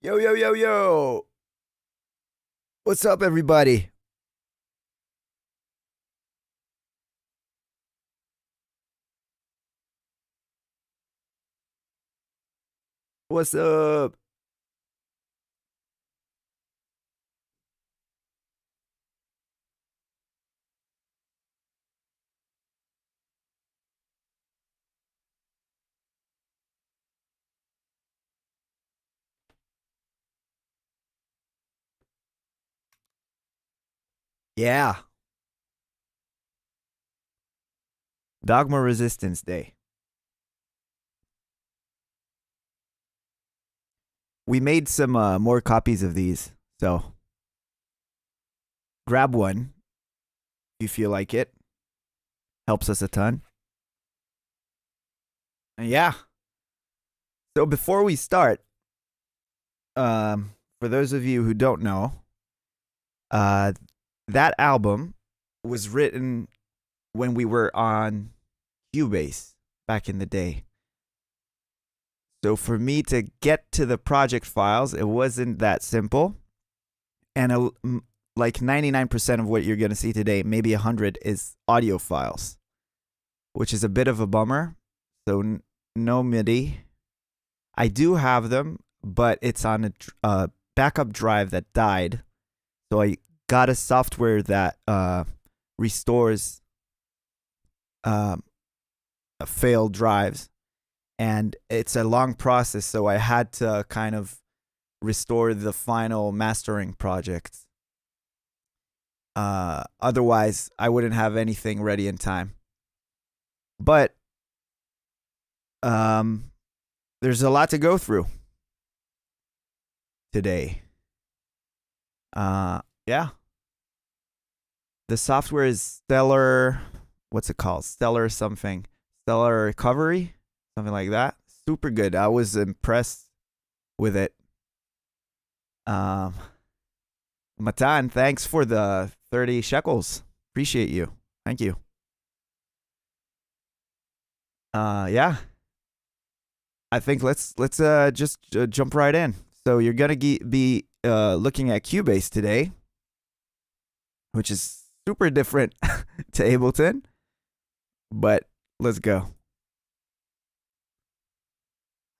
Yo, yo, yo, yo. What's up, everybody? What's up? Yeah, Dogma Resistance Day. We made some more copies of these, so grab one if you feel like it. Helps us a ton. And yeah. So before we start, for those of you who don't know, uh, that album was written when we were on Cubase back in the day. So for me to get to the project files, it wasn't that simple. And like 99% of what you're going to see today, maybe 100, is audio files, which is a bit of a bummer. So no MIDI. I do have them, but it's on a backup drive that died. So I got a software that restores failed drives. And it's a long process, so I had to kind of restore the final mastering project. Otherwise, I wouldn't have anything ready in time. But there's a lot to go through today. Yeah. The software is Stellar. What's it called? Stellar something. Stellar Recovery, something like that. Super good. I was impressed with it. Matan, thanks for the 30 shekels. Appreciate you. Thank you. Yeah. I think let's just jump right in. So you're gonna be looking at Cubase today, which is super different to Ableton, but let's go.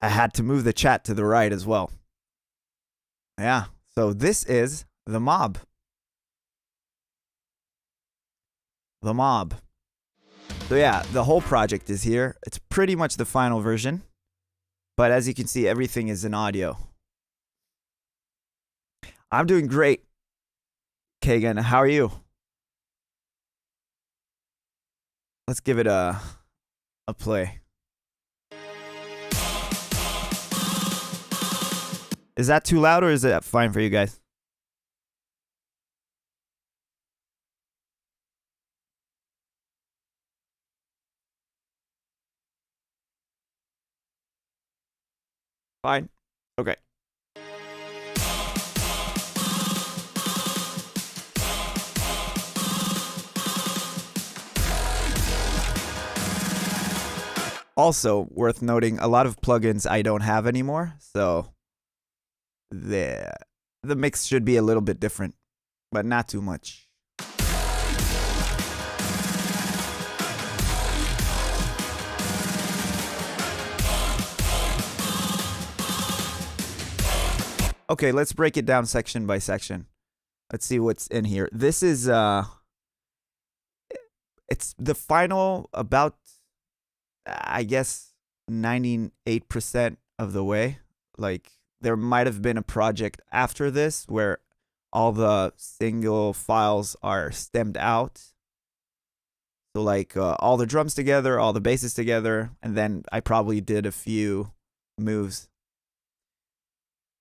I had to move the chat to the right as well. Yeah. So this is the mob. The mob. So yeah, the whole project is here. It's pretty much the final version. But as you can see, everything is in audio. I'm doing great. Kagan, how are you? Let's give it a play. Is that too loud or is it fine for you guys? Fine. Okay. Also, worth noting, a lot of plugins I don't have anymore, so the mix should be a little bit different, but not too much. Okay, let's break it down section by section. Let's see what's in here. This is it's the final about, I guess, 98% of the way. Like there might have been a project after this where all the single files are stemmed out. So like all the drums together, all the basses together, and then I probably did a few moves.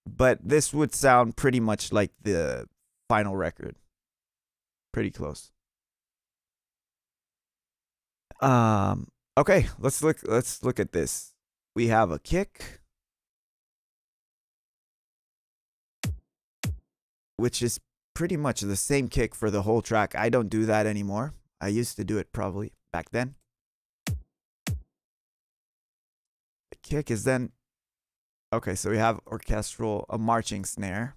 But this would sound pretty much like the final record. Pretty close. Okay, let's look at this. We have a kick, which is pretty much the same kick for the whole track. I don't do that anymore. I used to do it probably back then. The kick is then Okay, so we have orchestral, a marching snare.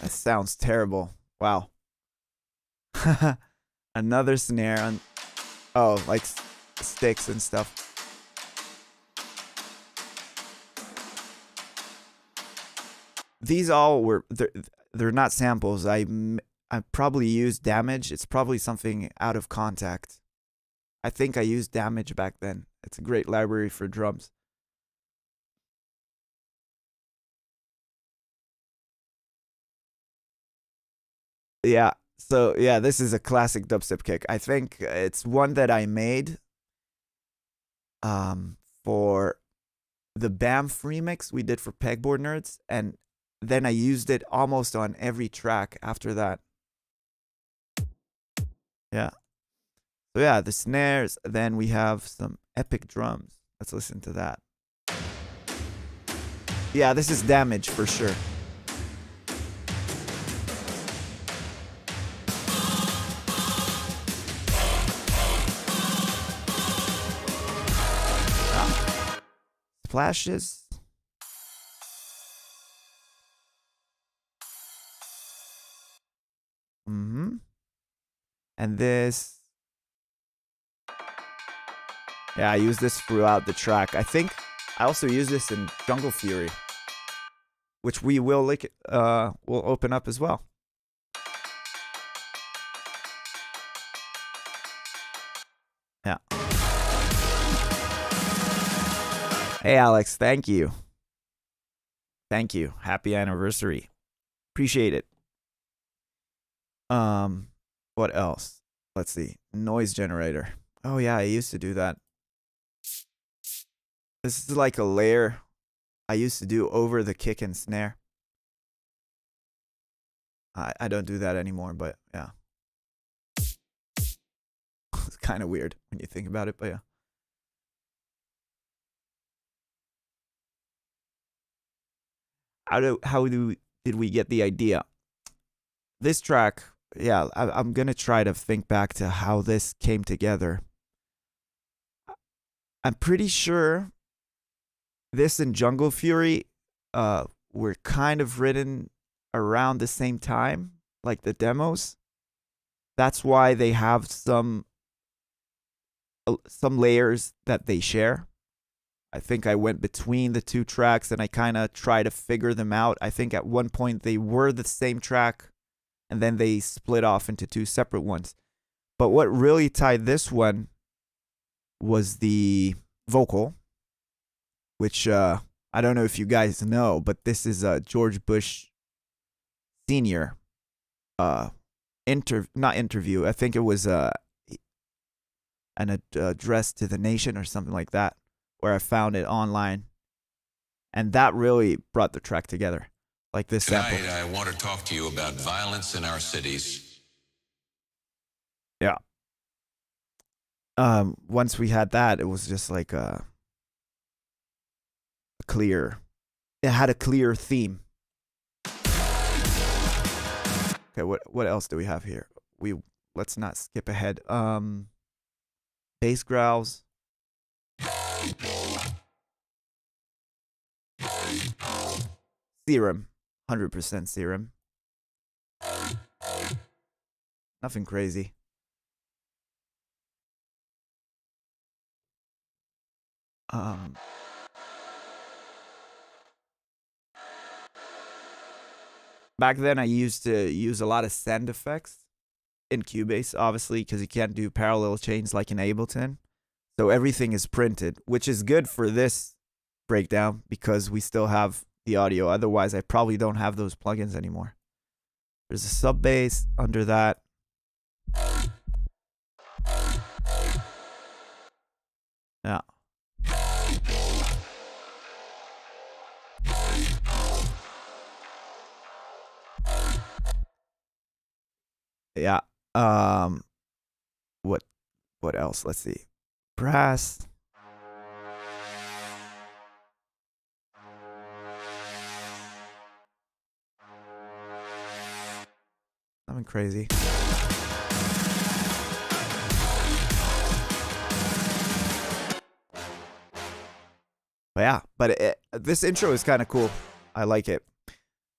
That sounds terrible. Wow. Another snare on, oh, like sticks and stuff. These all were, they're not samples. I probably used Damage. It's probably something out of Contact. I think I used Damage back then. It's a great library for drums. Yeah. So yeah, this is a classic dubstep kick. I think it's one that I made for the Banff remix we did for Pegboard Nerds, and then I used it almost on every track after that. Yeah. So yeah, the snares, then we have some epic drums. Let's listen to that. Yeah, this is Damage for sure. Splashes. And this. Yeah, I use this throughout the track. I think I also use this in Jungle Fury, which we will will open up as well. Yeah. Hey Alex, thank you. Thank you. Happy anniversary. Appreciate it. What else? Let's see. Noise generator. Oh yeah, I used to do that. This is like a layer I used to do over the kick and snare. I don't do that anymore, but yeah. It's kind of weird when you think about it, but yeah. Did we get the idea? This track, yeah, I'm gonna try to think back to how this came together. I'm pretty sure this and Jungle Fury were kind of written around the same time, like the demos. That's why they have some layers that they share. I think I went between the two tracks and I kind of try to figure them out. I think at one point they were the same track and then they split off into two separate ones. But what really tied this one was the vocal, which I don't know if you guys know, but this is George Bush Sr. Not interview. I think it was an address to the nation or something like that, where I found it online, and that really brought the track together. Like this sample. Tonight, I want to talk to you about violence in our cities. Yeah. Once we had that, it was just like a clear. It had a clear theme. Okay, what else do we have here? Let's not skip ahead. Bass growls. Serum. 100% serum. Nothing crazy. Back then I used to use a lot of send effects in Cubase, obviously, because you can't do parallel chains like in Ableton. So everything is printed, which is good for this breakdown because we still have the audio. Otherwise, I probably don't have those plugins anymore. There's a sub bass under that. Yeah. Yeah. What else? Let's see. Brass. Nothing crazy. But yeah, but this intro is kind of cool. I like it.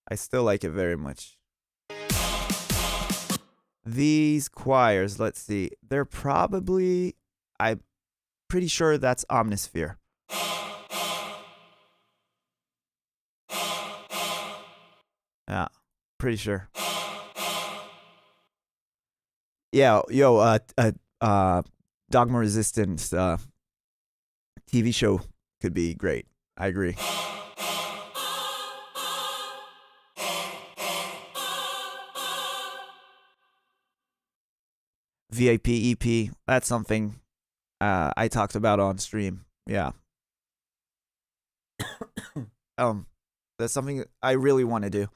I still like it very much. These choirs, let's see. They're probably, I'm pretty sure that's Omnisphere. Yeah, pretty sure. Yeah, Dogma Resistance TV show could be great. I agree. VIP EP, that's something I talked about on stream. Yeah. That's something I really want to do.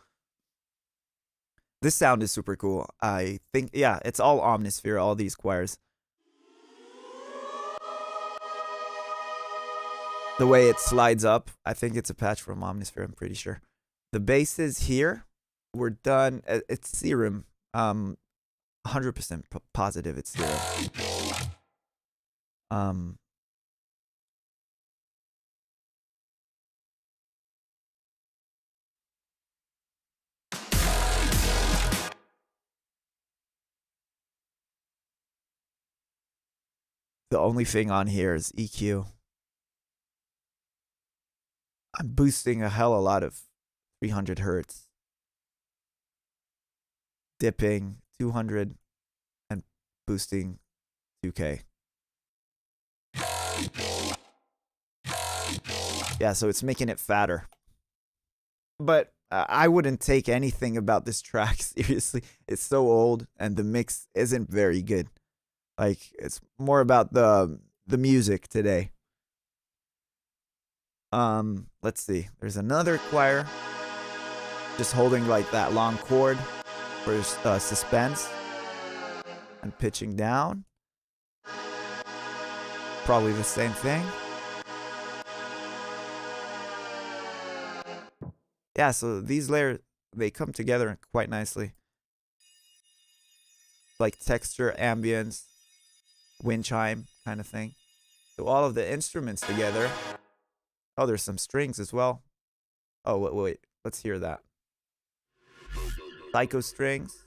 This sound is super cool. I think, yeah, it's all Omnisphere, all these choirs. The way it slides up, I think it's a patch from Omnisphere, I'm pretty sure. The basses here were done, it's Serum. 100% positive it's Serum. The only thing on here is EQ. I'm boosting a hell of a lot of 300 hertz. Dipping 200 and boosting 2K. Yeah, so it's making it fatter. But I wouldn't take anything about this track seriously. It's so old and the mix isn't very good. Like, it's more about the music today. Let's see. There's another choir just holding like that long chord for suspense and pitching down. Probably the same thing. Yeah, so these layers, they come together quite nicely. Like texture, ambience, wind chime kind of thing. So all of the instruments together. Oh, there's some strings as well. Oh, wait. Let's hear that. Psycho strings.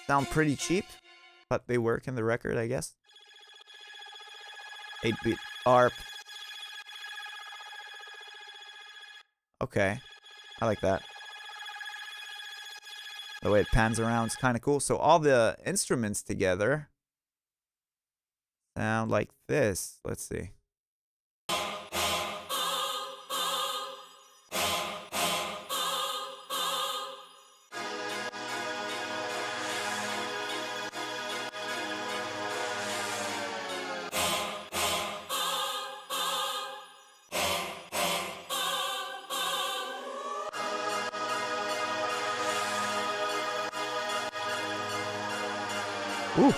Sound pretty cheap, but they work in the record, I guess. 8-beat ARP. Okay, I like that. The way it pans around is kind of cool. So all the instruments together sound like this. Let's see. Ooh.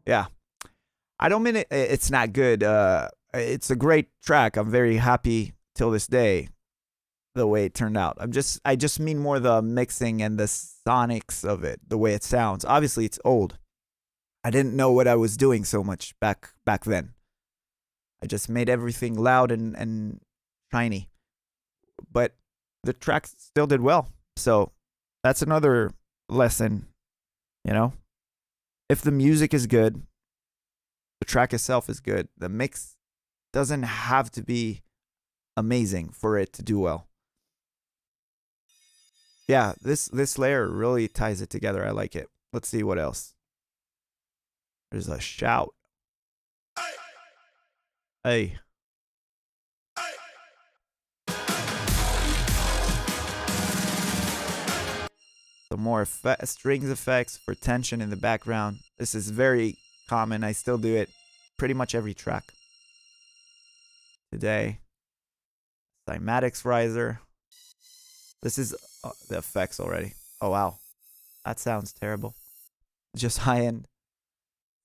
Yeah. I don't mean it's not good. It's a great track. I'm very happy till this day the way it turned out. I just mean more the mixing and the sonics of it, the way it sounds. Obviously it's old. I didn't know what I was doing so much back then. I just made everything loud and shiny. But the track still did well. So that's another lesson, you know? If the music is good, the track itself is good, the mix doesn't have to be amazing for it to do well. Yeah, this layer really ties it together. I like it. Let's see what else. There's a shout. Hey. Some more strings effects for tension in the background. This is very common. I still do it pretty much every track. Today. Cymatics riser. This is the effects already. Oh, wow. That sounds terrible. Just high end.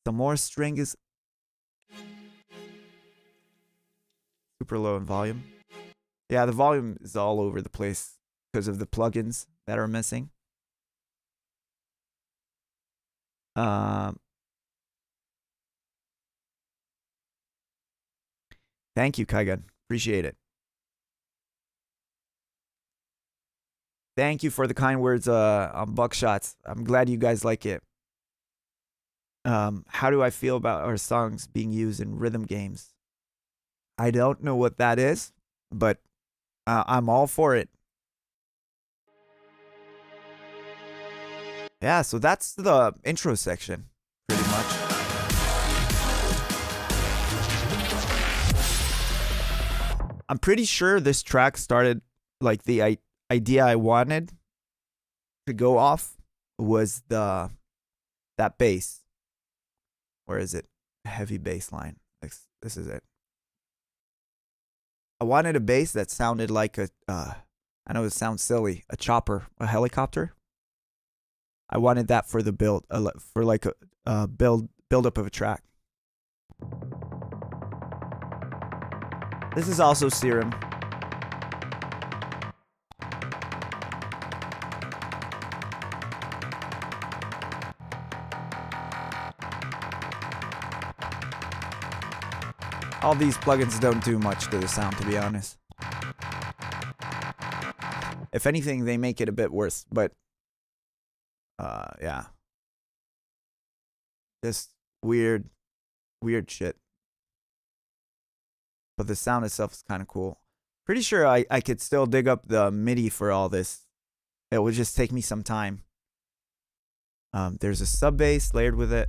Some more string is super low in volume. Yeah, the volume is all over the place because of the plugins that are missing. Um, Thank you, Kaigan. Appreciate it. Thank you for the kind words on Buckshots. I'm glad you guys like it. How do I feel about our songs being used in rhythm games? I don't know what that is, but I'm all for it. Yeah, so that's the intro section, pretty much. I'm pretty sure this track started, like, the idea I wanted to go off was that bass. Where is it? Heavy bass line. This is it. I wanted a bass that sounded like I know it sounds silly, a chopper, a helicopter. I wanted that for the build, for like a build up of a track. This is also Serum. All these plugins don't do much to the sound, to be honest. If anything, they make it a bit worse, but yeah. Just weird shit. But the sound itself is kind of cool. Pretty sure I could still dig up the MIDI for all this. It would just take me some time. There's a sub bass layered with it.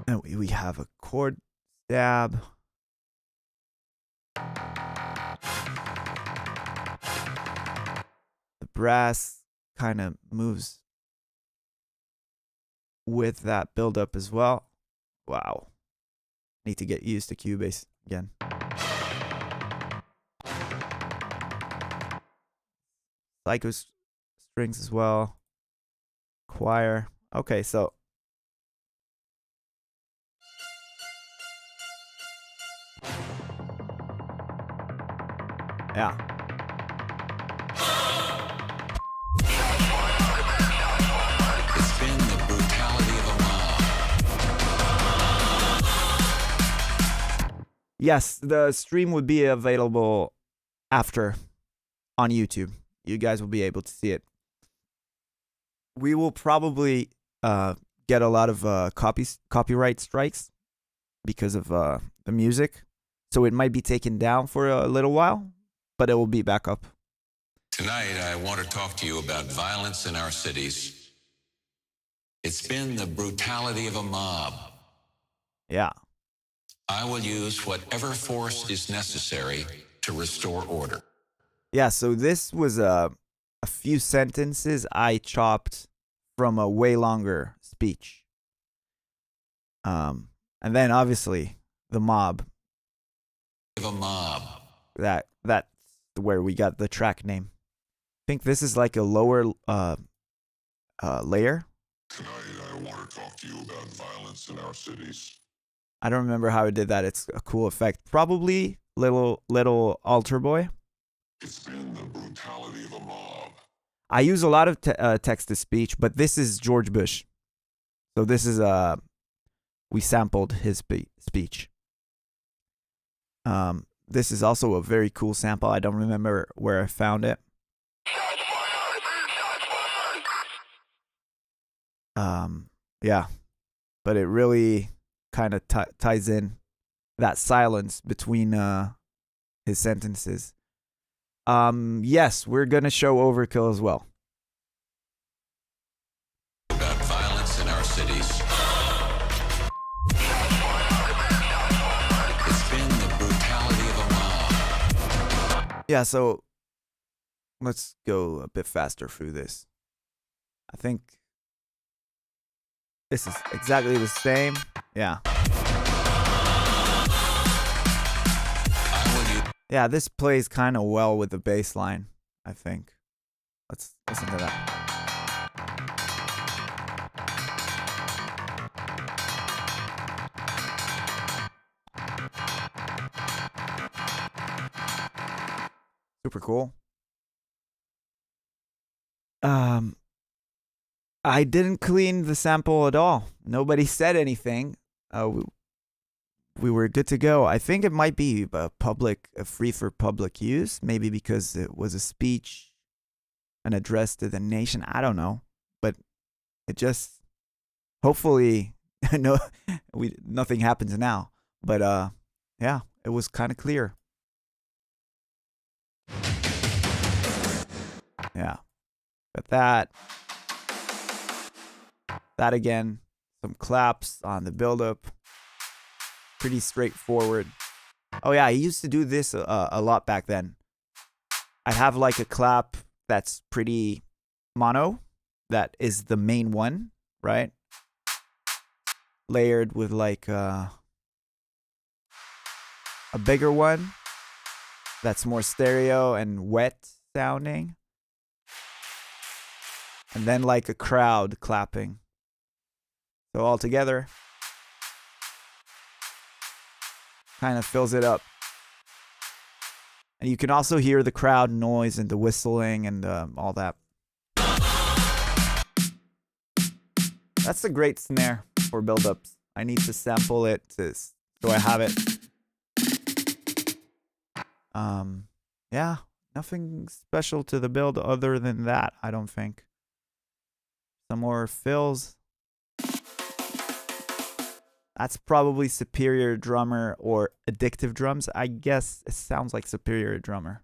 And we have a chord stab. The brass kind of moves with that buildup as well. Wow. Need to get used to Cubase again. Psycho strings as well. Choir. Okay, so yeah. It's been the brutality of a mob. Yes, the stream would be available after on YouTube. You guys will be able to see it. We will probably get a lot of copyright strikes because of the music. So it might be taken down for a little while, but it will be back up. Tonight, I want to talk to you about violence in our cities. It's been the brutality of a mob. Yeah. I will use whatever force is necessary to restore order. Yeah, so this was a few sentences I chopped from a way longer speech. And then obviously the mob. Of a mob. That's where we got the track name. I think this is like a lower layer. Tonight, I want to talk to you about violence in our cities. I don't remember how I did that. It's a cool effect. Probably little altar boy. It's been the brutality of a mob. I use a lot of text to speech, but this is George Bush. So this is we sampled his speech. This is also a very cool sample. I don't remember where I found it. Yeah, but it really kind of ties in that silence between his sentences. Yes, we're gonna show Overkill as well. About violence in our cities. It's been the brutality of a mob. Yeah, so let's go a bit faster through this. I think this is exactly the same. Yeah. Yeah, this plays kind of well with the bass line, I think. Let's listen to that. Super cool. Um, I didn't clean the sample at all. Nobody said anything. We were good to go. I think it might be free for public use, maybe because it was a speech, an address to the nation. I don't know, but it just hopefully no, nothing happens now. But yeah, it was kind of clear. Yeah, but that again, some claps on the build-up. Pretty straightforward. Oh yeah, I used to do this a lot back then. I'd have like a clap that's pretty mono, that is the main one, right? Layered with like a bigger one that's more stereo and wet sounding. And then like a crowd clapping. So all together, kind of fills it up. And you can also hear the crowd noise and the whistling and all that. That's a great snare for build-ups. I need to sample it so I have it. Yeah, nothing special to the build other than that, I don't think. Some more fills. That's probably Superior Drummer or Addictive Drums. I guess it sounds like Superior Drummer.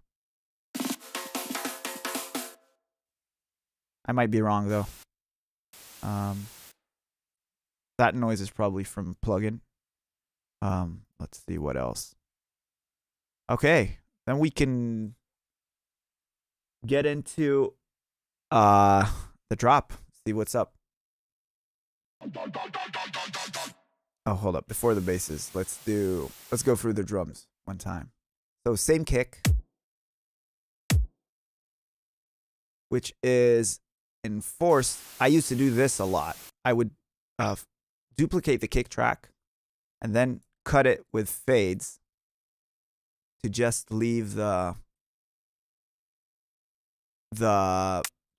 I might be wrong though. That noise is probably from plugin. Let's see what else. Okay, then we can get into the drop. See what's up. Oh, hold up. Before the basses, let's go through the drums one time. So same kick, which is enforced. I used to do this a lot. I would duplicate the kick track and then cut it with fades to just leave the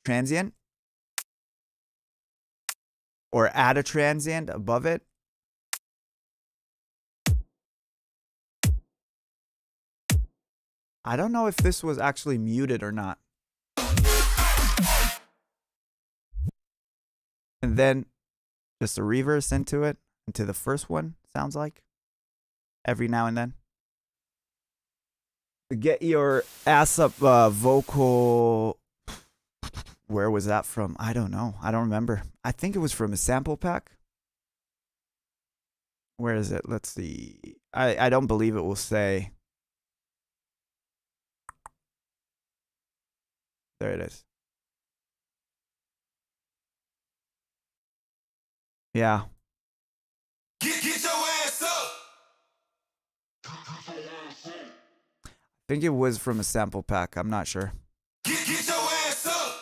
transient, or add a transient above it. I don't know if this was actually muted or not. And then just a reverse into it, into the first one, sounds like, every now and then. Get your ass up vocal. Where was that from? I don't know. I don't remember. I think it was from a sample pack. Where is it? Let's see. I don't believe it will say. There it is. Yeah. Get your ass up. I think it was from a sample pack. I'm not sure. Get your ass up.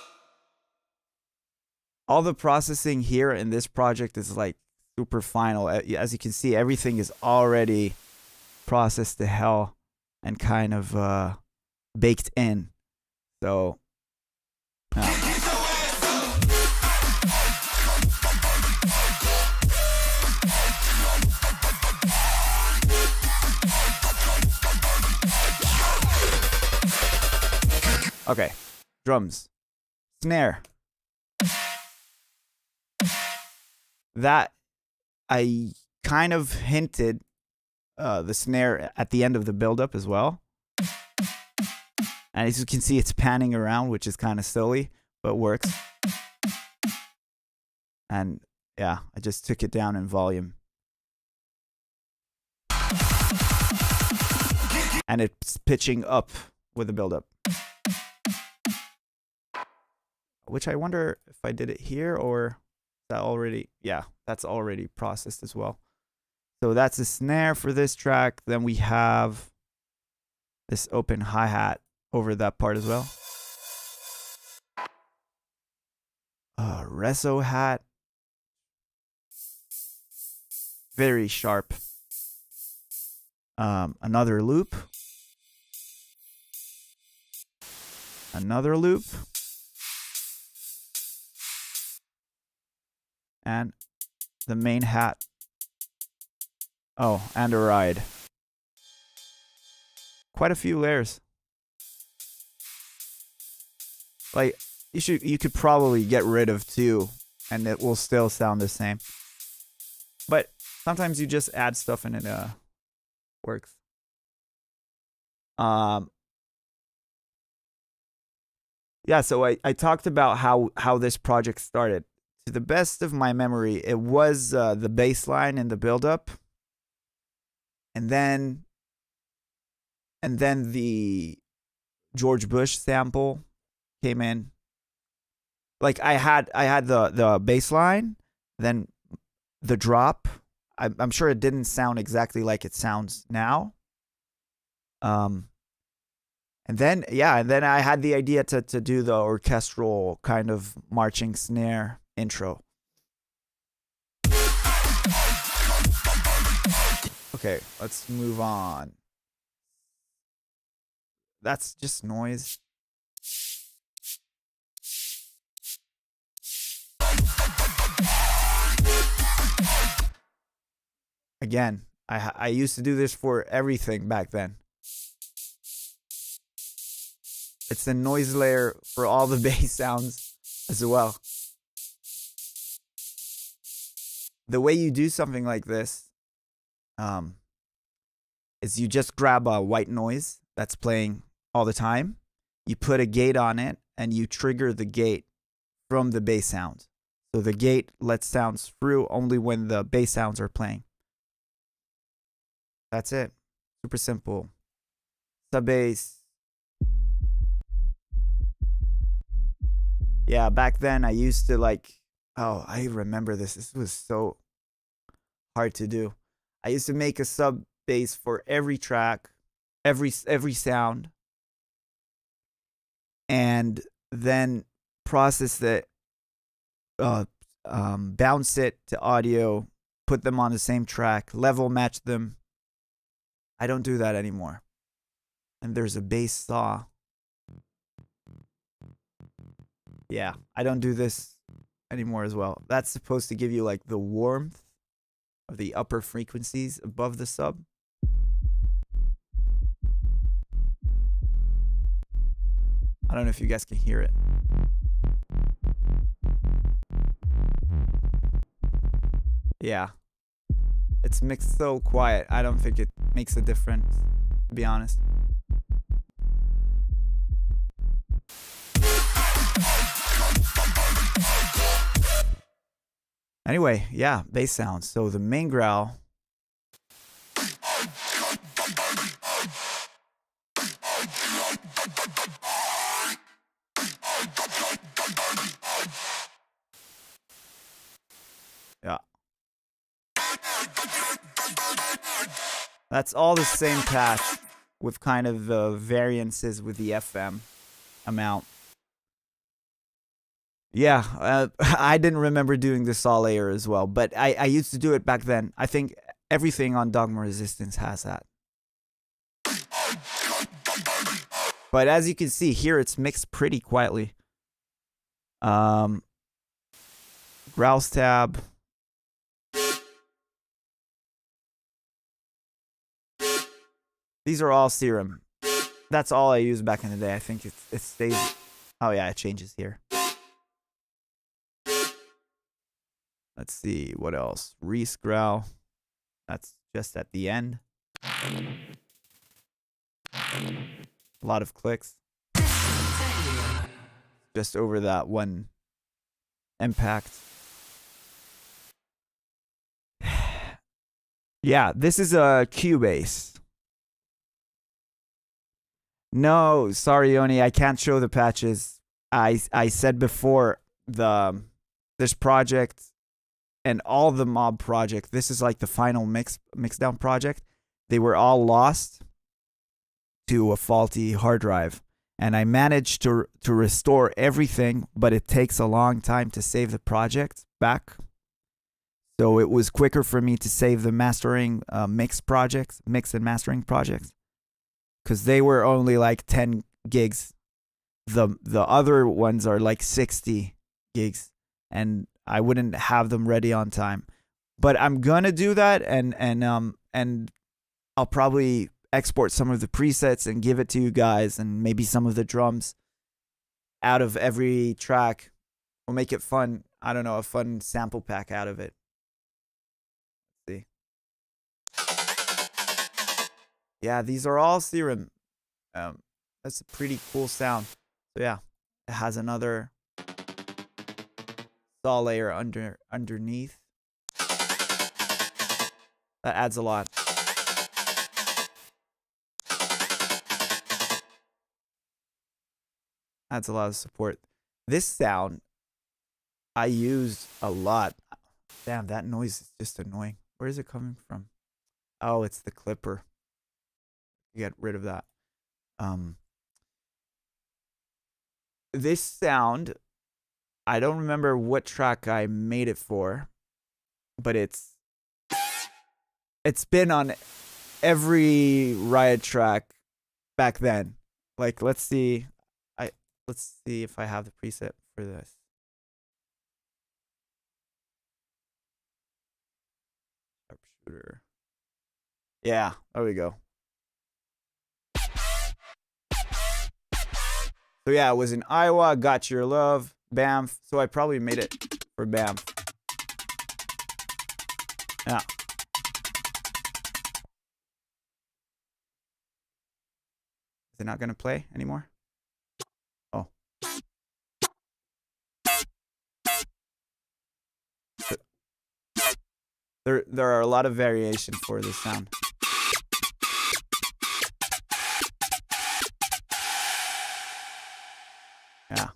All the processing here in this project is like super final. As you can see, everything is already processed to hell and kind of baked in. So okay, drums, snare. That I kind of hinted the snare at the end of the build-up as well. And as you can see, it's panning around, which is kind of silly, but works. And yeah, I just took it down in volume. And it's pitching up with the build-up. Which I wonder if I did it here or that already, yeah, that's already processed as well. So that's the snare for this track. Then we have this open hi-hat over that part as well. Reso hat. Very sharp. Another loop. another loop, and the main hat. Oh, and a ride. Quite a few layers. Like, you could probably get rid of 2 and it will still sound the same. But sometimes you just add stuff and it works. Yeah, so I talked about how this project started. To the best of my memory, it was the bass line and the build-up. And then the George Bush sample came in. Like I had the bass line, then the drop. I'm sure it didn't sound exactly like it sounds now. And then I had the idea to do the orchestral kind of marching snare intro. Okay, let's move on. That's just noise. Again, I used to do this for everything back then. It's the noise layer for all the bass sounds as well. The way you do something like this is you just grab a white noise that's playing all the time. You put a gate on it and you trigger the gate from the bass sound. So the gate lets sounds through only when the bass sounds are playing. That's it. Super simple. Sub bass. Yeah, back then I used to I remember this. This was so hard to do. I used to make a sub bass for every track, every sound, and then process it, bounce it to audio, put them on the same track, level match them. I don't do that anymore. And there's a bass saw. Yeah, I don't do this anymore as well. That's supposed to give you like the warmth of the upper frequencies above the sub. I don't know if you guys can hear it. Yeah. It's mixed so quiet. I don't think it makes a difference, to be honest. Anyway, yeah, bass sounds. So the main growl. Yeah. That's all the same patch with kind of variances with the FM amount. Yeah, I didn't remember doing the saw layer as well, but I used to do it back then. I think everything on Dogma Resistance has that. But as you can see here, it's mixed pretty quietly. Growls tab. These are all Serum. That's all I used back in the day. I think it stays. Oh yeah, it changes here. Let's see, what else? Reese growl. That's just at the end. A lot of clicks. Just over that one impact. Yeah, this is a Cubase. No, sorry, Yoni, I can't show the patches. I said before, this project and all the mob project, this is like the final mixdown project. They were all lost to a faulty hard drive. And I managed to restore everything, but it takes a long time to save the project back. So it was quicker for me to save the mastering mix and mastering projects. Because they were only like 10 gigs The other ones are like 60 gigs, and I wouldn't have them ready on time. But I'm gonna do that, and I'll probably export some of the presets and give it to you guys, and maybe some of the drums out of every track. We'll make it fun. I don't know, a fun sample pack out of it. Let's see. Yeah, these are all Serum. That's a pretty cool sound. So yeah, it has another saw layer underneath. That adds a lot. Adds a lot of support. This sound I used a lot. Damn, that noise is just annoying. Where is it coming from? Oh, it's the clipper. Get rid of that. This sound, I don't remember what track I made it for, but it's been on every Riot track back then. Like, let's see if I have the preset for this. Sharpshooter. Yeah, there we go. So yeah, it was in Iowa, Got Your Love, Banff. So I probably made it for Banff. Yeah. Is it not going to play anymore? Oh. There are a lot of variation for this sound. Yeah.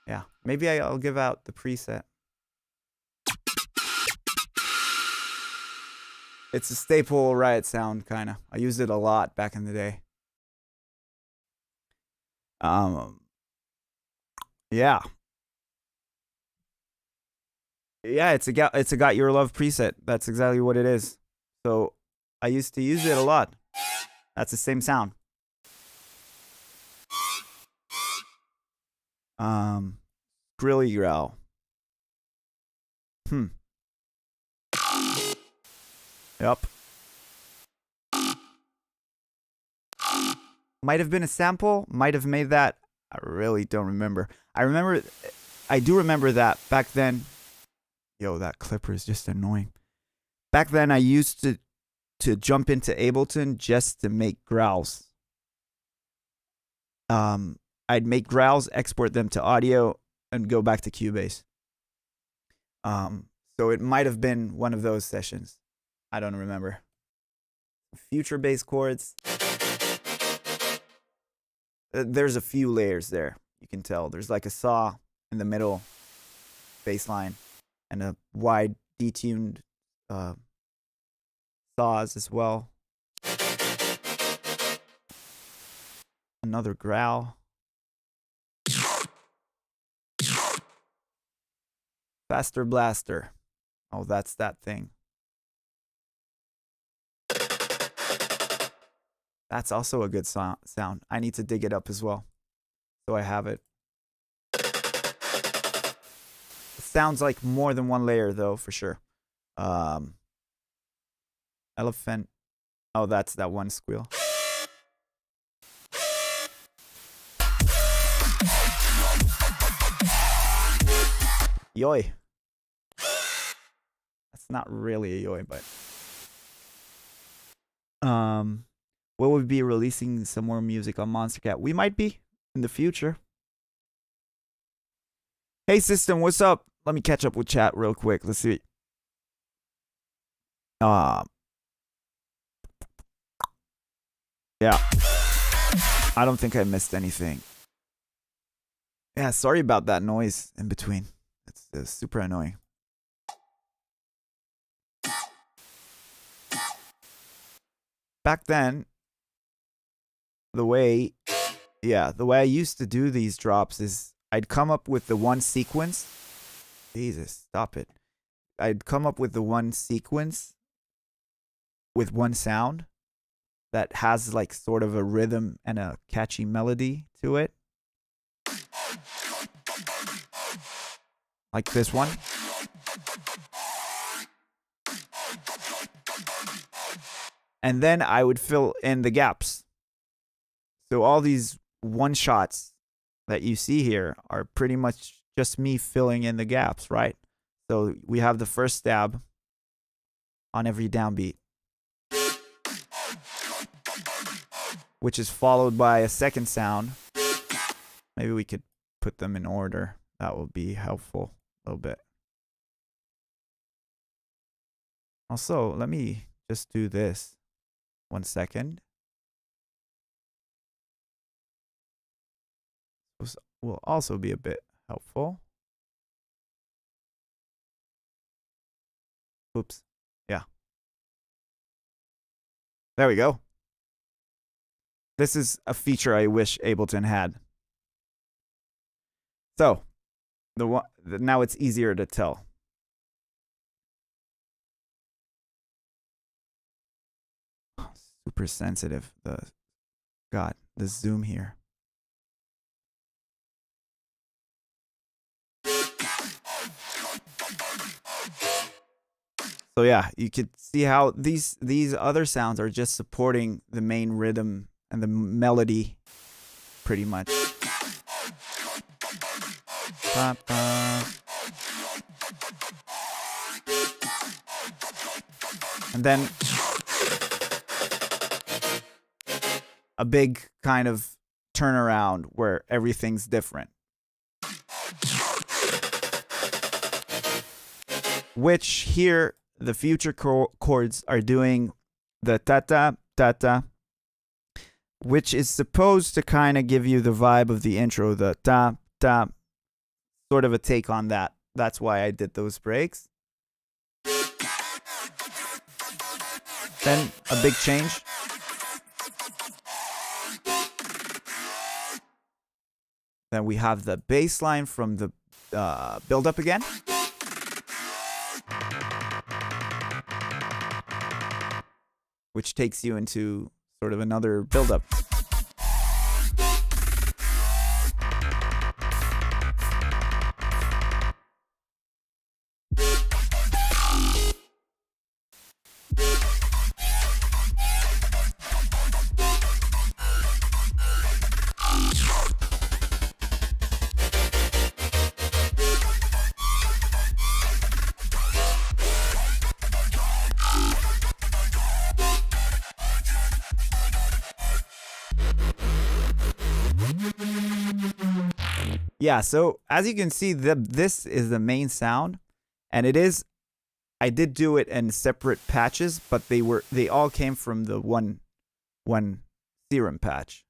Yeah. Maybe I'll give out the preset. It's a staple Riot sound, kind of. I used it a lot back in the day. Yeah. Yeah, it's a Got Your Love preset. That's exactly what it is. So I used to use it a lot. That's the same sound. Grilly growl. Yep. Might have been a sample. Might have made that. I really don't remember. I do remember that back then. Yo, that clipper is just annoying. Back then, I used to jump into Ableton just to make growls. I'd make growls, export them to audio, and go back to Cubase. So it might have been one of those sessions. I don't remember. Future bass chords. There's a few layers there. You can tell. There's like a saw in the middle, bass line, and a wide detuned saws as well. Another growl. Faster Blaster. Oh, that's that thing. That's also a good sound. I need to dig it up as well, so I have it. It sounds like more than one layer, though, for sure. Elephant. Oh, that's that one squeal. Yoy. That's not really a yoy, but will we be releasing some more music on Monster Cat? We might be in the future. Hey system, what's up? Let me catch up with chat real quick. Let's see. Yeah. I don't think I missed anything. Yeah, sorry about that noise in between. It's super annoying. Back then, the way I used to do these drops is I'd come up with the one sequence. Jesus, stop it. I'd come up with the one sequence with one sound, that has like sort of a rhythm and a catchy melody to it. Like this one. And then I would fill in the gaps. So all these one shots that you see here are pretty much just me filling in the gaps, right? So we have the first stab on every downbeat, which is followed by a second sound. Maybe we could put them in order. That would be helpful a little bit. Also, let me just do this. 1 second. This will also be a bit helpful. Oops. Yeah. There we go. This is a feature I wish Ableton had. So, now it's easier to tell. Super sensitive. The zoom here. So yeah, you could see how these other sounds are just supporting the main rhythm and the melody pretty much. Ba, ba. And then a big kind of turnaround where everything's different. Which here, the future chords are doing the ta-ta, ta-ta, which is supposed to kind of give you the vibe of the intro, the ta-ta, sort of a take on that. That's why I did those breaks. Then a big change. Then we have the bass line from the build-up again. Which takes you into sort of another build-up. Yeah, so as you can see, this is the main sound, and I did do it in separate patches, but they all came from the one theorem patch,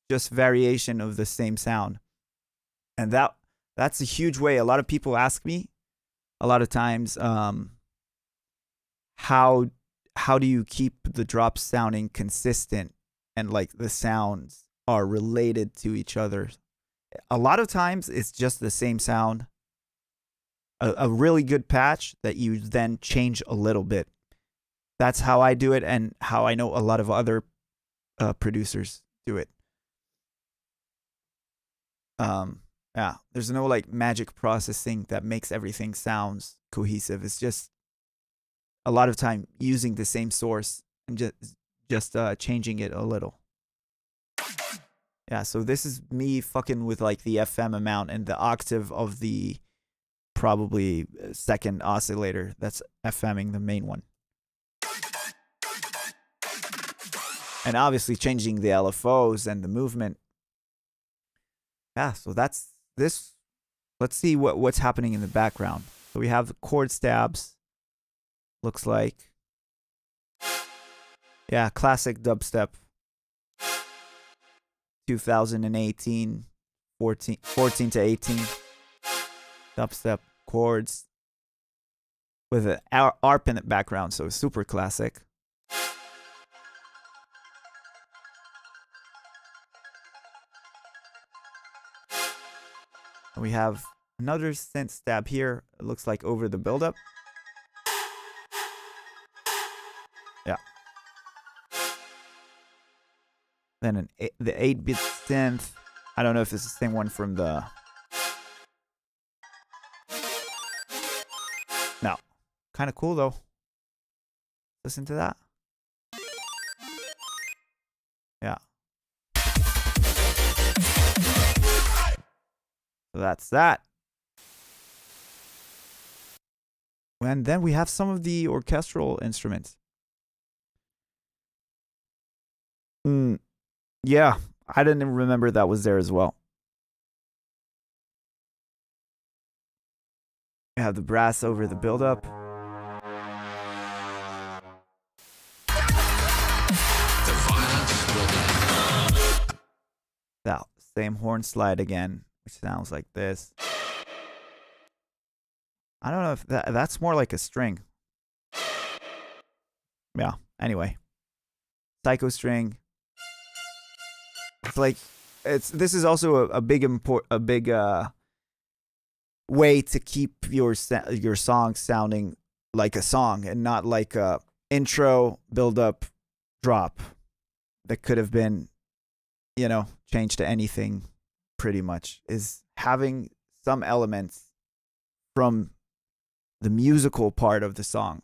just variation of the same sound, and that's a huge way. A lot of people ask me, a lot of times, how do you keep the drops sounding consistent and like the sounds are related to each other? A lot of times it's just the same sound, a really good patch that you then change a little bit. That's how I do it, and how I know a lot of other producers do it. Yeah, there's no like magic processing that makes everything sounds cohesive. It's just a lot of time using the same source and just changing it a little. Yeah, so this is me fucking with like the FM amount and the octave of the probably second oscillator that's FMing the main one. And obviously changing the LFOs and the movement. Yeah, so that's this. Let's see what's happening in the background. So we have the chord stabs. Looks like. Yeah, classic dubstep. 2018, 14 to 18. Dubstep chords. With an ARP in the background, so super classic. And we have another synth stab here. It looks like over the buildup. Yeah. Then the 8-bit synth. I don't know if it's the same one from the... No. Kind of cool, though. Listen to that. Yeah. So that's that. And then we have some of the orchestral instruments. Yeah, I didn't even remember that was there as well. We have the brass over the build-up. That same horn slide again, which sounds like this. I don't know if that's more like a string. Yeah, anyway. Psycho string. It's like this is also a big way to keep your song sounding like a song and not like a intro, build up, drop that could have been, changed to anything pretty much. Is having some elements from the musical part of the song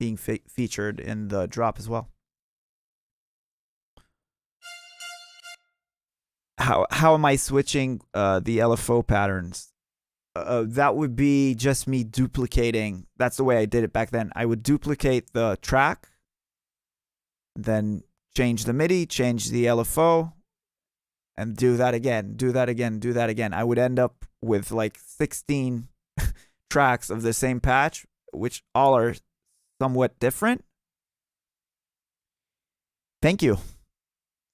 being featured in the drop as well. How am I switching the LFO patterns? That would be just me duplicating. That's the way I did it back then. I would duplicate the track, then change the MIDI, change the LFO, and do that again, do that again, do that again. I would end up with like 16 tracks of the same patch, which all are somewhat different. Thank you.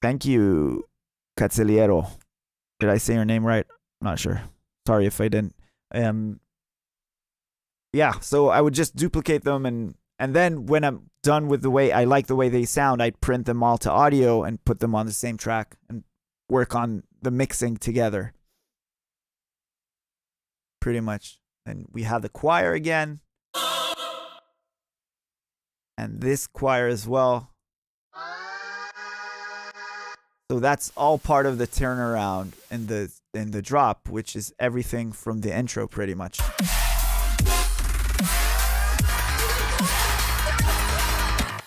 Thank you, Catzeliero. Did I say your name right? I'm not sure. Sorry if I didn't. Yeah, so I would just duplicate them, and then when I'm done with the way I like the way they sound, I'd print them all to audio and put them on the same track and work on the mixing together. Pretty much. And we have the choir again. And this choir as well. So that's all part of the turnaround in the drop, which is everything from the intro pretty much.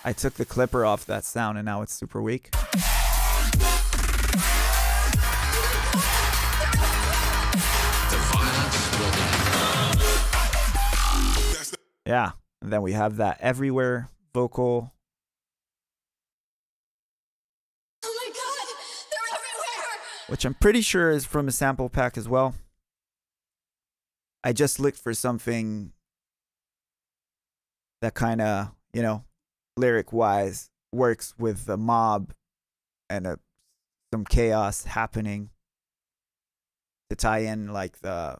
I took the clipper off that sound and now it's super weak. Yeah, and then we have that everywhere vocal. Oh my god, they're everywhere! Which I'm pretty sure is from a sample pack as well. I just looked for something that kind of, lyric-wise works with the mob and some chaos happening to tie in like the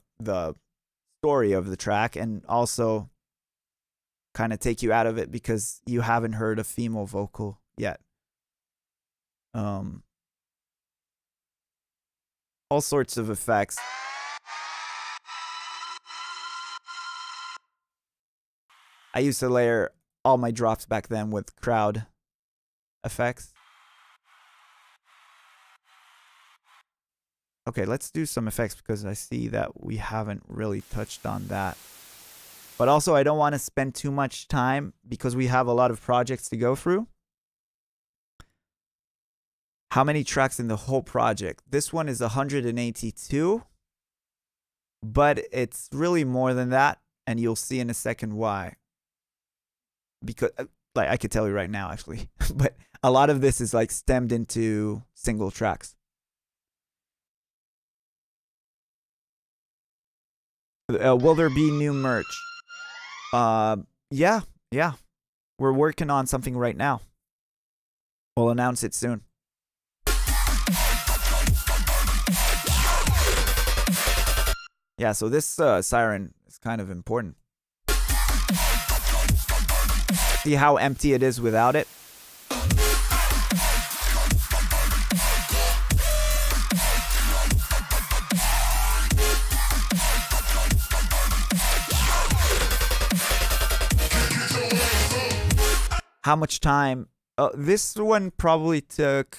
story of the track, and also kind of take you out of it because you haven't heard a female vocal yet. All sorts of effects. I used to layer all my drops back then with crowd effects. Okay, let's do some effects because I see that we haven't really touched on that. But also, I don't want to spend too much time because we have a lot of projects to go through. How many tracks in the whole project? This one is 182, but it's really more than that, and you'll see in a second why. Because, I could tell you right now, actually, but a lot of this is like stemmed into single tracks. Will there be new merch? Yeah. We're working on something right now. We'll announce it soon. Yeah, so this siren is kind of important. See how empty it is without it? How much time? This one probably took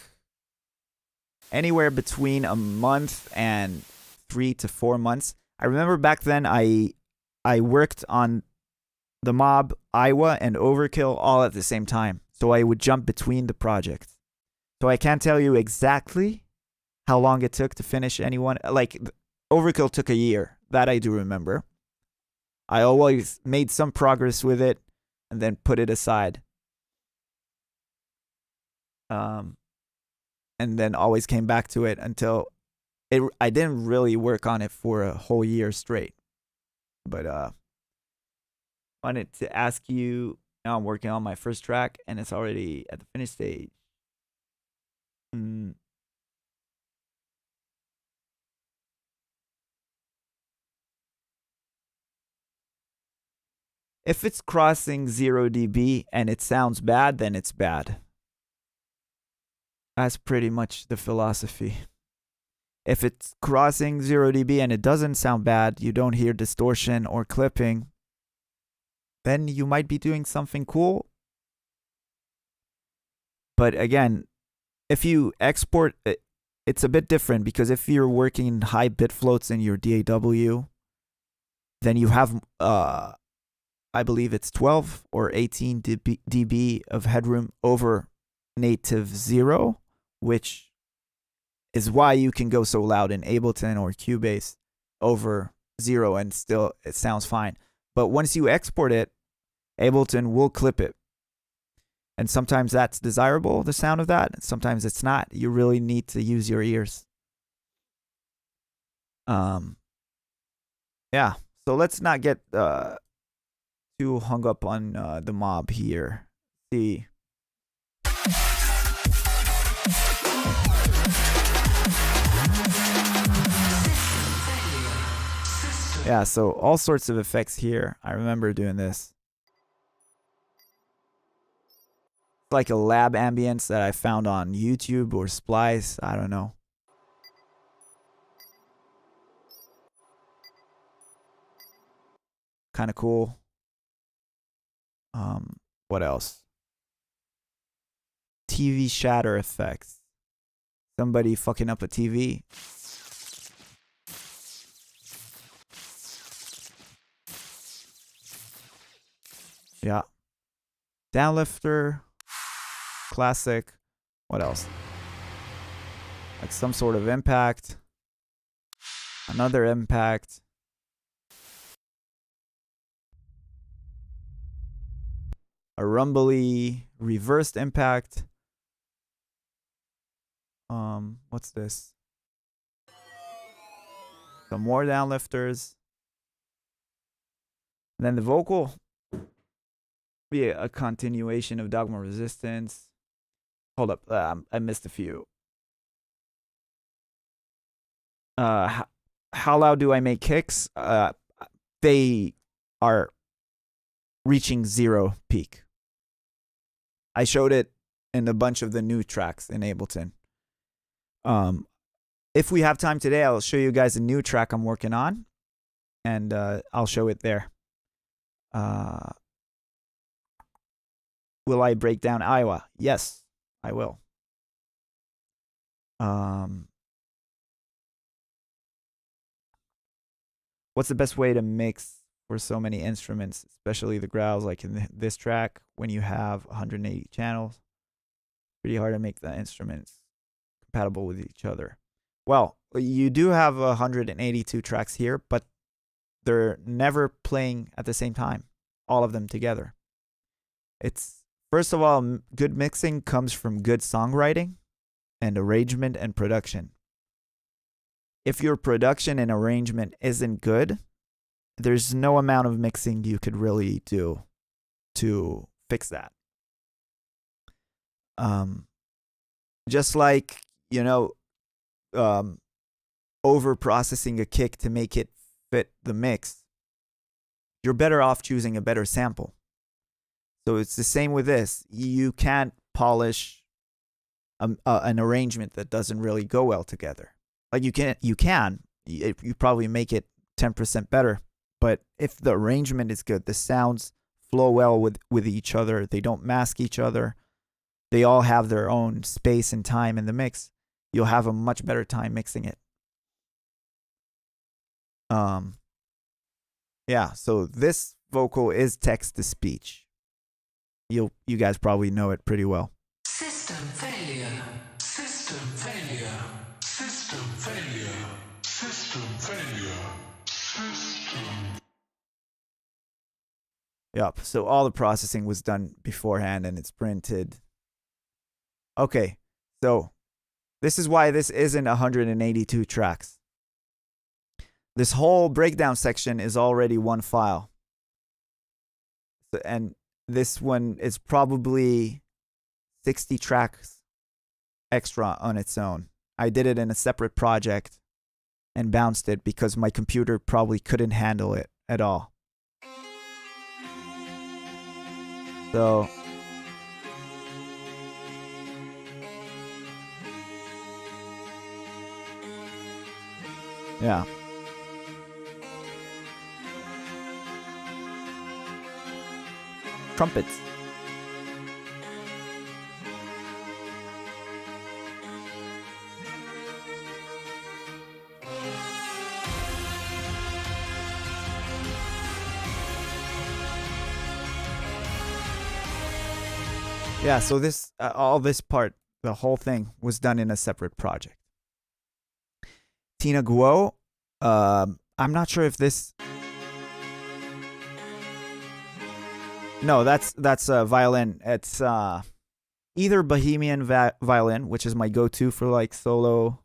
anywhere between a month and 3 to 4 months. I remember back then I worked on the Mob, Iowa, and Overkill all at the same time. So I would jump between the projects. So I can't tell you exactly how long it took to finish anyone. Like, Overkill took a year. That I do remember. I always made some progress with it and then put it aside. And then always came back to it until I didn't really work on it for a whole year straight. But wanted to ask you, now I'm working on my first track and it's already at the finish stage. If it's crossing 0 dB and it sounds bad, then it's bad. That's pretty much the philosophy. If it's crossing 0 dB and it doesn't sound bad, you don't hear distortion or clipping, then you might be doing something cool. But again, if you export it, it's a bit different, because if you're working in high bit floats in your DAW, then you have I believe it's 12 or 18 dB of headroom over native 0, which is why you can go so loud in Ableton or Cubase over 0 and still it sounds fine. But once you export it, Ableton will clip it. And sometimes that's desirable, the sound of that, and sometimes it's not. You really need to use your ears. Yeah, so let's not get too hung up on the Mob here. See. Yeah, so all sorts of effects here. I remember doing this. It's like a lab ambience that I found on YouTube or Splice. I don't know. Kind of cool. What else? TV shatter effects. Somebody fucking up a TV. Yeah. Downlifter. Classic. What else? Like some sort of impact. Another impact. A rumbly reversed impact. What's this? Some more downlifters. And then the vocal. Be a continuation of Dogma Resistance. Hold up, I missed a few. How loud do I make kicks? They are reaching 0 peak. I showed it in a bunch of the new tracks in Ableton. If we have time today, I'll show you guys a new track I'm working on, and I'll show it there. Will I break down Iowa? Yes, I will. What's the best way to mix for so many instruments, especially the growls, like in this track, when you have 180 channels? Pretty hard to make the instruments compatible with each other. Well, you do have 182 tracks here, but they're never playing at the same time, all of them together. It's, first of all, good mixing comes from good songwriting and arrangement and production. If your production and arrangement isn't good, there's no amount of mixing you could really do to fix that. Just like, over processing a kick to make it fit the mix, you're better off choosing a better sample. So it's the same with this. You can't polish an arrangement that doesn't really go well together. Like you probably make it 10% better. But if the arrangement is good, the sounds flow well with each other, they don't mask each other, they all have their own space and time in the mix, you'll have a much better time mixing it. Yeah, so this vocal is text to speech. You guys probably know it pretty well. System failure. System failure. System failure. System failure. System. Yep, so all the processing was done beforehand and it's printed. Okay, so this is why this isn't 182 tracks. This whole breakdown section is already one file. And this one is probably 60 tracks extra on its own. I did it in a separate project and bounced it because my computer probably couldn't handle it at all. So yeah. Trumpets. Yeah, so this all this part, the whole thing was done in a separate project. Tina Guo, I'm not sure if this. No, that's a violin. It's either Bohemian violin, which is my go-to for like solo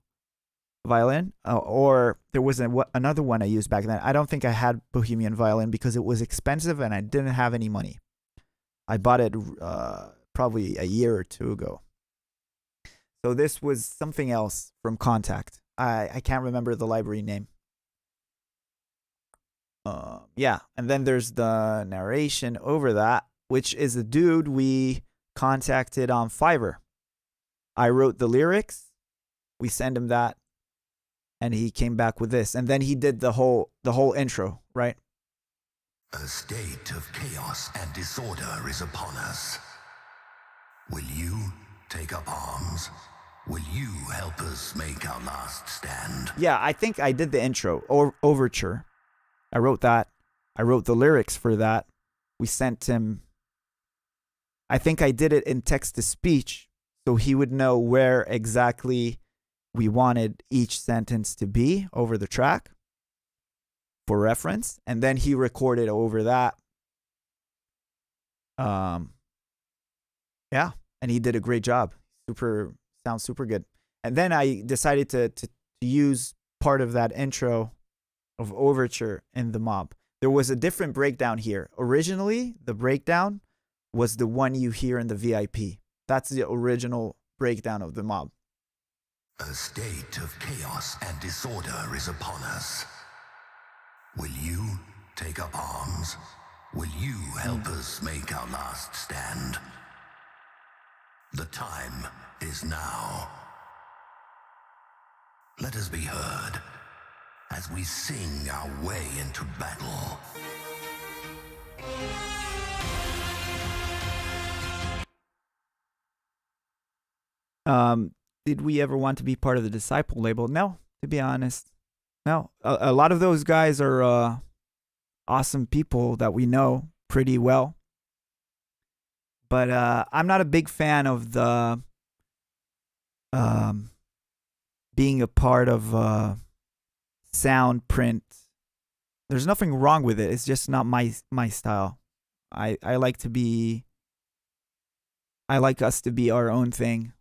violin, or there was another one I used back then. I don't think I had Bohemian violin because it was expensive and I didn't have any money. I bought it probably a year or two ago. So this was something else from Contact. I can't remember the library name. Yeah, and then there's the narration over that, which is a dude we contacted on Fiverr. I wrote the lyrics, we sent him that, and he came back with this, and then he did the whole intro, right? A state of chaos and disorder is upon us. Will you take up arms? Will you help us make our last stand? Yeah, I think I did the intro or overture. I wrote that. I wrote the lyrics for that. We sent him. I think I did it in text to speech so he would know where exactly we wanted each sentence to be over the track for reference. And then he recorded over that. Yeah. And he did a great job. Sounds super good. And then I decided to use part of that intro of overture in the mob. There was a different breakdown here. Originally, the breakdown was the one you hear in the VIP. That's the original breakdown of the mob. A state of chaos and disorder is upon us. Will you take up arms? Will you help us make our last stand? The time is now. Let us be heard as we sing our way into battle. Did we ever want to be part of the Disciple label? No, to be honest. No. A lot of those guys are awesome people that we know pretty well. But I'm not a big fan of the being a part of sound print. There's nothing wrong with it. It's just not my style. I like us to be our own thing.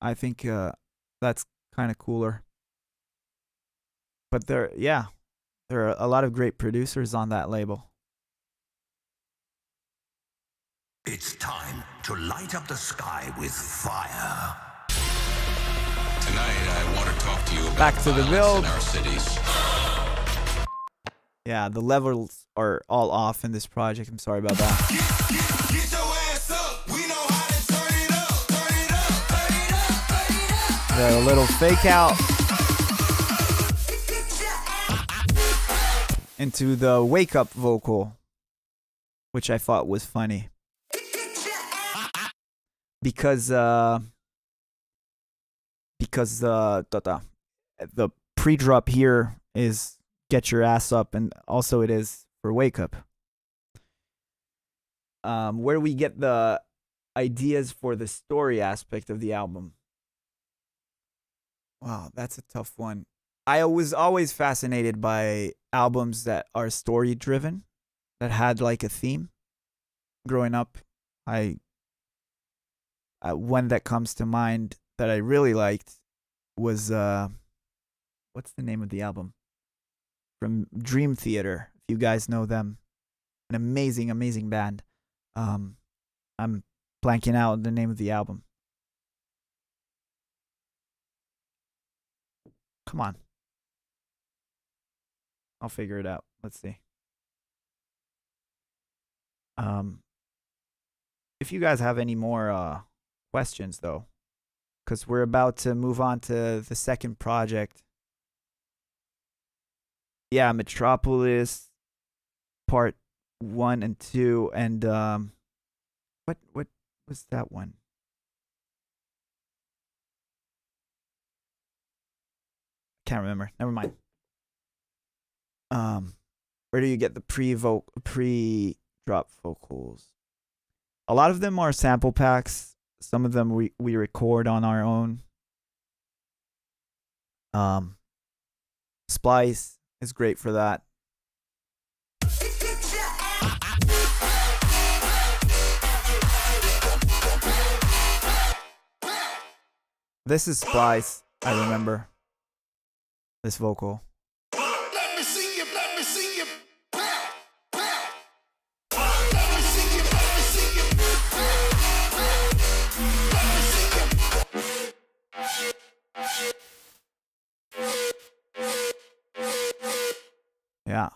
I think that's kind of cooler. But there are a lot of great producers on that label. It's time to light up the sky with fire. Tonight, I want to talk to you about Back to the violence build. in our cities. Yeah, the levels are all off in this project. I'm sorry about that. Get your ass up. We know how to turn it up. Turn it up. Turn it up. Turn it up. The little fake out into the wake up vocal, which I thought was funny. Because because the pre-drop here is get your ass up, and also it is for wake up. Where we get the ideas for the story aspect of the album. Wow, that's a tough one. I was always fascinated by albums that are story driven, that had like a theme. Growing up, one that comes to mind that I really liked was what's the name of the album? From Dream Theater, if you guys know them. An amazing band. I'm blanking out the name of the album. Come on. I'll figure it out. Let's see. If you guys have any more questions, though, because we're about to move on to the second project. Yeah, Metropolis, part 1 and 2, and what was that one? Can't remember. Never mind. Where do you get the pre-drop vocals? A lot of them are sample packs. Some of them we record on our own. Splice is great for that. This is Splice, I remember. This vocal. Let me see you, let me see you. Let me see you, let me see you. Yeah.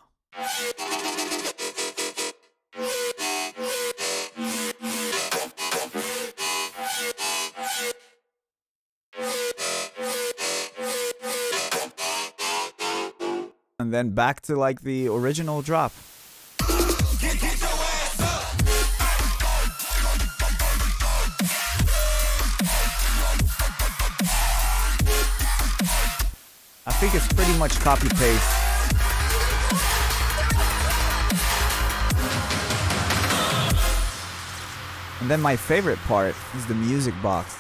And then back to like the original drop. Get your ass up. I think it's pretty much copy paste. And then my favorite part is the music box.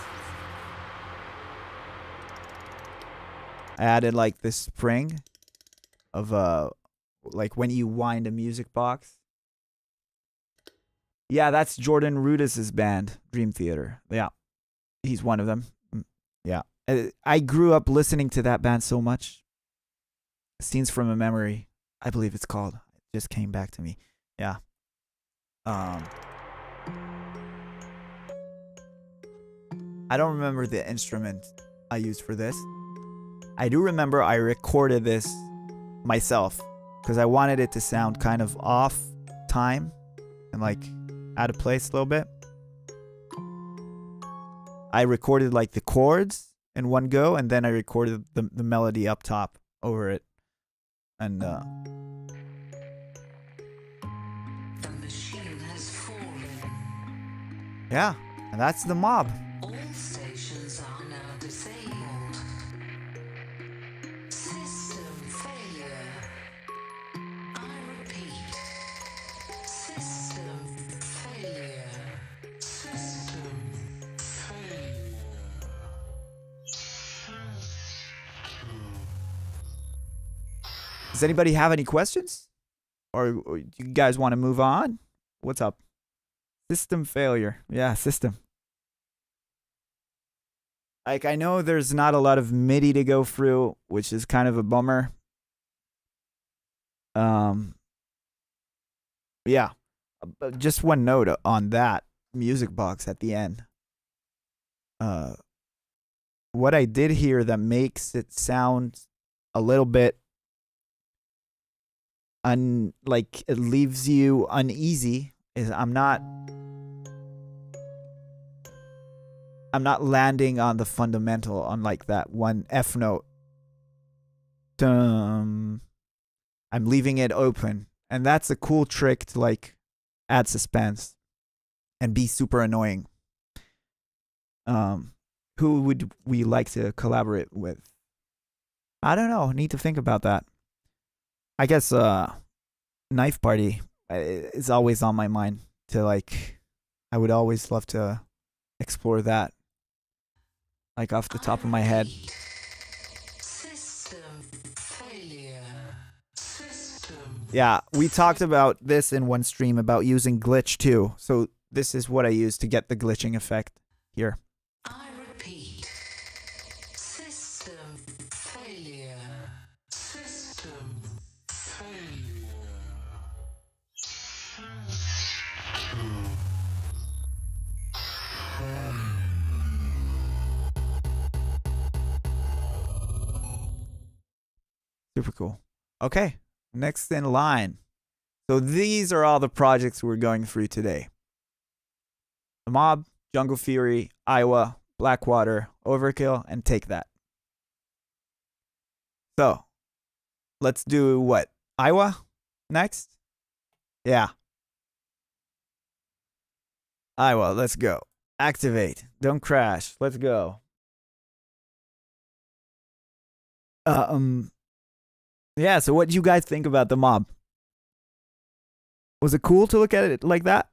I added like this spring of like when you wind a music box. Yeah, that's Jordan Rudess's band, Dream Theater. Yeah, he's one of them. Yeah, I grew up listening to that band so much. Scenes from a Memory, I believe it's called. It just came back to me. Yeah. I don't remember the instrument I used for this. I do remember I recorded this myself because I wanted it to sound kind of off time and like out of place a little bit. I recorded like the chords in one go, and then I recorded the melody up top over it. And The machine has fallen. yeah, and that's the mob. All stations are now disabled. System failure. I repeat. System failure. System failure. Does anybody have any questions? Or do you guys want to move on? What's up? System failure. Yeah, system. Like, I know there's not a lot of MIDI to go through, which is kind of a bummer. Yeah. But just one note on that music box at the end. What I did here that makes it sound a little bit like it leaves you uneasy is I'm not landing on the fundamental on like that one F note. I'm leaving it open, and that's a cool trick to like add suspense and be super annoying. who would we like to collaborate with? I don't know. Need to think about that. I guess Knife Party is always on my mind. To like, I would always love to explore that. Like off the top of my head. System failure. System. Yeah, we talked about this in one stream about using glitch too. So this is what I use to get the glitching effect here. I repeat. System failure. System failure. Super cool. Okay, next in line. So these are all the projects we're going through today. The Mob, Jungle Fury, Iowa, Blackwater, Overkill, and Take That. So, let's do what? Iowa next? Yeah. Iowa, let's go. Activate. Don't crash. Let's go. Yeah, so what do you guys think about the Mob? Was it cool to look at it like that?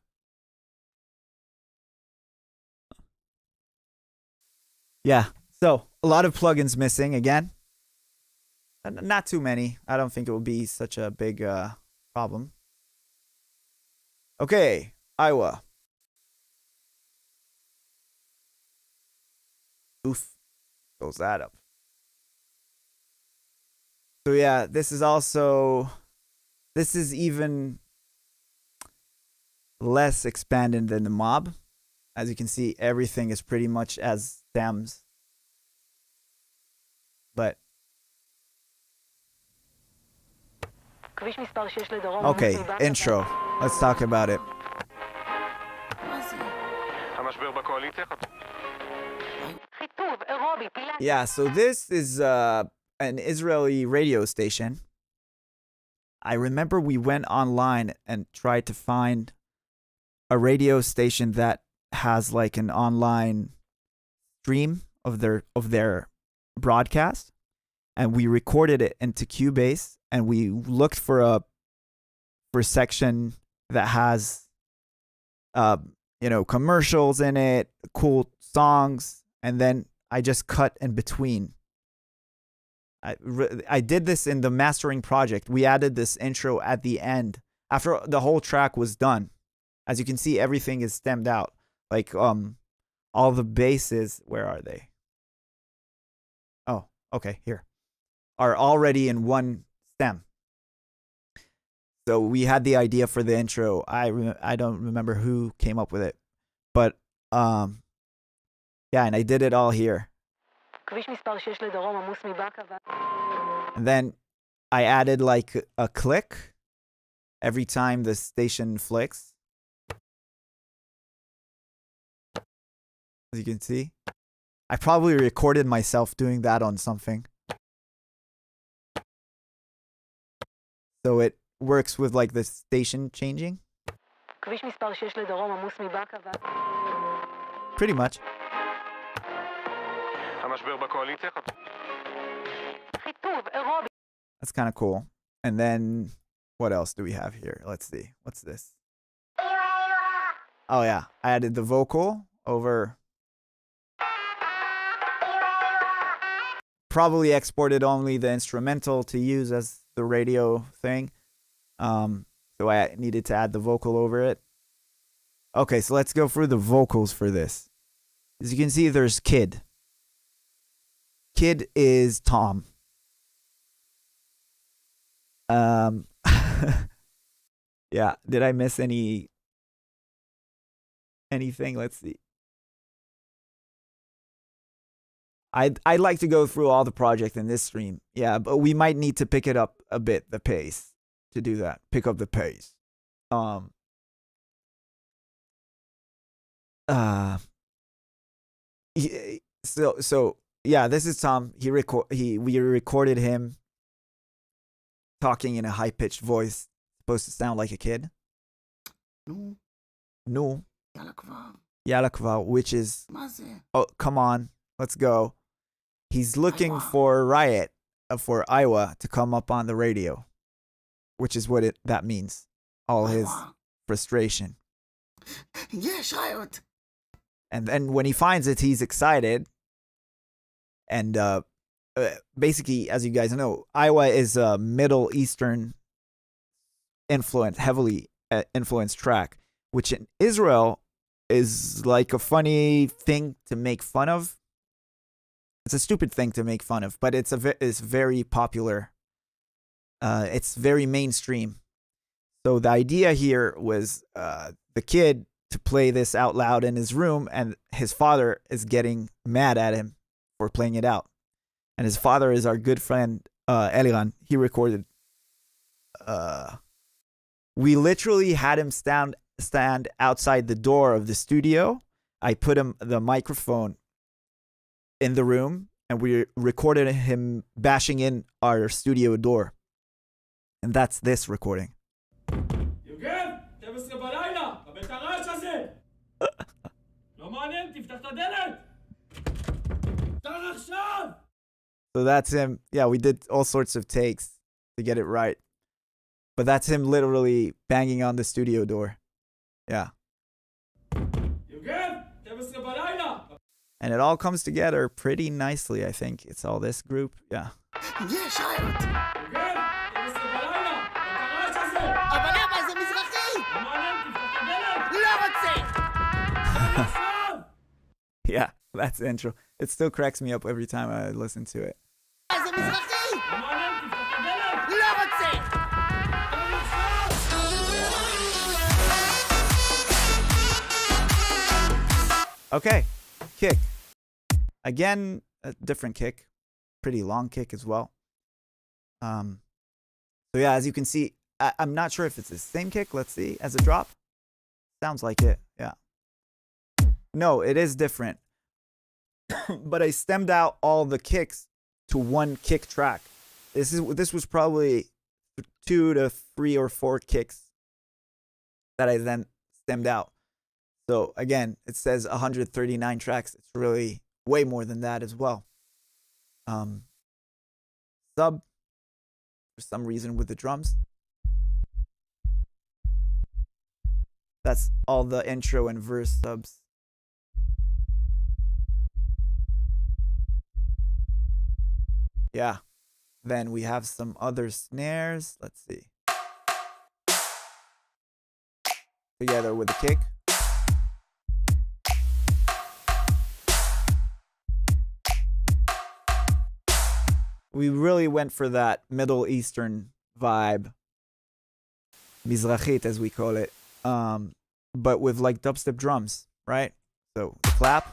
Yeah, so a lot of plugins missing again. Not too many. I don't think it will be such a big problem. Okay, Iowa. Oof, goes that up. So yeah, this is even less expanded than the Mob. As you can see, everything is pretty much as stems. But okay, intro. Let's talk about it. Yeah, so this is an Israeli radio station. I remember we went online and tried to find a radio station that has like an online stream of their broadcast, and we recorded it into Cubase, and we looked for a section that has commercials in it, cool songs, and then I just cut in between. I did this in the mastering project. We added this intro at the end after the whole track was done. As you can see, everything is stemmed out. Like all the basses, where are they? Oh, okay, here. Are already in one stem. So we had the idea for the intro. I don't remember who came up with it. But yeah, and I did it all here. And then I added like a click every time the station flicks. As you can see, I probably recorded myself doing that on something. So it works with like the station changing. Pretty much. That's kind of cool. And then what else do we have here? Let's see. What's this? Oh yeah, I added the vocal over. Probably exported only the instrumental to use as the radio thing. So I needed to add the vocal over it. Okay, so let's go through the vocals for this. As you can see, there's Kid. Kid is Tom. Yeah, did I miss anything? Let's see. I'd like to go through all the project in this stream. Yeah, but we might need to pick it up a bit, the pace, to do that. Pick up the pace. So yeah, this is Tom. We recorded him talking in a high pitched voice, supposed to sound like a kid. No. Yalla kvar, which is oh, come on. let's go. He's looking for RIOT, for Iowa, to come up on the radio, which is what that means. All his frustration. Yes, RIOT. And then when he finds it, he's excited. And basically, as you guys know, Iowa is a Middle Eastern heavily influenced track, which in Israel is like a funny thing to make fun of. It's a stupid thing to make fun of, but it's very popular. It's very mainstream. So the idea here was the kid to play this out loud in his room, and his father is getting mad at him for playing it out. And his father is our good friend Eliran. He recorded. We literally had him stand outside the door of the studio. I put the microphone in the room, and we recorded him bashing in our studio door. And that's this recording. יוגב, 12 בלילה, קבל את הרעש הזה! לא מעניין, תפתח את הדלת! פתח עכשיו! So that's him. Yeah, we did all sorts of takes to get it right. But that's him literally banging on the studio door. Yeah. יוגב, 12 בלילה! And it all comes together pretty nicely, I think. It's all this group. Yeah. Yes, RIOT. יוגב, 12 בלילה, קבל את הרעש הזה! אבל למה זה מזרחי? לא מעניין, תפתח את הדלת! לא רוצה! עכשיו! Yeah, that's the intro. It still cracks me up every time I listen to it. זה מזרחי! לא מעניין, תפתח את הדלת! לא רוצה! Okay, kick. Again, a different kick. Pretty long kick as well. So yeah, as you can see, I'm not sure if it's the same kick. Let's see. As a drop. Sounds like it. Yeah. No, it is different. But I stemmed out all the kicks to one kick track. This was probably 2 to 3 or 4 kicks that I then stemmed out. So again, it says 139 tracks. It's really way more than that as well. Sub, for some reason, with the drums. That's all the intro and verse subs. Yeah. Then we have some other snares. Let's see. Together with the kick. We really went for that Middle Eastern vibe. Mizrachit, as we call it. But with like dubstep drums, right? So the clap.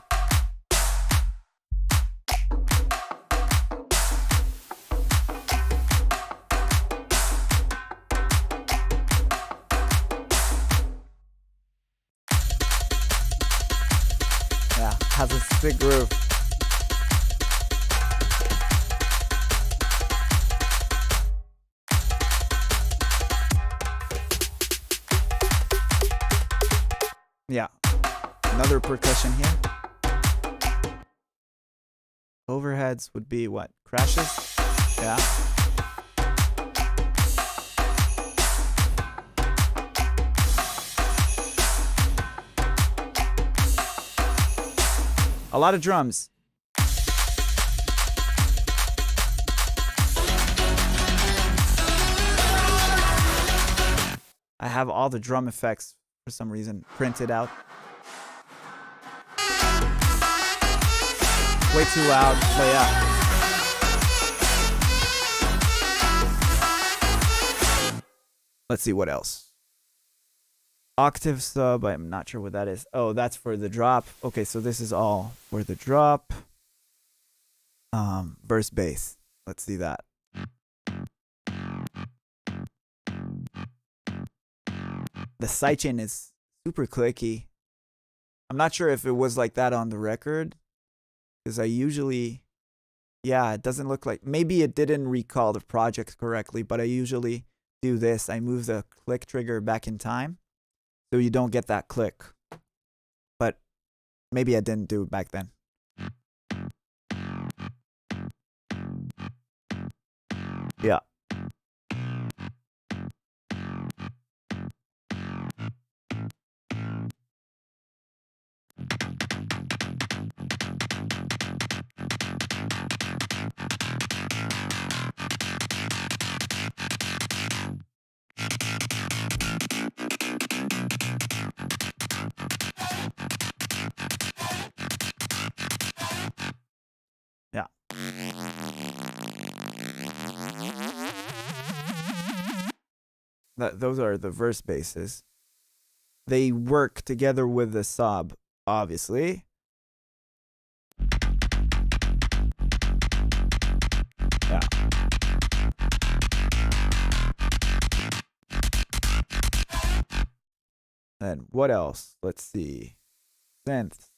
Yeah, has a sick groove. Yeah, another percussion here. Overheads would be what? Crashes? Yeah. A lot of drums. I have all the drum effects for some reason printed out. Way too loud, but yeah. Let's see what else. Octave sub, I'm not sure what that is. Oh, that's for the drop. Okay, so this is all for the drop. Verse bass. Let's see that. The sidechain is super clicky. I'm not sure if it was like that on the record, because I usually, yeah, it doesn't look like, maybe it didn't recall the project correctly, but I usually do this. I move the click trigger back in time so you don't get that click. But maybe I didn't do it back then. Yeah. Yeah. Those are the verse basses. They work together with the sub, obviously. Yeah. And what else? Let's see. Synths.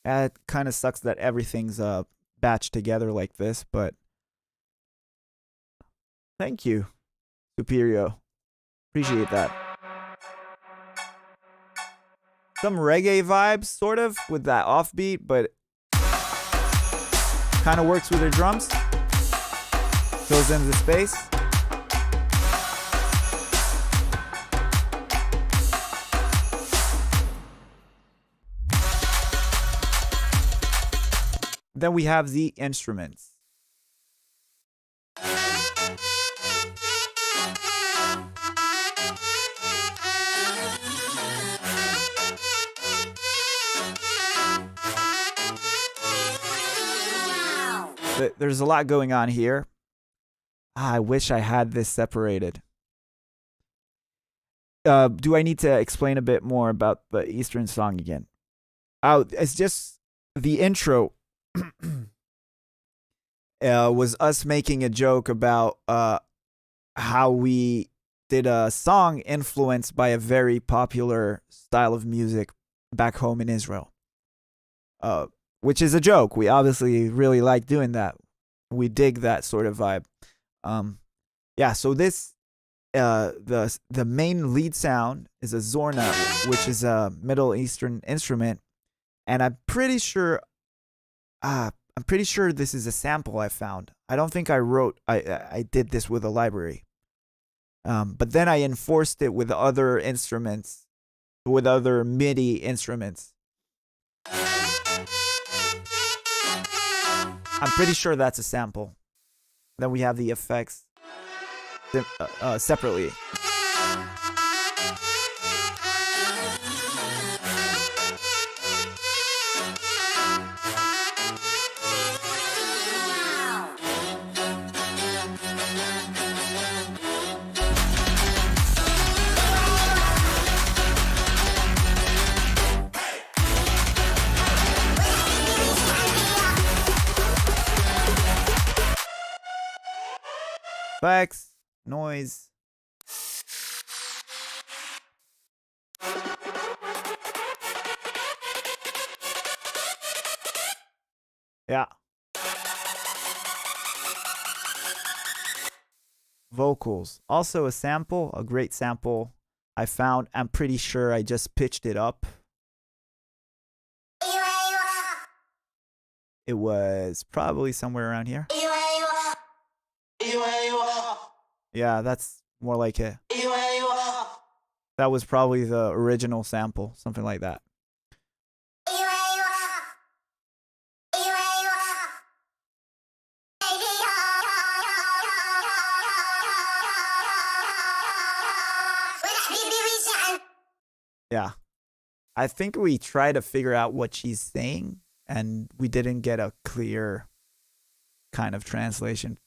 It kind of sucks that everything's batched together like this, but thank you, Superio. Appreciate that. Some reggae vibes, sort of, with that offbeat, but kind of works with her drums. Fills in the space. Then we have the instruments. There's a lot going on here. I wish I had this separated. Do I need to explain a bit more about the Eastern song again? Oh, it's just the intro was us making a joke about how we did a song influenced by a very popular style of music back home in Israel. Which is a joke. We obviously really like doing that. We dig that sort of vibe. Yeah, so this the main lead sound is a Zorna, which is a Middle Eastern instrument, and I'm pretty sure this is a sample I found. I don't think I did this with a library. But then I enforced it with other instruments, with other MIDI instruments. I'm pretty sure that's a sample. Then we have the effects separately. Effects, noise. Yeah. Vocals. Also a sample, a great sample I found. I'm pretty sure I just pitched it up. It was probably somewhere around here. Yeah, that's more like it. That was probably the original sample, something like that. Yeah. I think we tried to figure out what she's saying, and we didn't get a clear kind of translation.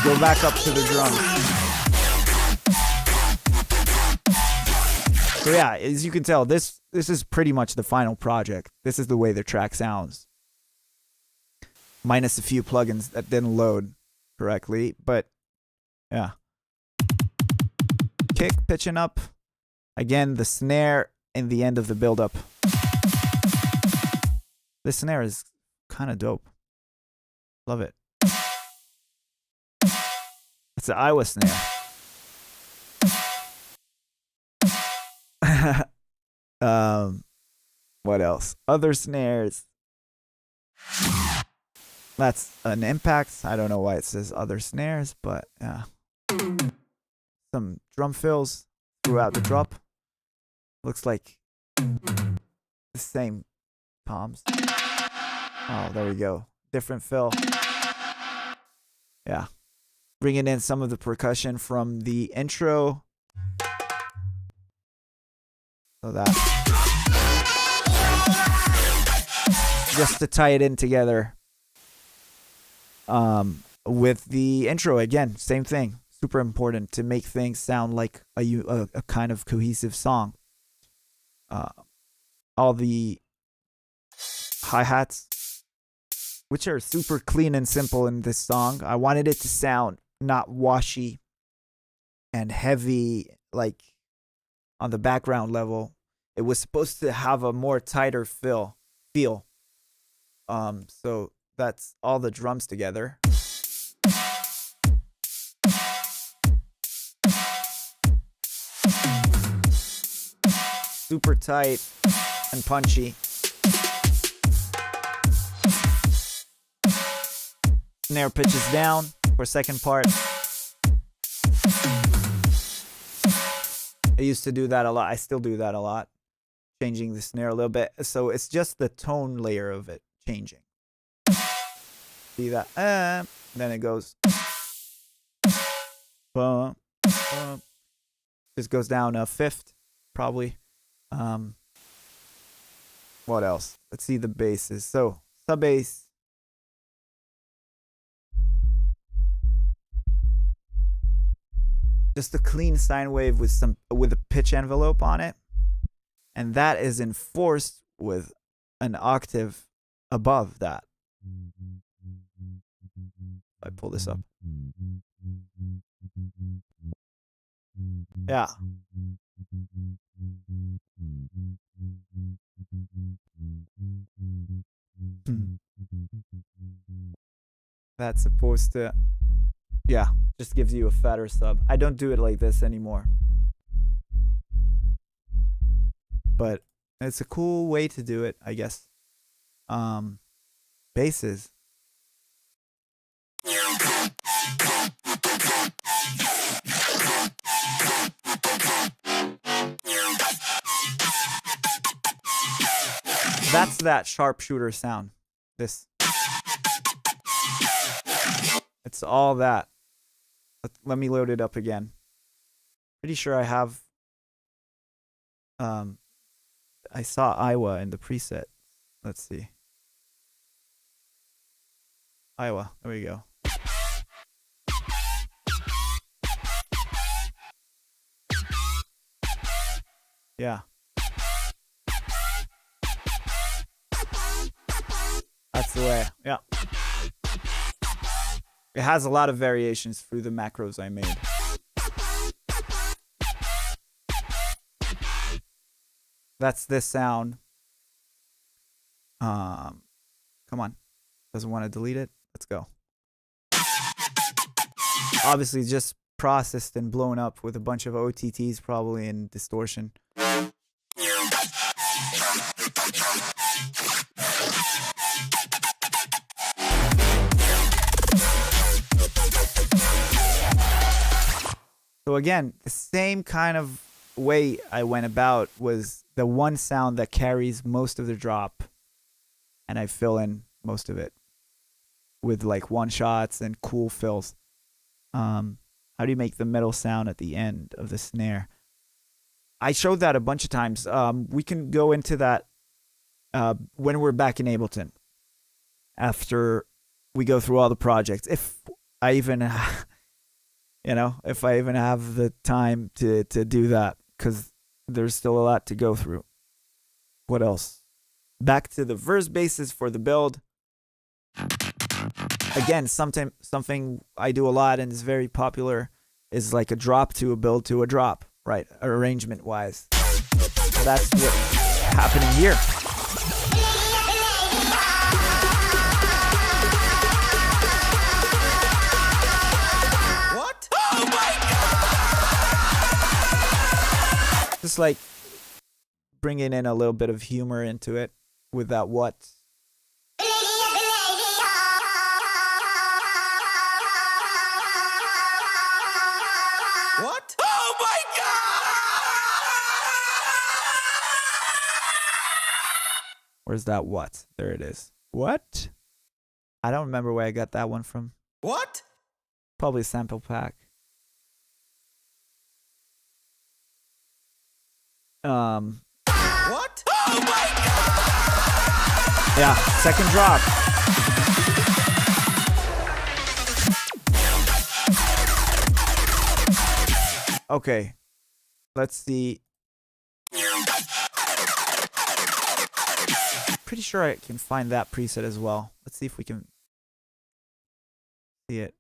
Go back up to the drums. So yeah, as you can tell, this is pretty much the final project. This is the way the track sounds. Minus a few plugins that didn't load correctly, but yeah. Kick pitching up. Again, the snare in the end of the build-up. This snare is kind of dope. Love it. It's an Iowa snare. What What else? Other snares. That's an impact. I don't know why it says other snares, but yeah. Some drum fills throughout the drop. Looks like the same toms. Oh, there we go. Different fill. Yeah. Bringing in some of the percussion from the intro. So that. Just to tie it in together. With the intro, again, same thing. Super important to make things sound like a kind of cohesive song. All the hi-hats, which are super clean and simple in this song. I wanted it to sound not washy and heavy, like on the background level. It was supposed to have a more tighter feel. So that's all the drums together. Super tight and punchy. Snare pitches down for second part. I used to do that a lot. I still do that a lot. Changing the snare a little bit. So it's just the tone layer of it changing. See that? Then it goes. Bum, bum. Just goes down a fifth, probably. What else? Let's see the basses. So, sub bass. Just a clean sine wave with a pitch envelope on it. And that is enforced with an octave above that. I pull this up. Yeah. That's supposed to, yeah, just gives you a fatter sub. I don't do it like this anymore. But it's a cool way to do it, I guess. Basses. That's that sharpshooter sound. This. It's all that. Let me load it up again. Pretty sure I have. I saw Iowa in the preset. Let's see. Iowa. There we go. Yeah. That's the way. Yeah. It has a lot of variations through the macros I made. That's this sound. Come on. Doesn't want to delete it? Let's go. Obviously just processed and blown up with a bunch of OTTs probably and distortion. So again, the same kind of way I went about was the one sound that carries most of the drop, and I fill in most of it with like one shots and cool fills. How do you make the middle sound at the end of the snare? I showed that a bunch of times. We can go into that when we're back in Ableton after we go through all the projects. If I even, if I even have the time to do that, because there's still a lot to go through. What else? Back to the verse bases for the build. Again, something I do a lot and is very popular is like a drop to a build to a drop, right? Arrangement wise. So that's what's happening here. What? Oh my God! Just like bringing in a little bit of humor into it with that what. What? Oh my Where's that what? There it is. What? I don't remember where I got that one from. God! What? Probably sample pack. What? Oh my God! Yeah, second drop. Okay, let's see. Pretty sure I can find that preset as well. Let's see if we can see it.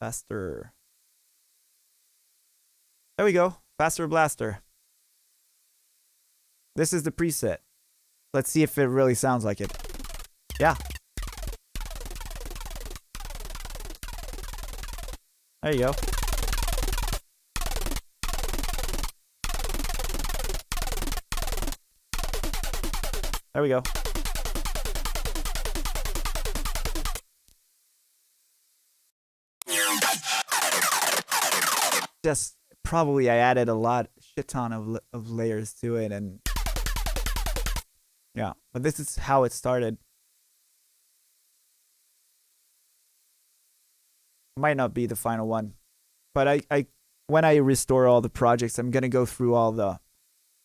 Faster. There we go. Faster Blaster. This is the preset. Let's see if it really sounds like it. Yeah. There you go. There we go. Just probably I added a shit ton of layers to it, and yeah, but this is how it started. Might not be the final one, but I when I restore all the projects, I'm gonna go through all the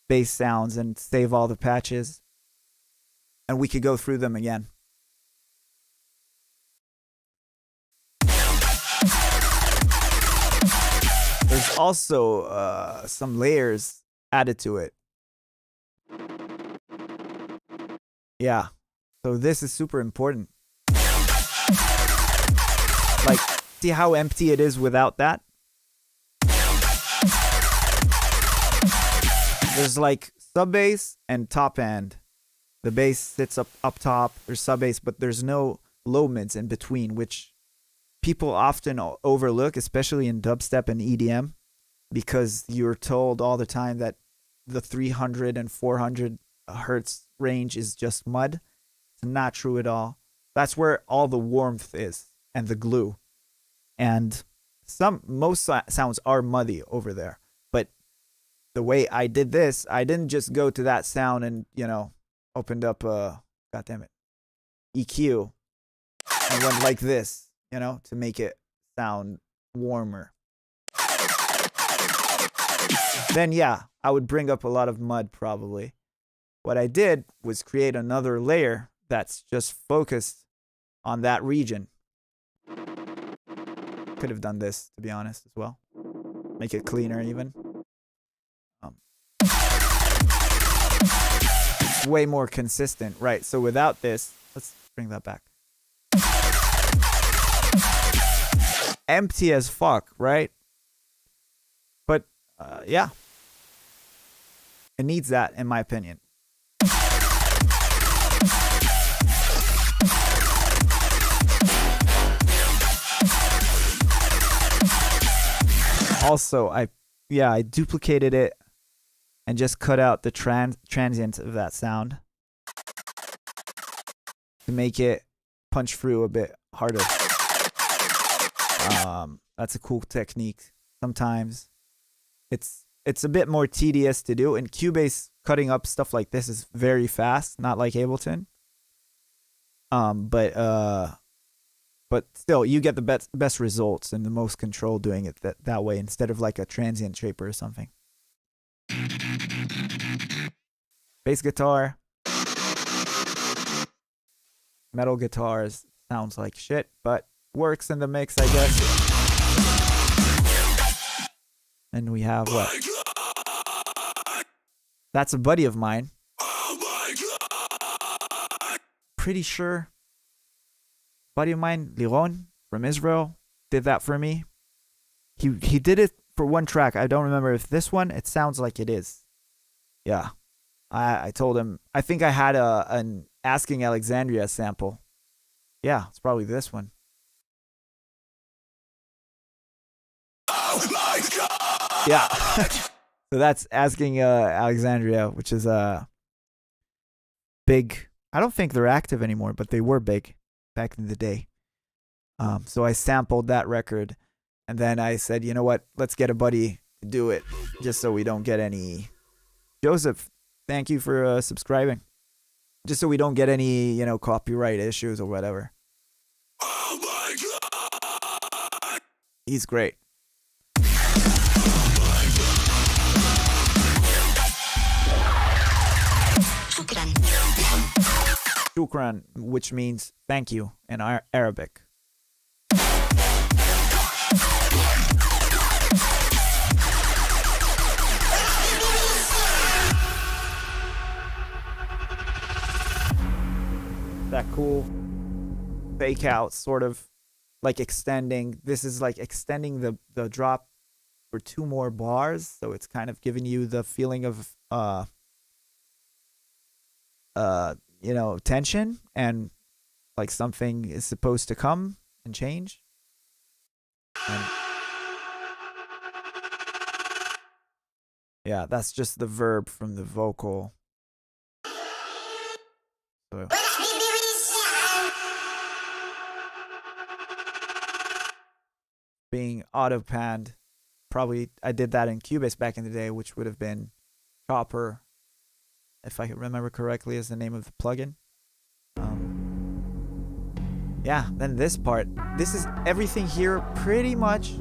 bass sounds and save all the patches, and we could go through them again. There's also some layers added to it. Yeah, so this is super important. Like, see how empty it is without that? There's like sub bass and top end. The bass sits up top. There's sub bass, but there's no low mids in between, which people often overlook, especially in dubstep and EDM, because you're told all the time that the 300 and 400 hertz range is just mud. It's not true at all. That's where all the warmth is and the glue. And most sounds are muddy over there. But the way I did this, I didn't just go to that sound and, opened up goddammit, EQ and went like this, to make it sound warmer. Then yeah, I would bring up a lot of mud probably. What I did was create another layer that's just focused on that region. Could have done this, to be honest, as well. Make it cleaner even. It's way more consistent, right? So without this, let's bring that back. Empty as fuck, right? But yeah, it needs that, in my opinion. Also, I duplicated it and just cut out the transient of that sound to make it punch through a bit harder. That's a cool technique. Sometimes it's a bit more tedious to do, and Cubase cutting up stuff like this is very fast, not like Ableton. But still, you get the best results and the most control doing it that way instead of like a transient shaper or something. Bass guitar. Metal guitars sounds like shit, but works in the mix, I guess. And we have what? That's a buddy of mine. Pretty sure. Buddy of mine, Liron from Israel, did that for me. He did it for one track. I don't remember if this one. It sounds like it is. Yeah. I told him. I think I had an Asking Alexandria sample. Yeah, it's probably this one. Oh my God! Yeah. So that's Asking Alexandria, which is a big. I don't think they're active anymore, but they were big back in the day. So I sampled that record, and then I said, you know what? Let's get a buddy to do it, just so we don't get any. Joseph, thank you for subscribing. Just so we don't get any, copyright issues or whatever. Oh my God! He's great. Shukran, which means thank you in Arabic. That cool fake out, sort of like extending. This is like extending the drop for 2 more bars, so it's kind of giving you the feeling of tension, and like something is supposed to come and change. And yeah, that's just the verb from the vocal. So being auto-panned, probably I did that in Cubase back in the day, which would have been Chopper, if I remember correctly, is the name of the plugin. Yeah, then this part. This is everything here pretty much.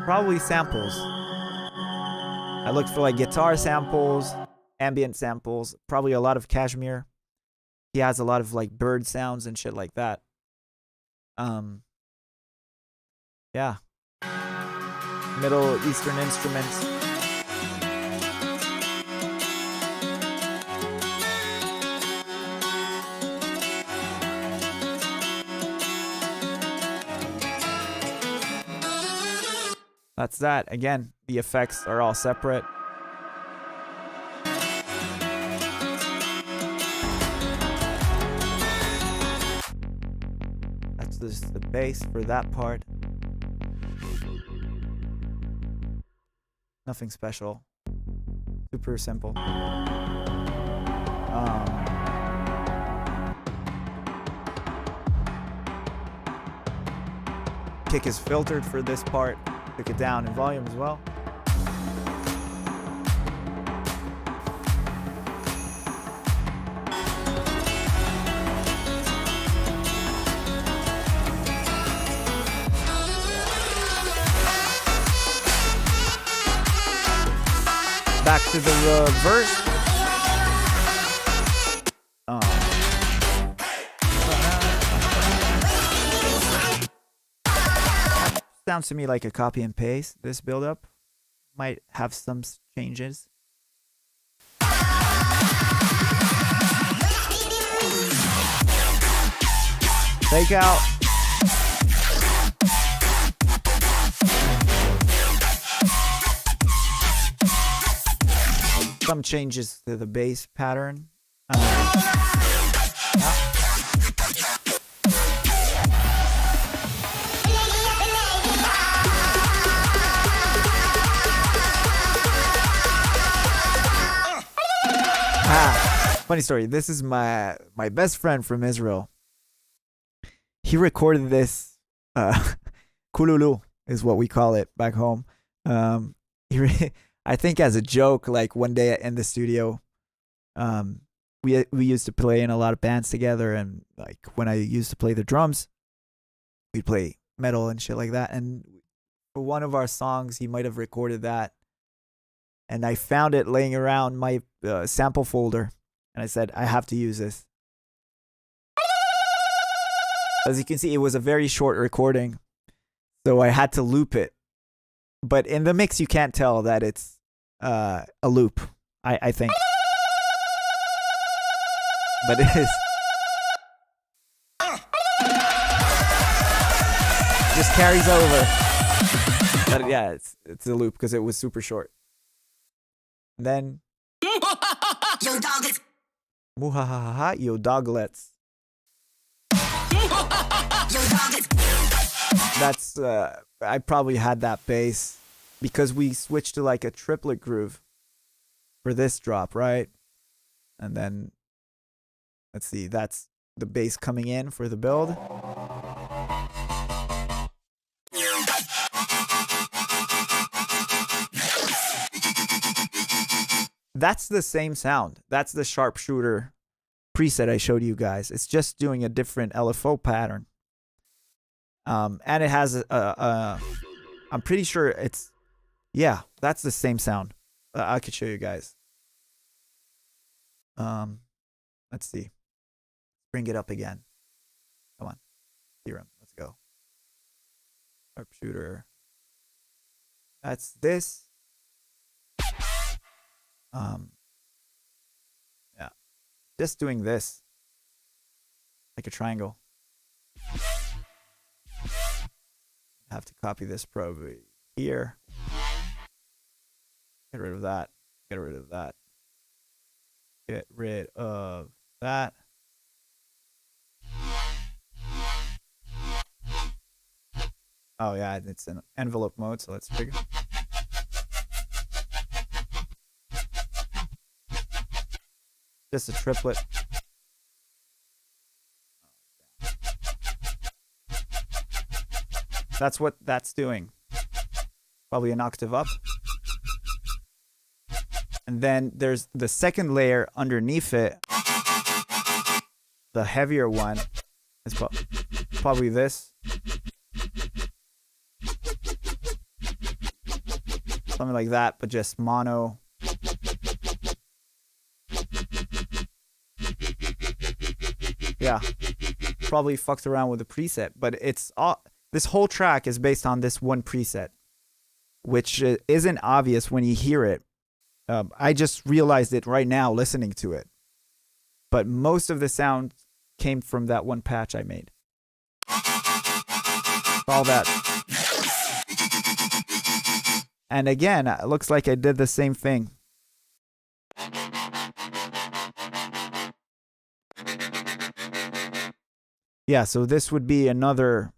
Probably samples. I looked for like guitar samples, ambient samples, probably a lot of Kashmir. He has a lot of like bird sounds and shit like that. Yeah. Middle Eastern instruments. That's that. Again, the effects are all separate. That's just the bass for that part. Nothing special. Super simple. Kick is filtered for this part. Took it down in volume as well. Back to the verse. Sounds to me like a copy and paste. This build up might have some changes. Take out. Some changes to the bass pattern. Funny story. This is my best friend from Israel. He recorded this. Kululu is what we call it back home. I think as a joke, like one day in the studio, we used to play in a lot of bands together, and like when I used to play the drums, we'd play metal and shit like that. And for one of our songs, he might have recorded that, and I found it laying around my sample folder. And I said, I have to use this. As you can see, it was a very short recording, so I had to loop it. But in the mix, you can't tell that it's a loop, I think. But it is. Just carries over. But yeah, it's a loop because it was super short. Then. Yo, dog is. Muhahaha, yo doglets. Yo, dog is. That's I probably had that bass because we switched to like a triplet groove for this drop, right? And then let's see, that's the bass coming in for the build. That's the same sound. That's the sharpshooter preset I showed you guys. It's just doing a different LFO pattern. And it has I'm pretty sure it's, yeah, that's the same sound. I could show you guys. Let's see. Bring it up again. Come on. Theorem. Let's go. Sharpshooter. That's this. Yeah. Just doing this. Like a triangle. Have to copy this probably here. Get rid of that. Get rid of that. Get rid of that. Oh yeah, it's in envelope mode, so let's figure. Just a triplet. That's what that's doing. Probably an octave up. And then there's the second layer underneath it. The heavier one is probably this. Something like that, but just mono. Yeah. Probably fucked around with the preset, but it's all, this whole track is based on this one preset, which isn't obvious when you hear it. I just realized it right now listening to it. But most of the sound came from that one patch I made. All that. And again, it looks like I did the same thing. Yeah, so this would be another,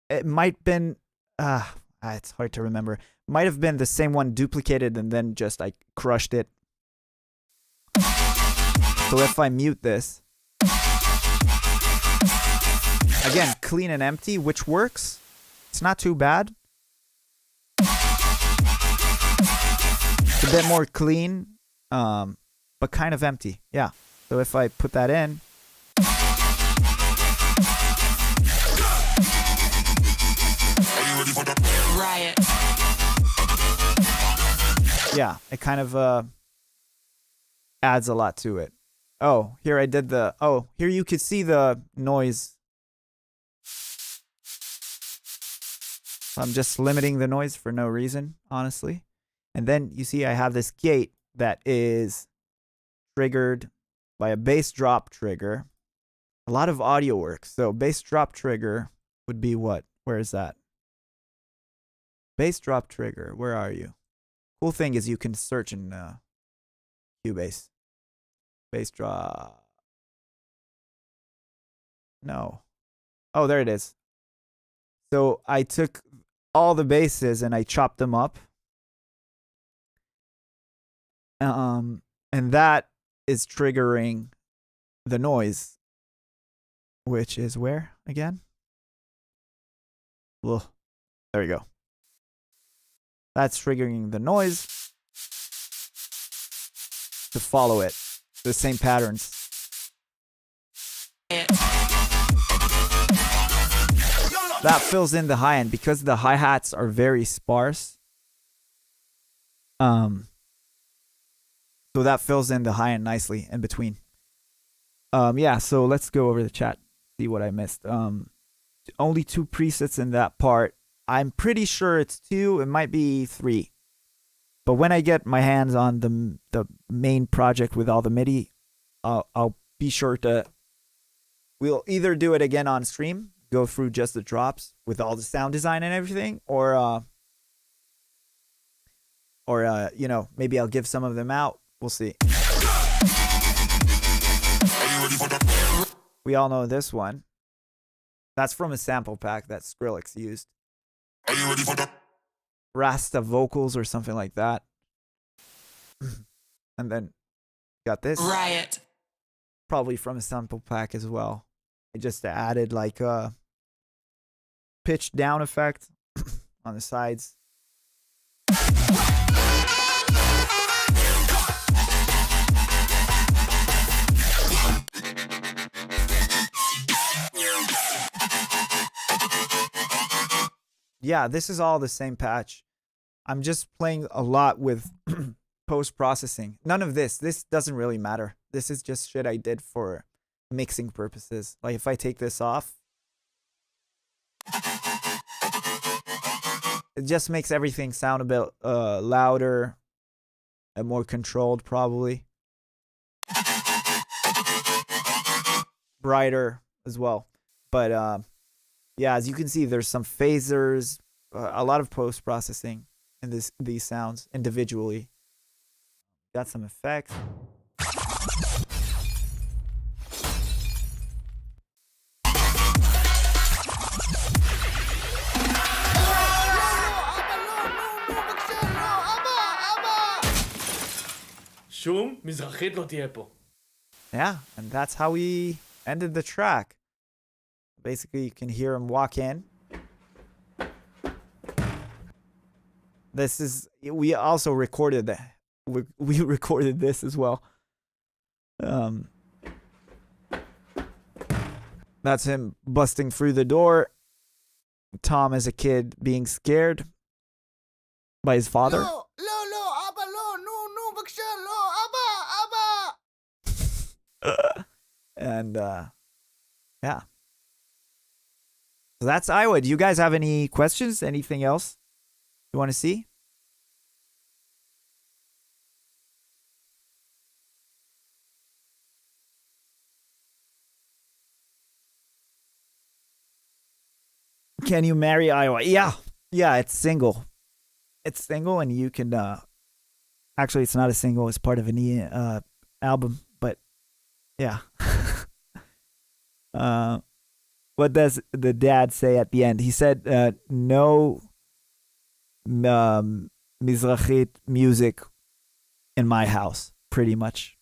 it might been, it's hard to remember. Might have been the same one duplicated and then just I crushed it. So if I mute this, again, clean and empty, which works. It's not too bad. It's a bit more clean, but kind of empty. Yeah. So if I put that in, Riot. yeah, it kind of adds a lot to it. Oh, here I did the, oh, here you could see the noise. I'm just limiting the noise for no reason, honestly. And then you see I have this gate that is triggered by a bass drop trigger. A lot of audio work. So bass drop trigger would be what? Where is that? Bass drop trigger. Where are you? Cool thing is you can search in Cubase. Bass drop. No. Oh, there it is. So I took all the basses and I chopped them up. And that is triggering the noise, which is where again? Well, there you go. That's triggering the noise to follow it. The same patterns. That fills in the high end because the hi-hats are very sparse. So that fills in the high end nicely in between. Yeah, so let's go over the chat, see what I missed. Only 2 presets in that part. I'm pretty sure it's 2. It might be 3. But when I get my hands on the main project with all the MIDI, I'll be sure to. We'll either do it again on stream, go through just the drops with all the sound design and everything, or you know, maybe I'll give some of them out. We'll see. We all know this one. That's from a sample pack that Skrillex used. Are you ready for the Rasta vocals or something like that. And then got this. Riot. Probably from a sample pack as well. It just added like a pitch down effect on the sides. Yeah, this is all the same patch. I'm just playing a lot with post-processing. None of this. This doesn't really matter. This is just shit I did for mixing purposes. Like if I take this off, it just makes everything sound a bit louder and more controlled, probably. Brighter as well. But yeah, as you can see, there's some phasers, a lot of post-processing in these sounds individually. Got some effects. שום מזרחית לא תהיה פה. Yeah, and that's how we ended the track. Basically, you can hear him walk in. This is, we also recorded that. We recorded this as well. That's him busting through the door. Tom as a kid being scared by his father. לא, אבא, לא, נו, בבקשה, לא, אבא. And yeah. So that's Iowa. Do you guys have any questions? Anything else you want to see? Can you marry Iowa? Yeah, it's single. It's single, and you can. Actually, it's not a single. It's part of an album, but yeah. What does the dad say at the end? He said, "No Mizrachit music in my house," pretty much.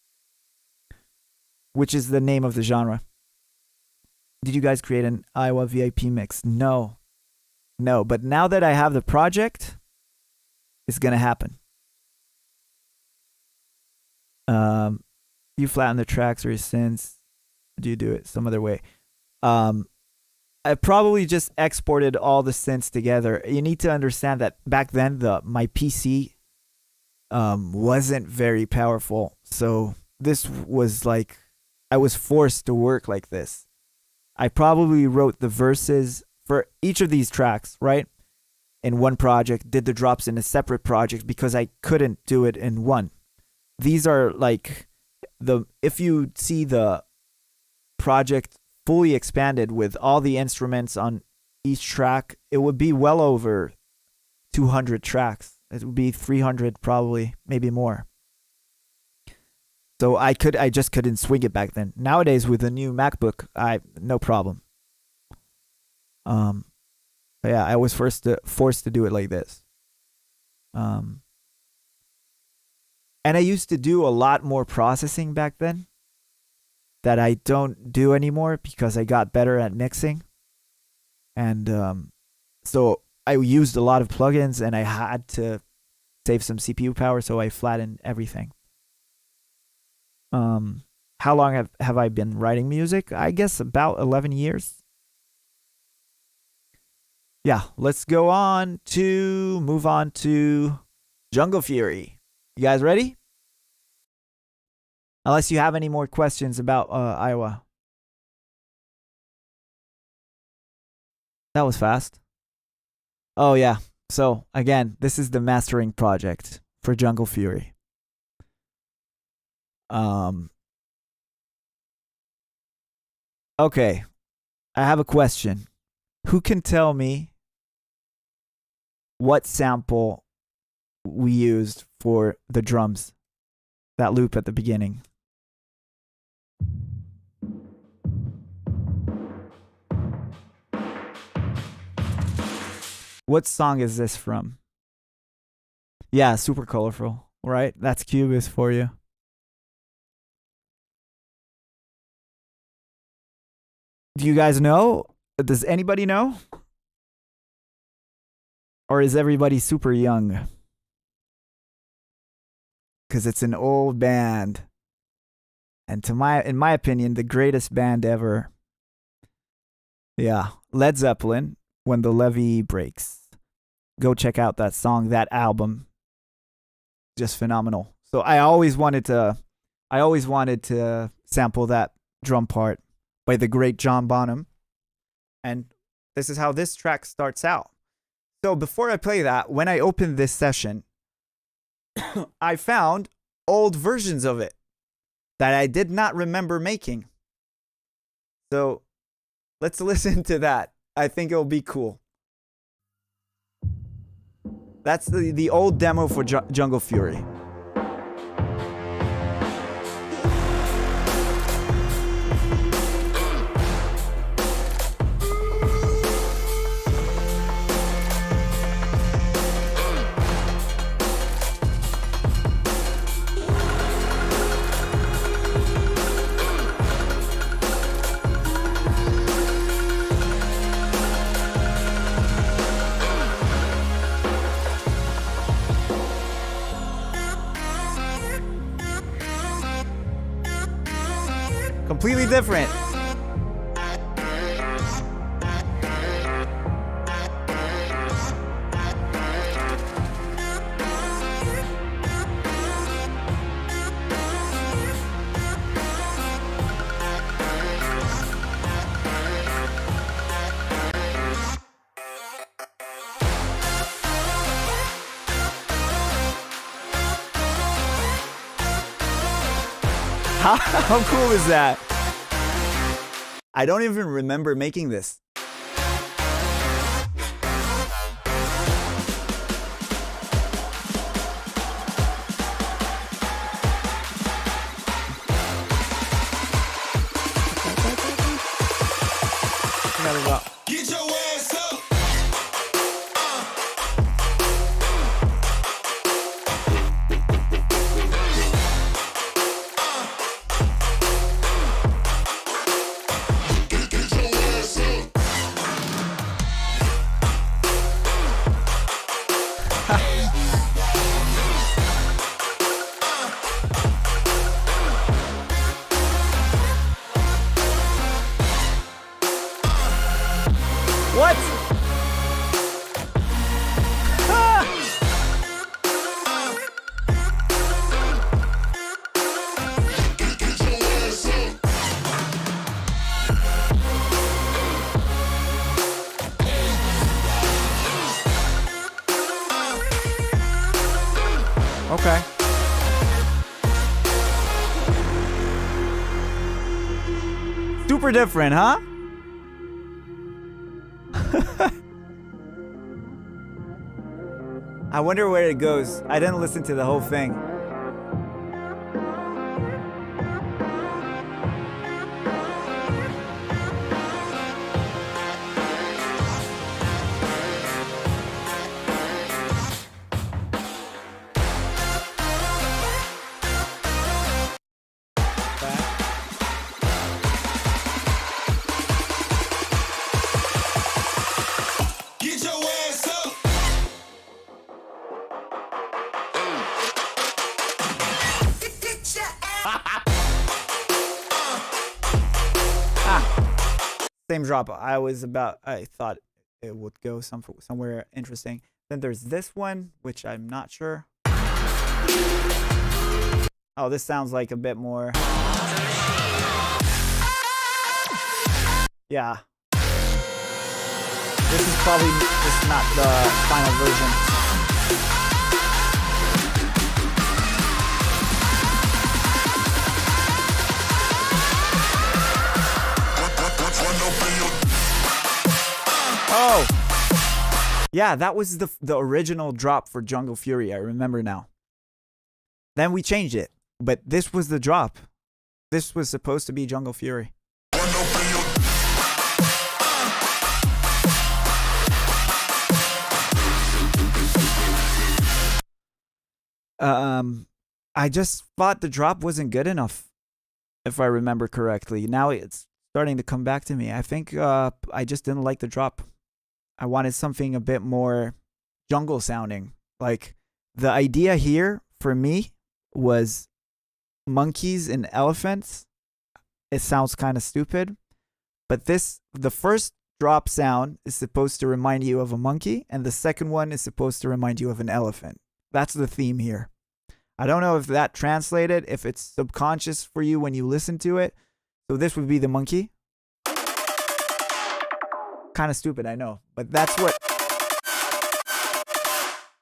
Which is the name of the genre. Did you guys create an Iowa VIP mix? No. But now that I have the project, it's gonna happen. You flatten the tracks or synths? Do you do it some other way? I probably just exported all the synths together. You need to understand that back then my PC wasn't very powerful, so this was like I was forced to work like this. I probably wrote the verses for each of these tracks, right, in one project, did the drops in a separate project because I couldn't do it in one. These are like if you see the project fully expanded with all the instruments on each track, it would be well over 200 tracks. It would be 300 probably, maybe more. So I just couldn't swing it back then. Nowadays with the new MacBook, no problem. Yeah, I was forced to do it like this. And I used to do a lot more processing back then that I don't do anymore because I got better at mixing. And so I used a lot of plugins and I had to save some CPU power, so I flattened everything. How long have I been writing music? I guess about 11 years. Yeah, let's move on to Jungle Fury. You guys ready? Unless you have any more questions about Iowa. That was fast. Oh yeah. So again, this is the mastering project for Jungle Fury. Okay. I have a question. Who can tell me what sample we used for the drums? That loop at the beginning. What song is this from? Yeah, super colorful, right? That's Cubist for you. Do you guys know? Does anybody know? Or is everybody super young? Because it's an old band. And in my opinion, the greatest band ever. Yeah, Led Zeppelin, When the Levee Breaks. Go check out that song, that album. Just phenomenal. So I always wanted to sample that drum part by the great John Bonham. And this is how this track starts out. So before I play that, when I opened this session, I found old versions of it that I did not remember making. So let's listen to that. I think it'll be cool. That's the old demo for Jungle Fury. Completely different. How cool is that? I don't even remember making this. Get your ass up. What? Ah! Okay. Super different, huh? I wonder where it goes. I didn't listen to the whole thing. Get your ass up. Same drop. I thought it would go somewhere interesting. Then there's this one, which I'm not sure. Oh, this sounds like a bit more. Yeah. This is probably just not the final version. Oh, yeah, that was the original drop for Jungle Fury. I remember now. Then we changed it, but this was the drop. This was supposed to be Jungle Fury. I just thought the drop wasn't good enough, if I remember correctly. Now it's starting to come back to me. I think I just didn't like the drop. I wanted something a bit more jungle sounding. Like, the idea here for me was monkeys and elephants. It sounds kind of stupid, but the first drop sound is supposed to remind you of a monkey, and the second one is supposed to remind you of an elephant. That's the theme here. I don't know if that translated, if it's subconscious for you when you listen to it. So this would be the monkey. Kind of stupid, I know, but that's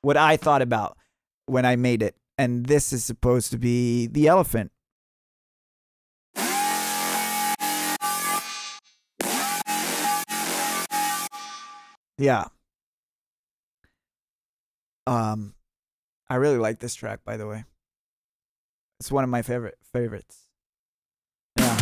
what I thought about when I made it. And this is supposed to be the elephant. Yeah. I really like this track, by the way. It's one of my favorites. Yeah.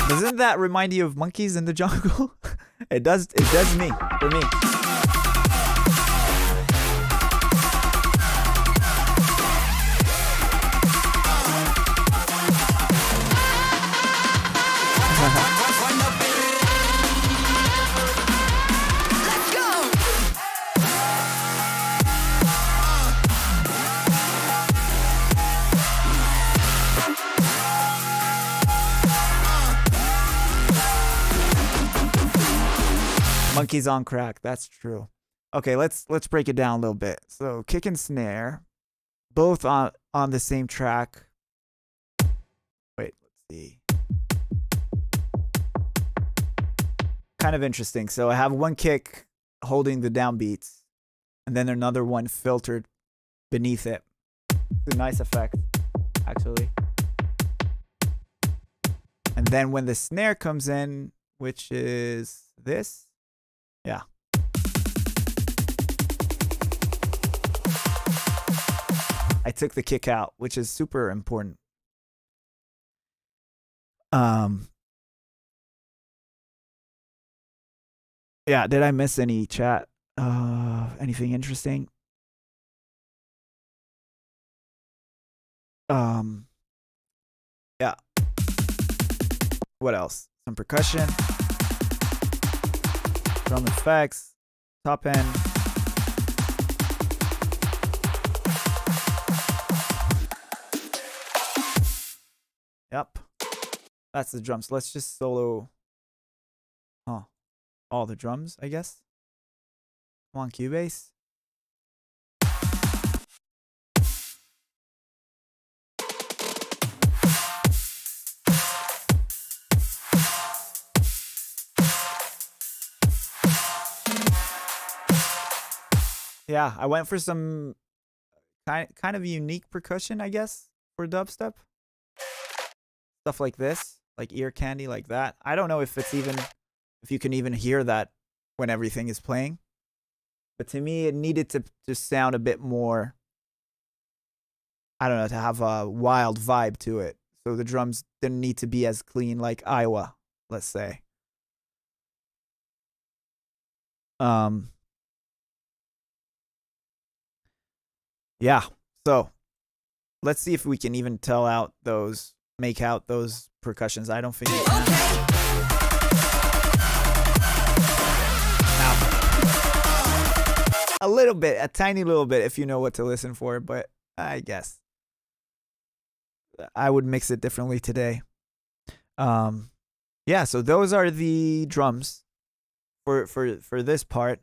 Doesn't that remind you of monkeys in the jungle? It does me, for me. Monkeys on crack, that's true. Okay, let's break it down a little bit. So kick and snare, both on the same track. Wait, let's see. Kind of interesting. So I have one kick holding the downbeats, and then another one filtered beneath it. It's a nice effect, actually. And then when the snare comes in, which is this. Yeah. I took the kick out, which is super important. Yeah, did I miss any chat? Anything interesting? Yeah. What else? Some percussion. Drum effects, top end. Yep. That's the drums. Let's just solo all the drums, I guess. Come on, Cubase. Yeah, I went for some kind of unique percussion, I guess, for dubstep. Stuff like this, like ear candy, like that. I don't know if you can even hear that when everything is playing. But to me, it needed to just sound a bit more, I don't know, to have a wild vibe to it. So the drums didn't need to be as clean like Iowa, let's say. Yeah, so let's see if we can even make out those percussions. I don't think we can. A little bit, a tiny little bit, if you know what to listen for, but I guess I would mix it differently today. Yeah, so those are the drums for this part.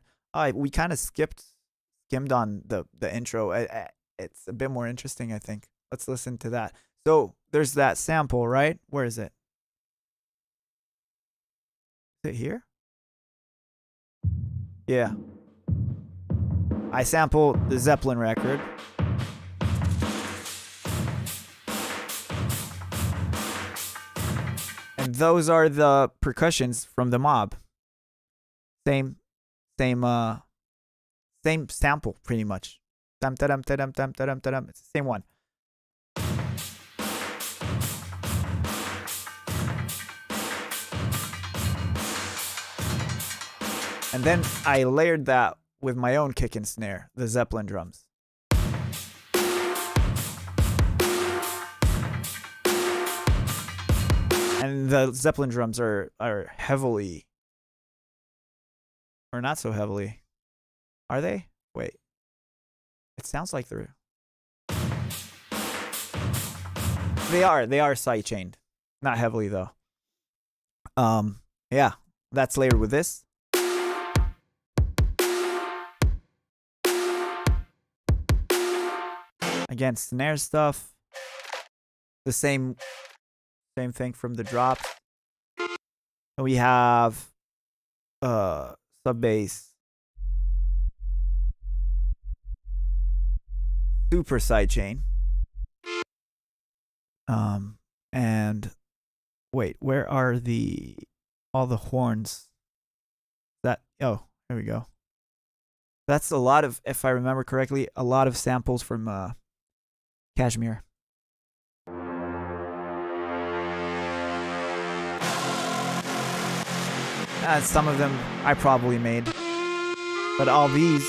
We kind of skimmed on the intro. It's a bit more interesting, I think. Let's listen to that. So there's that sample, right? Where is it? Is it here? Yeah. I sampled the Zeppelin record. And those are the percussions from the mob. Same, same sample pretty much. Dum dum dum dum dum dum. It's the same one. And then I layered that with my own kick and snare, the Zeppelin drums. And the Zeppelin drums are heavily, or not so heavily. Are they? Wait. It sounds like they're... They are sidechained. Not heavily though. Yeah, that's layered with this. Again, snare stuff. The same thing from the drops. And we have sub bass. Super sidechain. And wait, where are all the horns? That, oh, there we go. That's a lot of, if I remember correctly, a lot of samples from Kashmir. Some of them I probably made, but all these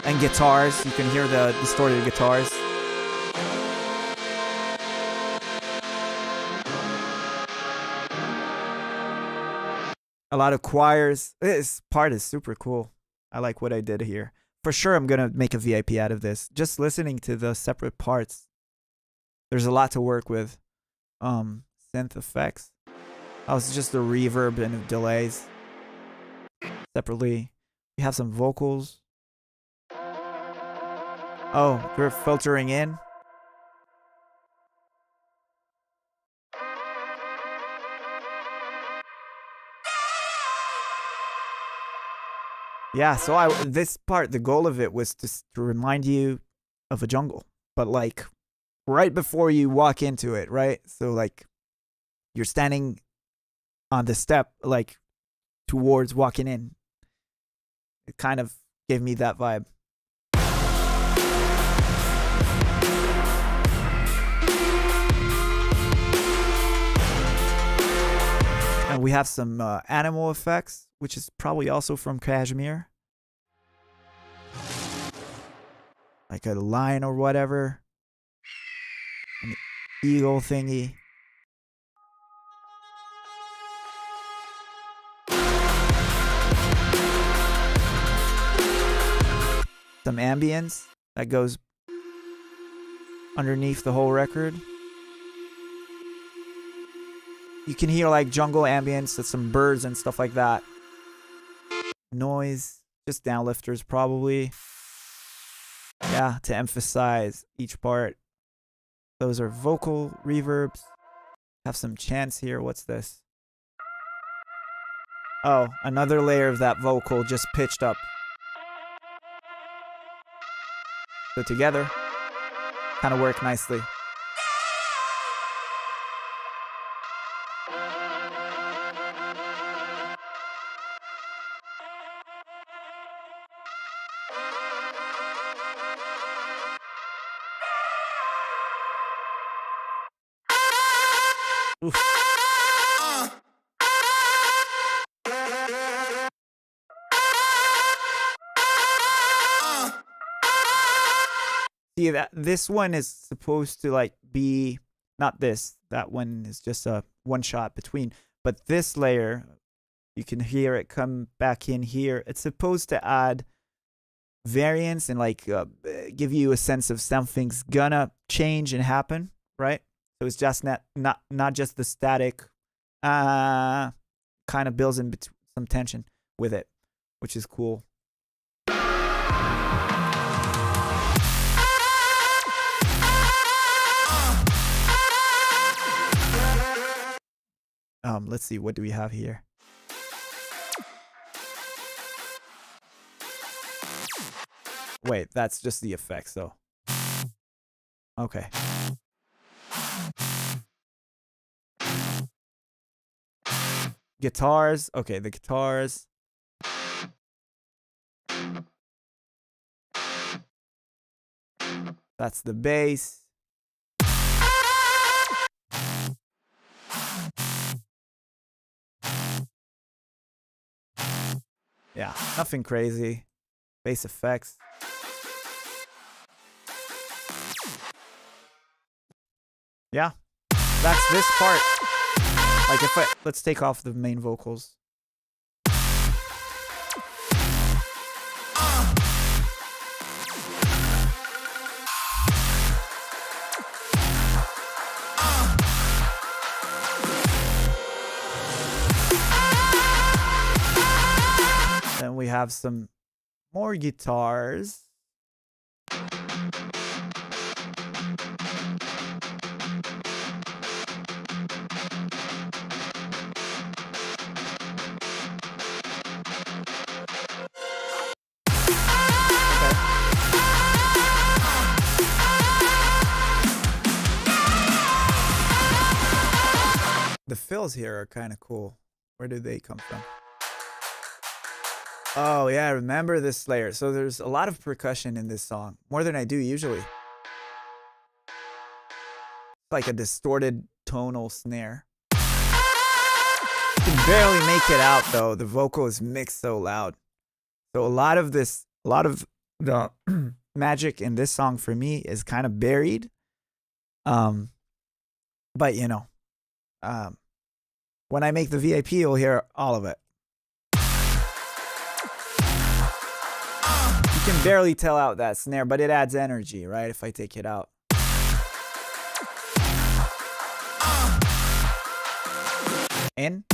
and guitars, you can hear the distorted guitars. A lot of choirs. This part is super cool. I like what I did here. For sure, I'm going to make a VIP out of this. Just listening to the separate parts. There's a lot to work with. Synth effects. Oh, it's just the reverb and delays. Separately. We have some vocals. Oh, we're filtering in. Yeah, so this part, the goal of it was to remind you of a jungle, but like right before you walk into it, right? So like you're standing on the step, like towards walking in. It kind of gave me that vibe. And we have some animal effects, which is probably also from Kashmir. Like a lion or whatever. An eagle thingy. Some ambience that goes underneath the whole record. You can hear like jungle ambience with some birds and stuff like that. Noise, just downlifters probably. Yeah, to emphasize each part. Those are vocal reverbs. Have some chants here. What's this? Oh, another layer of that vocal just pitched up. So together, kind of work nicely. Oof. See, this one is supposed to like be not this. That one is just a one shot between. But this layer, you can hear it come back in here. It's supposed to add variance and like give you a sense of something's gonna change and happen, right? So it's just not just the static. Kind of builds in some tension with it, which is cool. Let's see, what do we have here? Wait, that's just the effects though. Okay. Guitars. Okay, the guitars. That's the bass. Yeah, nothing crazy. Bass effects. Yeah, that's this part. Like let's take off the main vocals. Then we have some more guitars. The fills here are kind of cool. Where do they come from? Oh, yeah, I remember this layer. So there's a lot of percussion in this song, more than I do usually. Like a distorted tonal snare. You can barely make it out, though. The vocal is mixed so loud. So a lot of the magic in this song for me is kind of buried. But, you know, when I make the VIP, you'll hear all of it. You can barely tell out that snare, but it adds energy, right? If I take it out. In.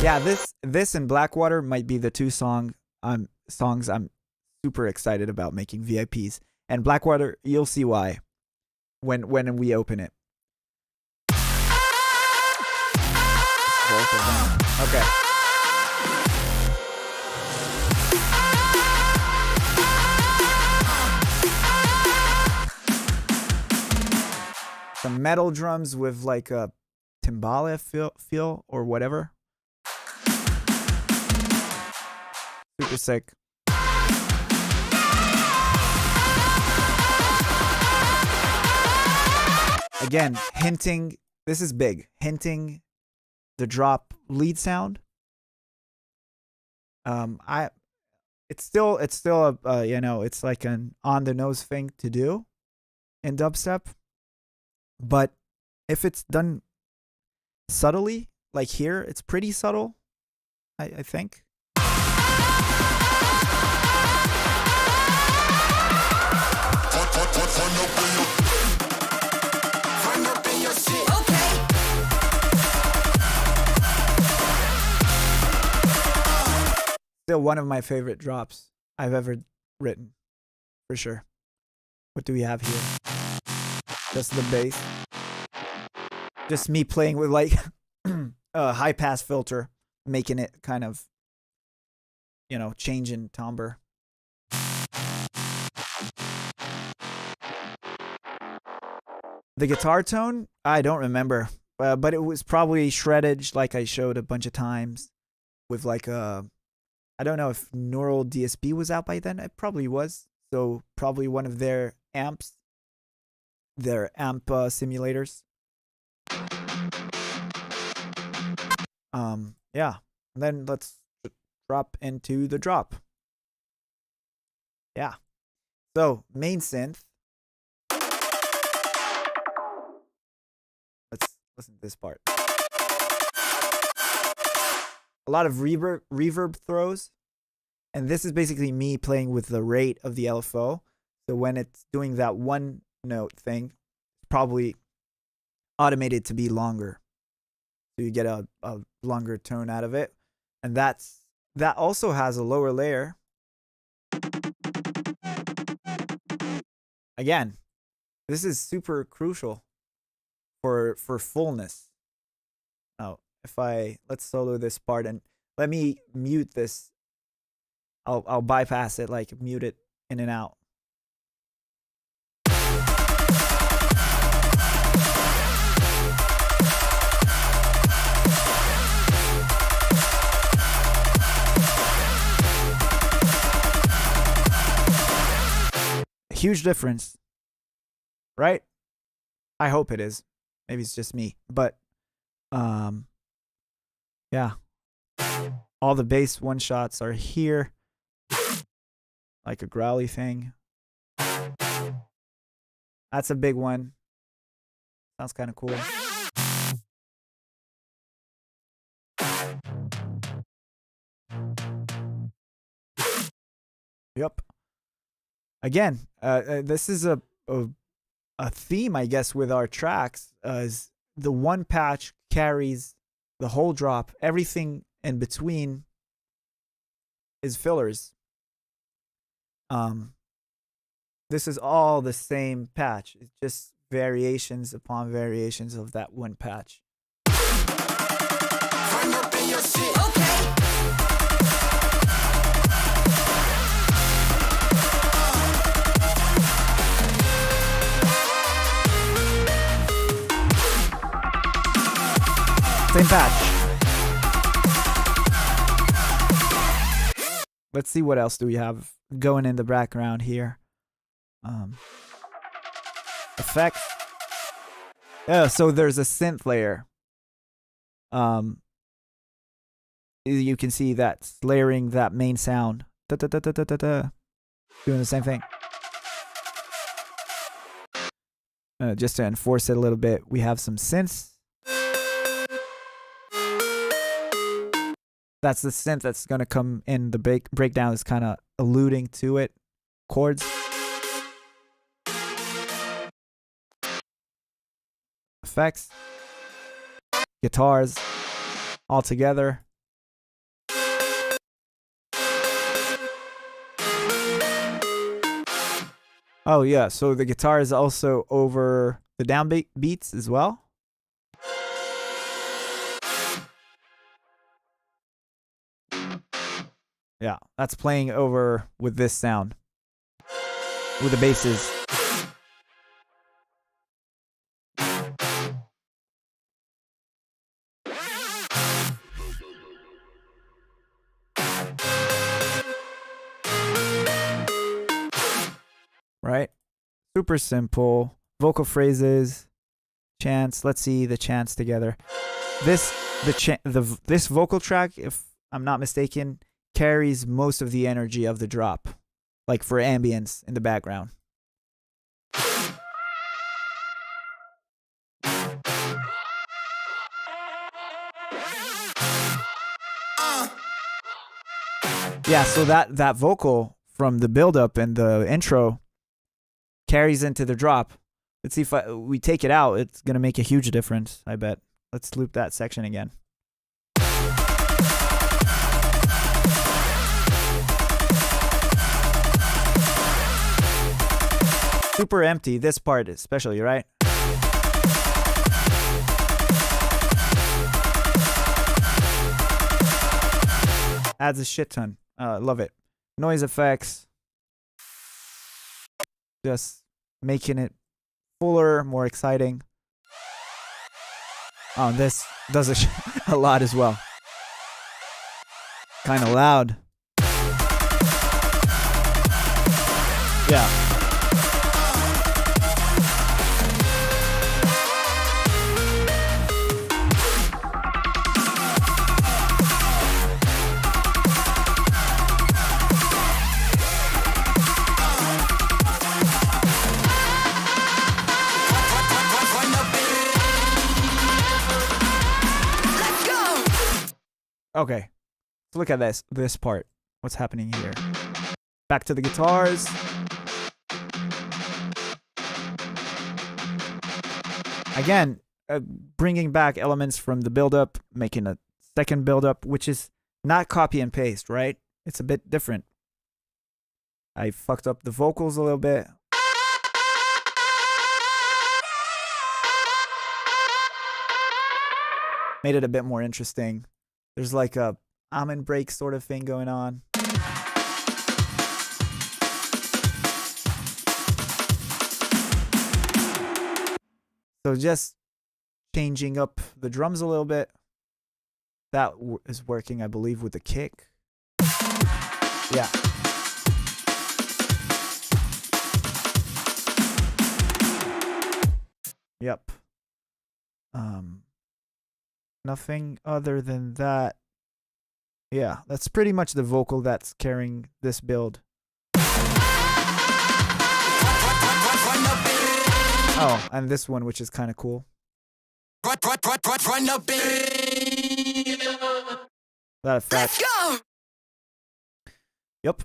Yeah, this and Blackwater might be the two songs I'm super excited about making VIPs. And Blackwater, you'll see why when we open it. Both of them. Okay. Some metal drums with like a timbale feel or whatever. Super sick. Again, hinting, this is big, hinting the drop lead sound. It's still a you know, it's like an on the nose thing to do in dubstep. But if it's done subtly, like here, it's pretty subtle, I think. Still one of my favorite drops I've ever written, for sure. What do we have here? Just the bass. Just me playing with like a high pass filter, making it kind of, you know, change in timbre. The guitar tone, I don't remember, but it was probably shredded like I showed a bunch of times with like a, I don't know if Neural DSP was out by then. It probably was. So probably one of their amps, their amp simulators. Yeah. And then let's drop into the drop. Yeah. So main synth. Let's listen to this part. A lot of reverb throws. And this is basically me playing with the rate of the LFO. So when it's doing that one note thing, it's probably automated to be longer. So you get a longer tone out of it. And that also has a lower layer. Again, this is super crucial for fullness. Now, let's solo this part and let me mute this. I'll bypass it, like mute it in and out. Huge difference, right? I hope it is. Maybe it's just me, but yeah. All the bass one shots are here, like a growly thing. That's a big one. Sounds kind of cool. Yep. Again, this is a theme, I guess, with our tracks. Is the one patch carries the whole drop. Everything in between is fillers. This is all the same patch. It's just variations upon variations of that one patch. Run up in your shit. Okay. Same patch. Let's see what else do we have going in the background here. Effects. Yeah, so there's a synth layer. You can see that layering that main sound. Da, da, da, da, da, da, da. Doing the same thing. Just to enforce it a little bit, we have some synths. That's the synth that's going to come in. The breakdown is kind of alluding to it. Chords. Effects. Guitars. All together. Oh, yeah. So the guitar is also over the downbeat beats as well. Yeah, that's playing over with this sound. With the basses. Right? Super simple. Vocal phrases. Chants. Let's see the chants together. This vocal track, if I'm not mistaken, carries most of the energy of the drop, like for ambience in the background. Yeah, so that vocal from the build-up and the intro carries into the drop. Let's see if we take it out. It's going to make a huge difference, I bet. Let's loop that section again. Super empty, this part especially, right? Adds a shit ton. Love it. Noise effects. Just making it fuller, more exciting. Oh, this does a lot as well. Kind of loud. Yeah. Okay, so look at this part. What's happening here? Back to the guitars. Again, bringing back elements from the build-up, making a second build-up, which is not copy and paste, right? It's a bit different. I fucked up the vocals a little bit. Made it a bit more interesting. There's like a almond break sort of thing going on. So just changing up the drums a little bit. That is working, I believe, with the kick. Yeah. Yep. Nothing other than that. Yeah, that's pretty much the vocal that's carrying this build. Oh, and this one, which is kind of cool. That effect. Let's go! Yep.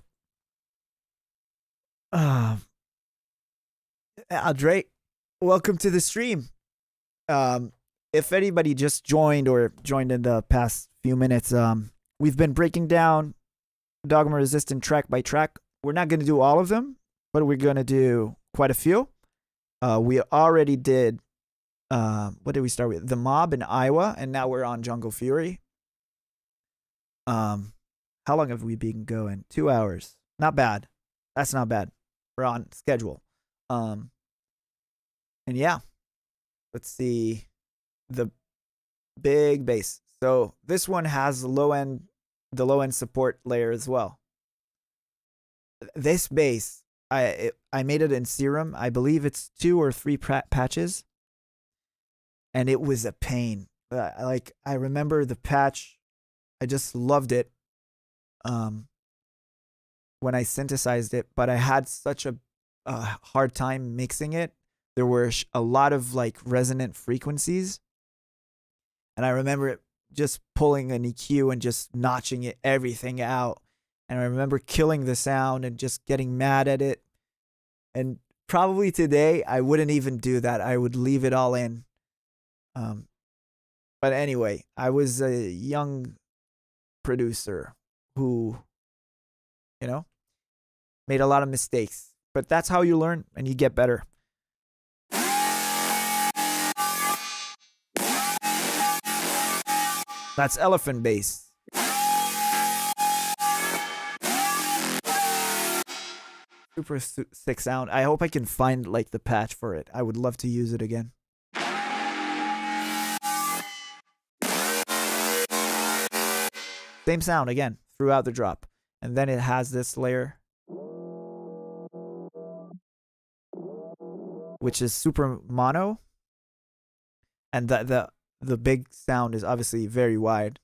Andre, welcome to the stream. If anybody just joined or joined in the past few minutes, we've been breaking down Dogma Resistant track by track. We're not going to do all of them, but we're going to do quite a few. We already did, what did we start with? The Mob in Iowa, and now we're on Jungle Fury. How long have we been going? 2 hours. Not bad. That's not bad. We're on schedule. And yeah, let's see the big bass. So this one has the low end support layer as well. This bass, I made it in Serum. I believe it's 2 or 3 patches, and it was a pain. I remember the patch. I just loved it. When I synthesized it, but I had such a hard time mixing it. There were a lot of like resonant frequencies, and I remember it just pulling an EQ and just notching it everything out. And I remember killing the sound and just getting mad at it. And probably today I wouldn't even do that. I would leave it all in. But anyway, I was a young producer who, made a lot of mistakes. But that's how you learn and you get better. That's elephant bass. Super sick sound. I hope I can find like the patch for it. I would love to use it again. Same sound again throughout the drop. And then it has this layer, which is super mono. And the big sound is obviously very wide.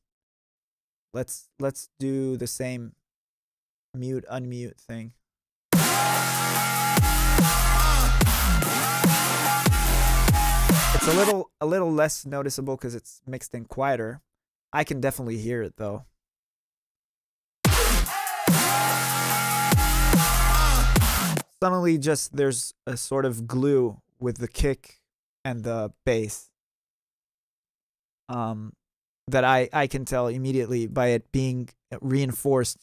Let's do the same mute unmute thing. It's a little less noticeable because it's mixed in quieter. I can definitely hear it though. Suddenly just there's a sort of glue with the kick and the bass. That I can tell immediately by it being reinforced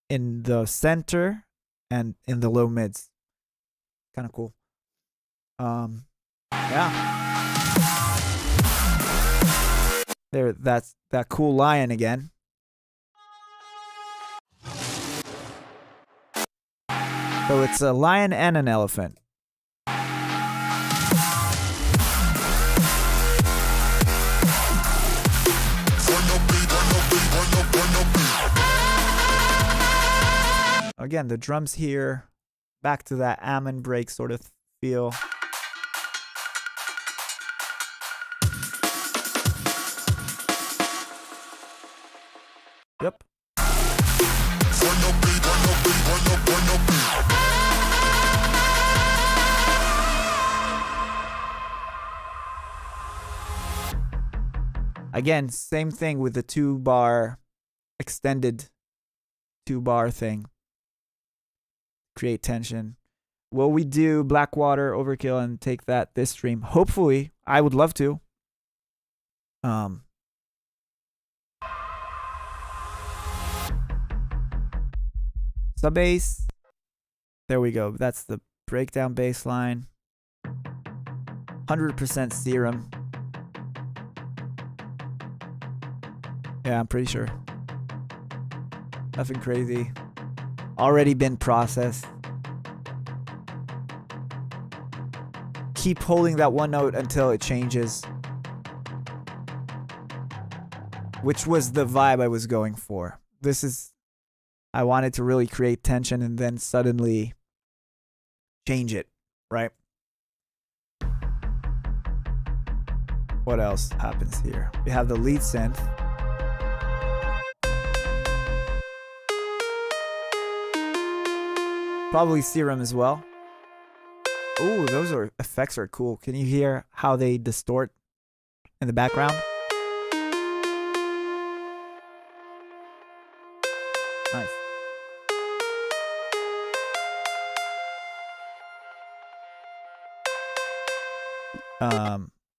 in the center and in the low mids. Kind of cool. Yeah. There, that's that cool lion again. So it's a lion and an elephant. Again, the drums here, back to that Ammon break sort of feel. Yep. Again, same thing with the 2-bar extended 2-bar thing. Create tension. Will we do Blackwater Overkill and take that this stream? Hopefully. I would love to. Sub bass. There we go. That's the breakdown bass line. 100% Serum. Yeah, I'm pretty sure. Nothing crazy. Already been processed. keep holding that one note until it changes, which was the vibe I was going for. I wanted to really create tension and then suddenly change it, right? What else happens here? We have the lead synth. Probably Serum as well. Ooh, those effects are cool. Can you hear how they distort in the background? Nice.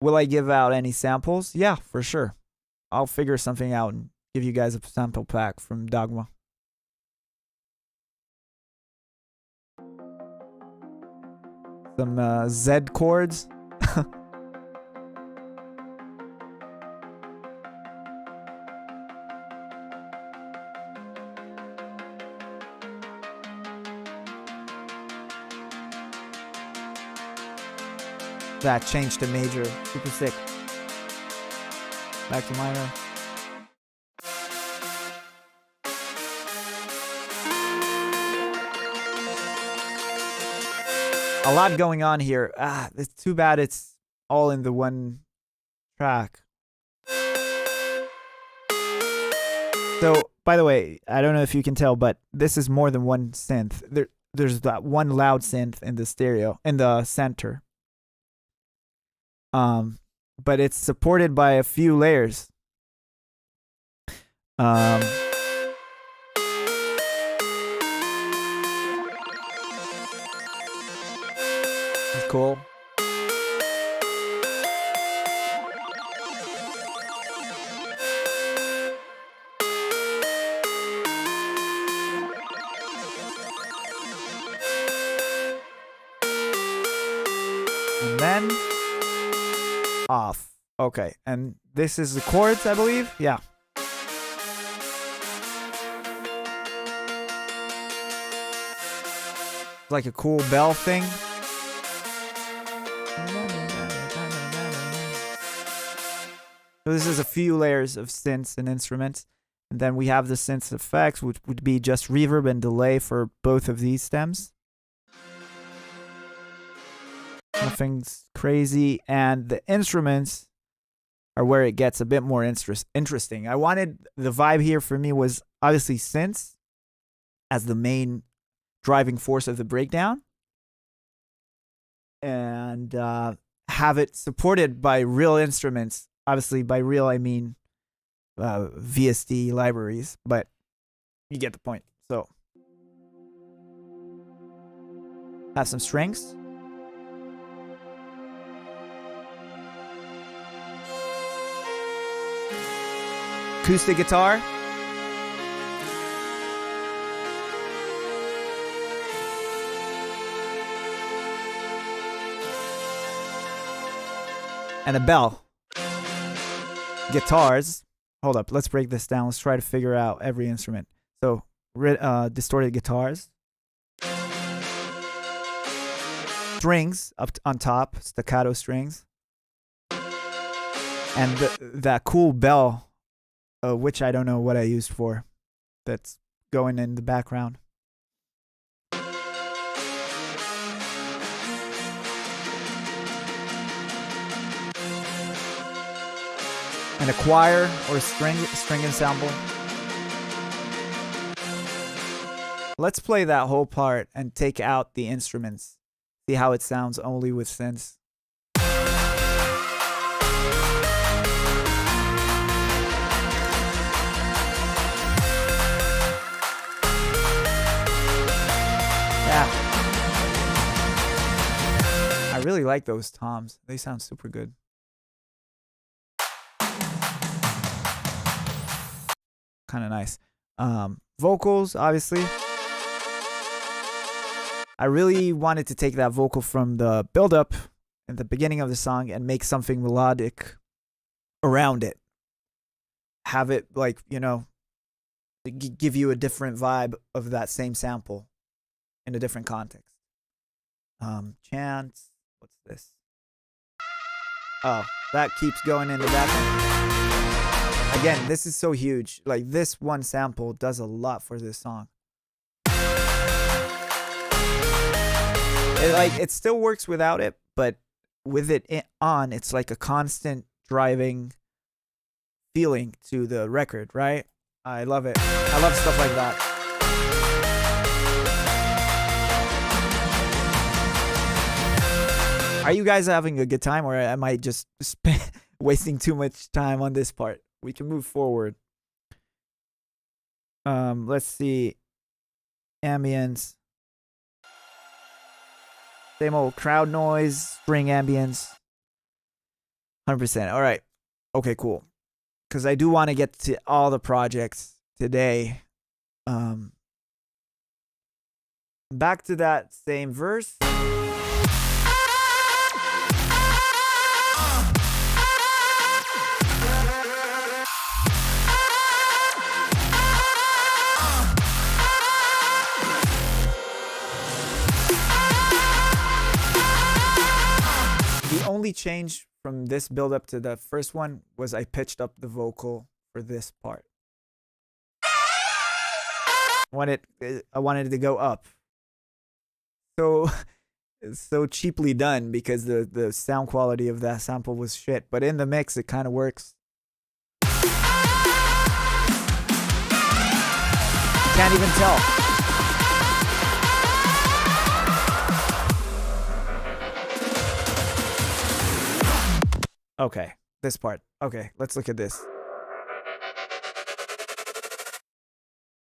Will I give out any samples? Yeah, for sure. I'll figure something out and give you guys a sample pack from Dogma. Some Z chords. That changed to major. Super sick. Back to minor. A lot going on here. It's too bad it's all in the one track. So, by the way, I don't know if you can tell, but this is more than one synth. There's that one loud synth in the stereo, in the center. But it's supported by a few layers. That's cool. And then off. Okay, and this is the chords, I believe. Yeah. Like a cool bell thing. So this is a few layers of synths and instruments. And then we have the synth effects, which would be just reverb and delay for both of these stems. Nothing's crazy. And the instruments are where it gets a bit more interesting. I wanted, the vibe here for me was obviously synths as the main driving force of the breakdown. And have it supported by real instruments. Obviously, by real, I mean VST libraries, but you get the point. So, have some strings. Acoustic guitar. And a bell. Guitars. Hold up, let's break this down. Let's try to figure out every instrument. So, distorted guitars. Strings up on top, staccato strings. And that cool bell, which I don't know what I used for, that's going in the background. And a choir or string ensemble. Let's play that whole part and take out the instruments. See how it sounds only with synths. Yeah. I really like those toms. They sound super good. Kind of nice. Vocals, obviously. I really wanted to take that vocal from the build-up at the beginning of the song and make something melodic around it. Have it, like, you know, give you a different vibe of that same sample in a different context. Chants. What's this? Oh, that keeps going in the background. Again, this is so huge. Like, this one sample does a lot for this song. It still works without it, but with it on, it's like a constant driving feeling to the record, right? I love it. I love stuff like that. Are you guys having a good time, or am I just wasting too much time on this part? We can move forward. Let's see. Ambience. Same old crowd noise, string ambience. 100%. All right. Okay, cool. Because I do want to get to all the projects today. Back to that same verse. The only change from this build up to the first one was I pitched up the vocal for this part. I wanted it to go up. So cheaply done because the sound quality of that sample was shit. But in the mix, it kind of works. You can't even tell. Okay, this part. Okay, let's look at this.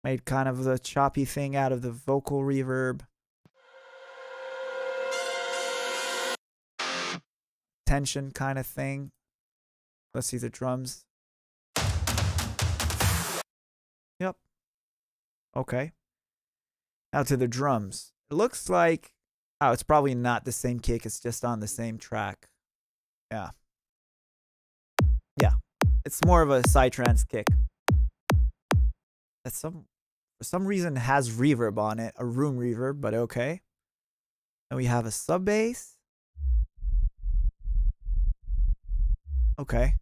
Made kind of the choppy thing out of the vocal reverb. Tension kind of thing. Let's see the drums. Yep. Okay. Now to the drums. It looks like... Oh, it's probably not the same kick. It's just on the same track. Yeah. Yeah. It's more of a psytrance kick. That for some reason has reverb on it. A room reverb, but okay. And we have a sub bass. Okay.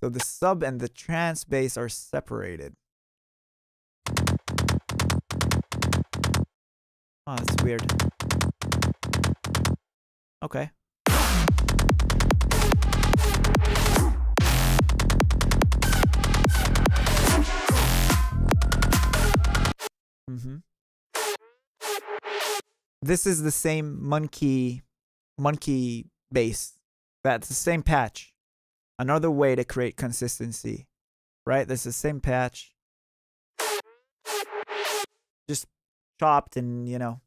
So the sub and the trance bass are separated. Oh, that's weird. Okay. This is the same monkey bass. That's the same patch. Another way to create consistency, right? This is the same patch. Just chopped and, you know.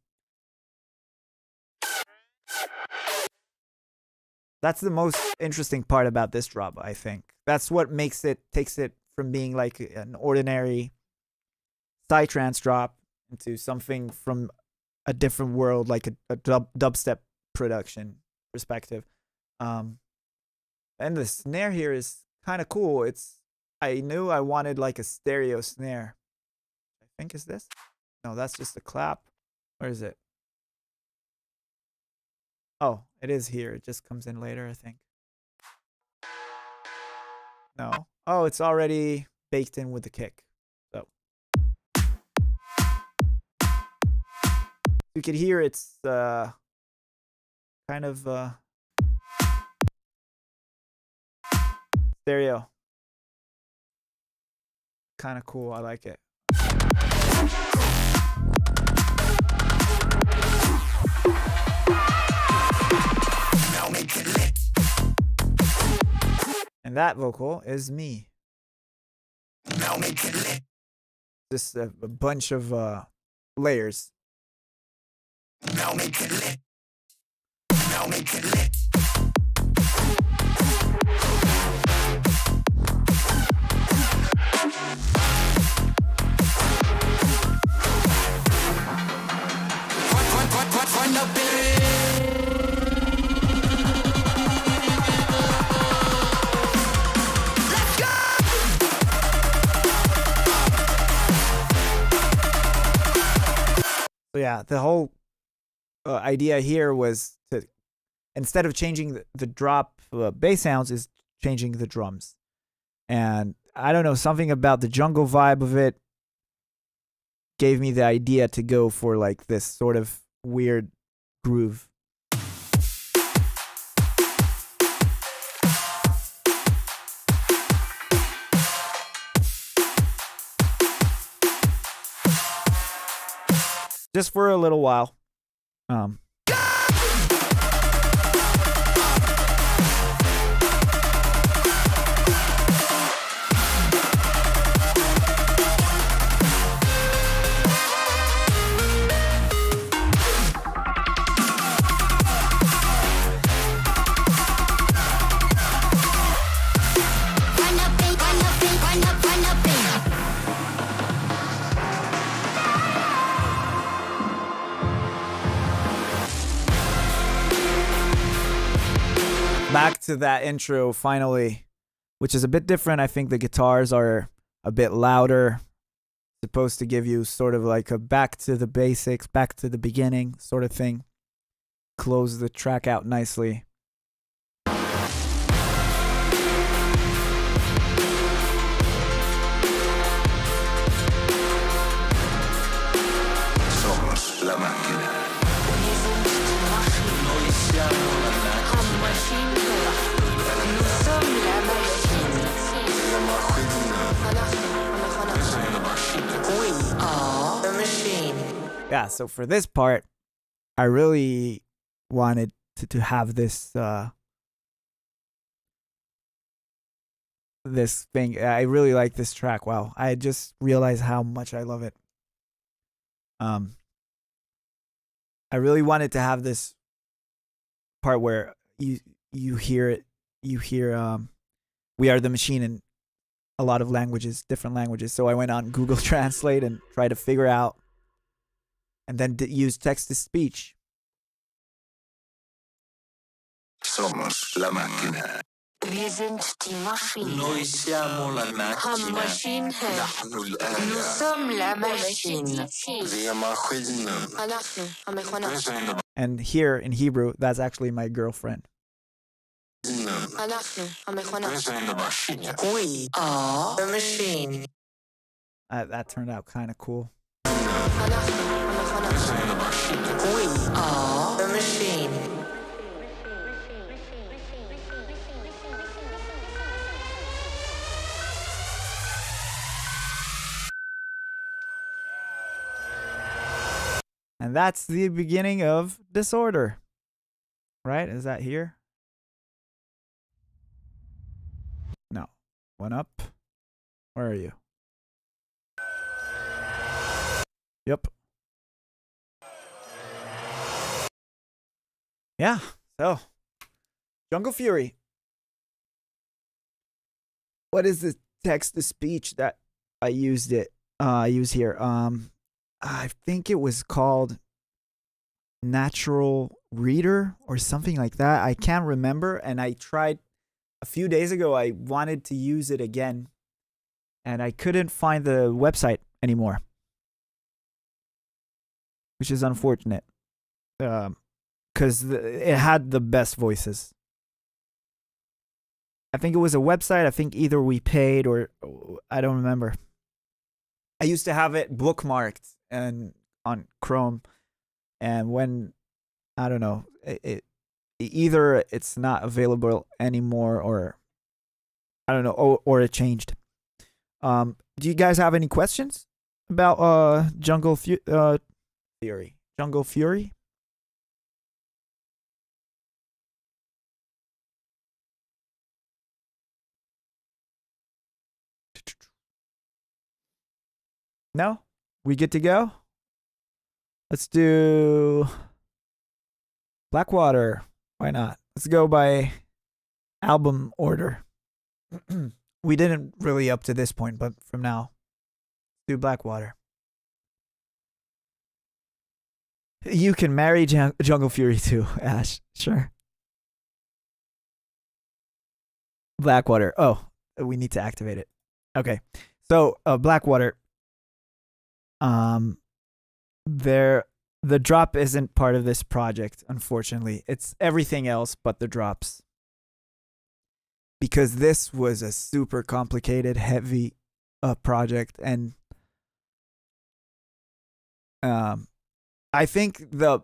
That's the most interesting part about this drop, I think. That's what takes it from being like an ordinary psytrance drop into something from a different world, like a dubstep production perspective. And the snare here is kind of cool. I knew I wanted like a stereo snare. I think is this? No, that's just a clap. Where is it? Oh, it is here. It just comes in later, I think. No. Oh, it's already baked in with the kick. So you can hear it's kind of stereo. Kind of cool. I like it. And that vocal is me. Just a bunch of layers. So yeah, the whole idea here was to, instead of changing the drop bass sounds is changing the drums. And I don't know, something about the jungle vibe of it gave me the idea to go for like this sort of weird groove. Just for a little while. Back to that intro finally, which is a bit different. I think the guitars are a bit louder, supposed to give you sort of like a back to the basics, back to the beginning sort of thing. Close the track out nicely. Somos la máquina. Yeah, so for this part, I really wanted to have this this thing. I really like this track. Wow, I just realized how much I love it. I really wanted to have this part where you hear it. You hear "We Are the Machine" in a lot of languages, different languages. So I went on Google Translate and tried to figure out, and then use text to speech. Somos la máquina. Wir sind die Maschine. Noi siamo la macchina. Maschine. نحن الآلة. Nous sommes la machine. Wir Maschinen. אנחנו המכונה. And here in Hebrew, that's actually my girlfriend. אנחנו המכונה. Wir Maschine. We are the machine. That turned out kind of cool. אנחנו המכונה. We are the machine. And that's the beginning of Disorder. Right? Is that here? No. One up. Where are you? Yep. Yeah. So, Jungle Fury. What is the text to speech that I use here? I think it was called Natural Reader or something like that. I can't remember. And I tried a few days ago. I wanted to use it again, and I couldn't find the website anymore, which is unfortunate. Because it had the best voices. I think it was a website. I think either we paid or I don't remember. I used to have it bookmarked and on Chrome, and when I don't know, it either it's not available anymore or I don't know, or it changed. Do you guys have any questions about Jungle Fury? Jungle Fury? No? We good to go? Let's do Blackwater. Why not? Let's go by album order. We didn't really up to this point, but from now, do Blackwater. You can marry Jungle Fury too, Ash. Sure. Blackwater. Oh, we need to activate it. Okay. So, Blackwater. The drop isn't part of this project, unfortunately. It's everything else but the drops. because this was a super complicated, heavy project, and I think the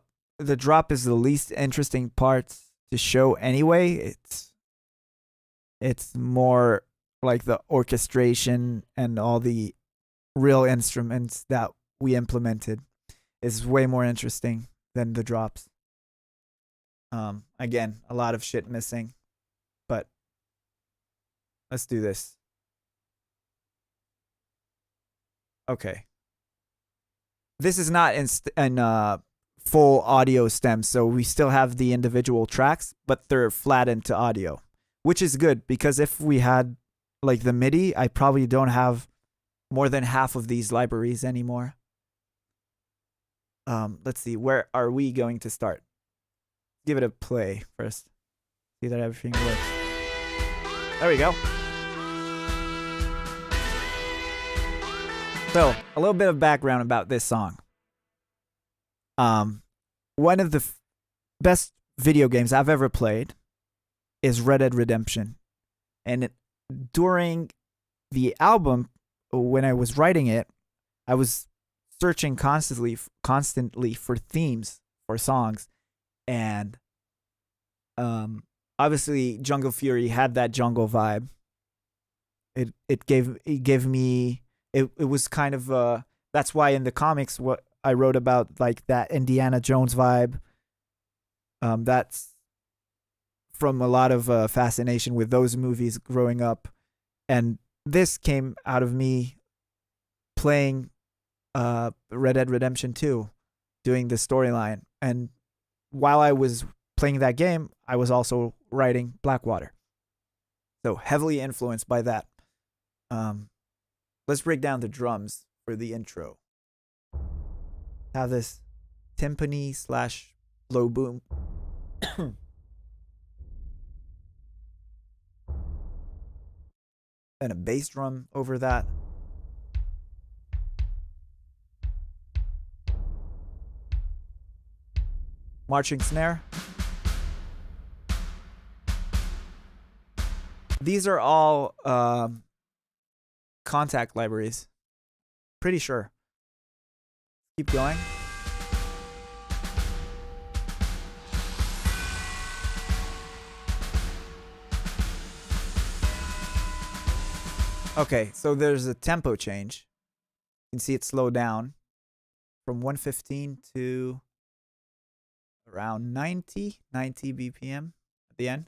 drop is the least interesting part to show anyway. It's more like the orchestration and all the real instruments that we implemented is way more interesting than the drops. Again, a lot of shit missing, but let's do this. Okay. This is not in full audio stem, so we still have the individual tracks, but they're flattened to audio, which is good because if we had like the MIDI, I probably don't have more than half of these libraries anymore. Let's see, where are we going to start? Give it a play first. See that everything works. There we go. So, a little bit of background about this song. One of the best video games I've ever played is Red Dead Redemption. And during the album, when I was writing it, I was searching constantly for themes for songs, and obviously Jungle Fury had that jungle vibe. It gave me it was kind of that's why in the comics what I wrote about, like that Indiana Jones vibe. That's from a lot of fascination with those movies growing up, and this came out of me playing Red Dead Redemption 2, doing the storyline. And while I was playing that game, I was also writing Blackwater. So heavily influenced by that. Let's break down the drums for the intro. Have this timpani / low boom. And a bass drum over that. Marching snare. These are all contact libraries. Pretty sure. Keep going. Okay, so there's a tempo change. You can see it slow down from 115 to around 90 BPM at the end.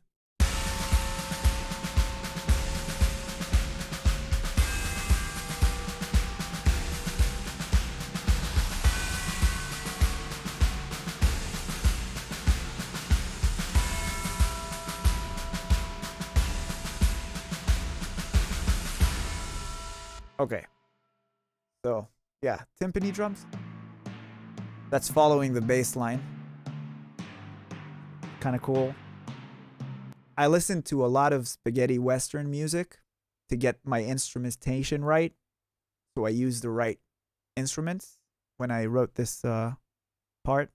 Okay, so yeah, timpani drums. That's following the bass line. Kind of cool. I listen to a lot of spaghetti western music to get my instrumentation right, so I use the right instruments when I wrote this part.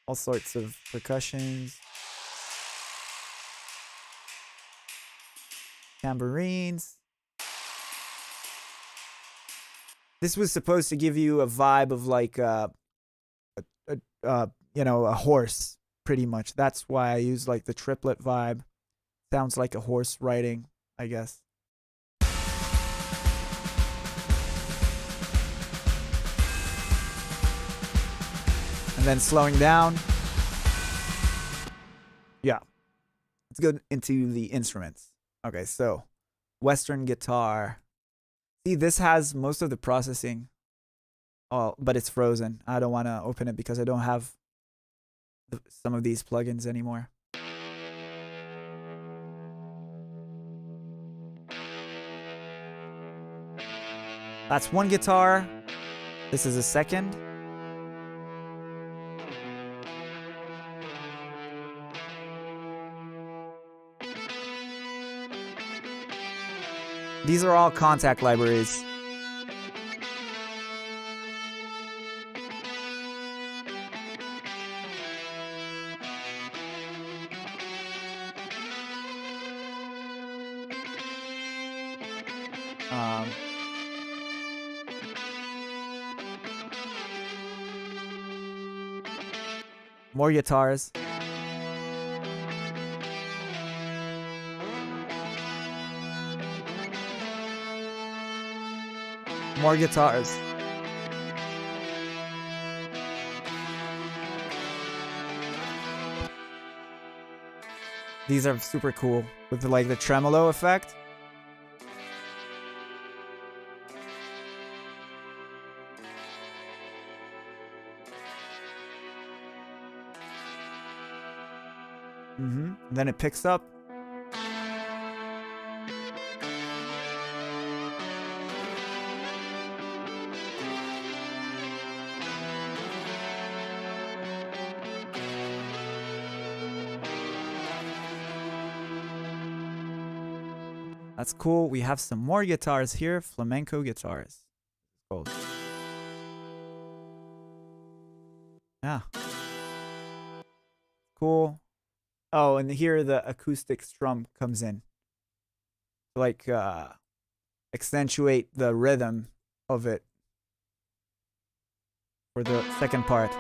All sorts of percussions. Tambourines. This was supposed to give you a vibe of like a horse, pretty much. That's why I use like the triplet vibe. Sounds like a horse riding, I guess. And then slowing down. Yeah. Let's go into the instruments. Okay, so Western guitar. See, this has most of the processing, but it's frozen. I don't want to open it because I don't have some of these plugins anymore. That's one guitar. This is a second. These are all contact libraries. Um, more guitars. More guitars. These are super cool with like the tremolo effect. Then it picks up. That's cool. We have some more guitars here. Flamenco guitars. Cool. Yeah. Cool. Oh, and here the acoustic strum comes in. Like, accentuate the rhythm of it for the second part.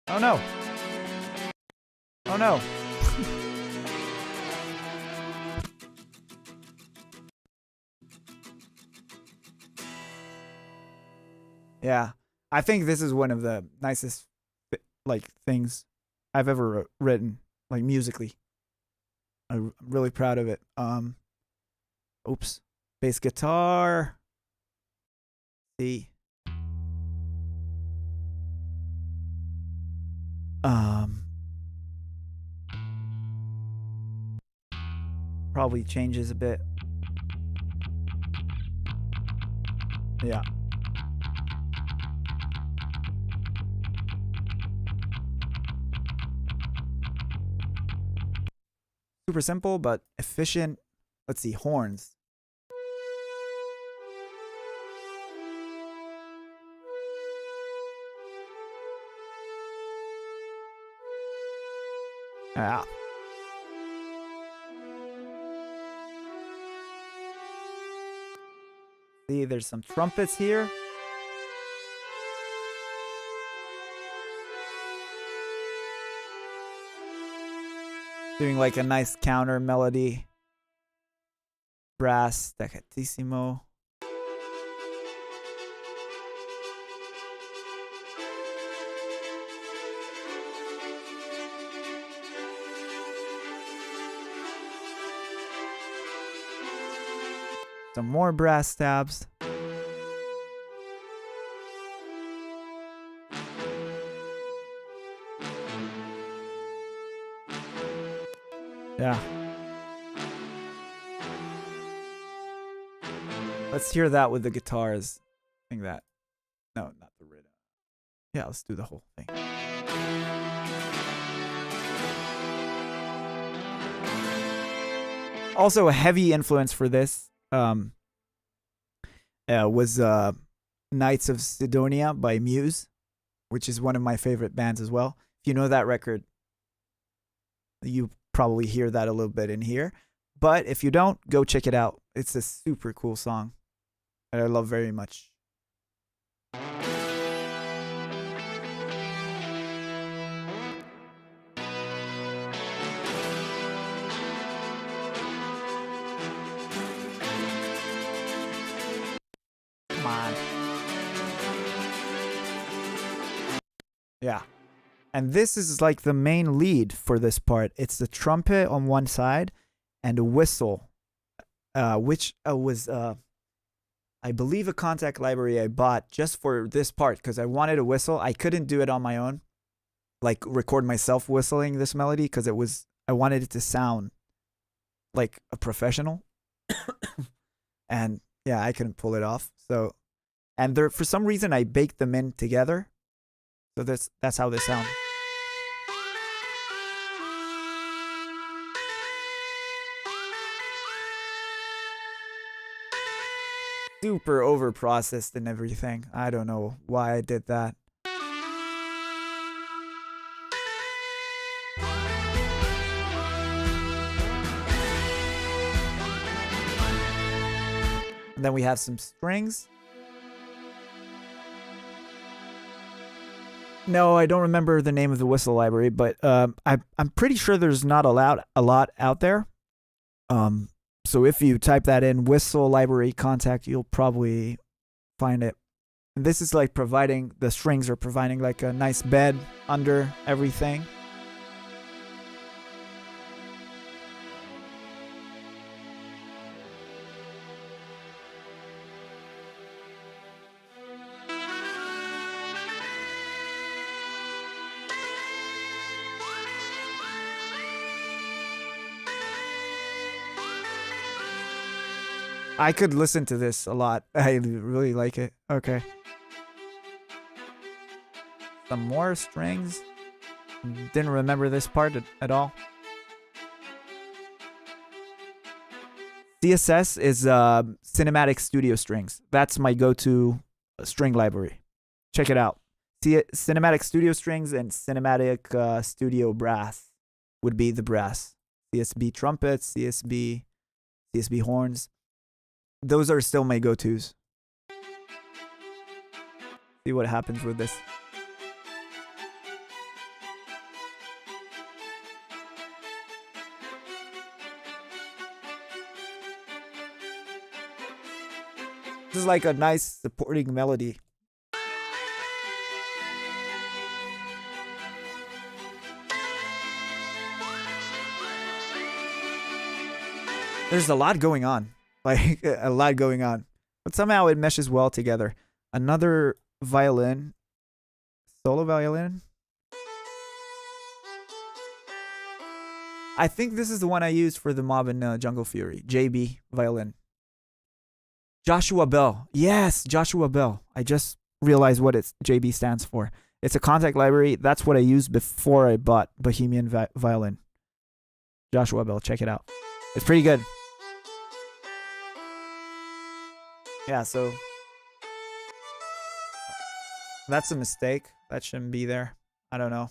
Oh no. Oh no. Yeah. I think this is one of the nicest like things I've ever written, like musically. I'm really proud of it. Oops. Bass guitar. See. Probably changes a bit. Yeah. Super simple, but efficient. Let's see, horns. Yeah. See, there's some trumpets here. Doing like a nice counter melody. Brass, staccatissimo. Some more brass stabs. Yeah. Let's hear that with the guitars. I think that. No, not the rhythm. Yeah, let's do the whole thing. Also, a heavy influence for this was Knights of Sidonia by Muse, which is one of my favorite bands as well. If you know that record, you probably hear that a little bit in here. But if you don't, go check it out. It's a super cool song that I love very much. Come on. Yeah. And this is like the main lead for this part. It's the trumpet on one side and a whistle, which was, I believe, a contact library I bought just for this part because I wanted a whistle. I couldn't do it on my own, like record myself whistling this melody because I wanted it to sound like a professional. And yeah, I couldn't pull it off. So, and there, for some reason, I baked them in together. So that's how they sound. Super over processed and everything. I don't know why I did that. Then we have some strings. No, I don't remember the name of the whistle library, but I'm pretty sure there's not a lot out there. So if you type that in, whistle library contact, you'll probably find it. And this is like the strings are providing like a nice bed under everything. I could listen to this a lot. I really like it. Okay. Some more strings. Didn't remember this part at all. CSS is Cinematic Studio Strings. That's my go-to string library. Check it out. Cinematic Studio Strings and Cinematic Studio Brass would be the brass. CSB trumpets, CSB horns. Those are still my go-tos. See what happens with this. This is like a nice supporting melody. There's a lot going on. Like, a lot going on. But somehow it meshes well together. Another violin. Solo violin. I think this is the one I used for the Mob in Jungle Fury. JB violin. Joshua Bell. Yes, Joshua Bell. I just realized what JB stands for. It's a contact library. That's what I used before I bought Bohemian Violin. Joshua Bell. Check it out. It's pretty good. Yeah, so that's a mistake. That shouldn't be there. I don't know.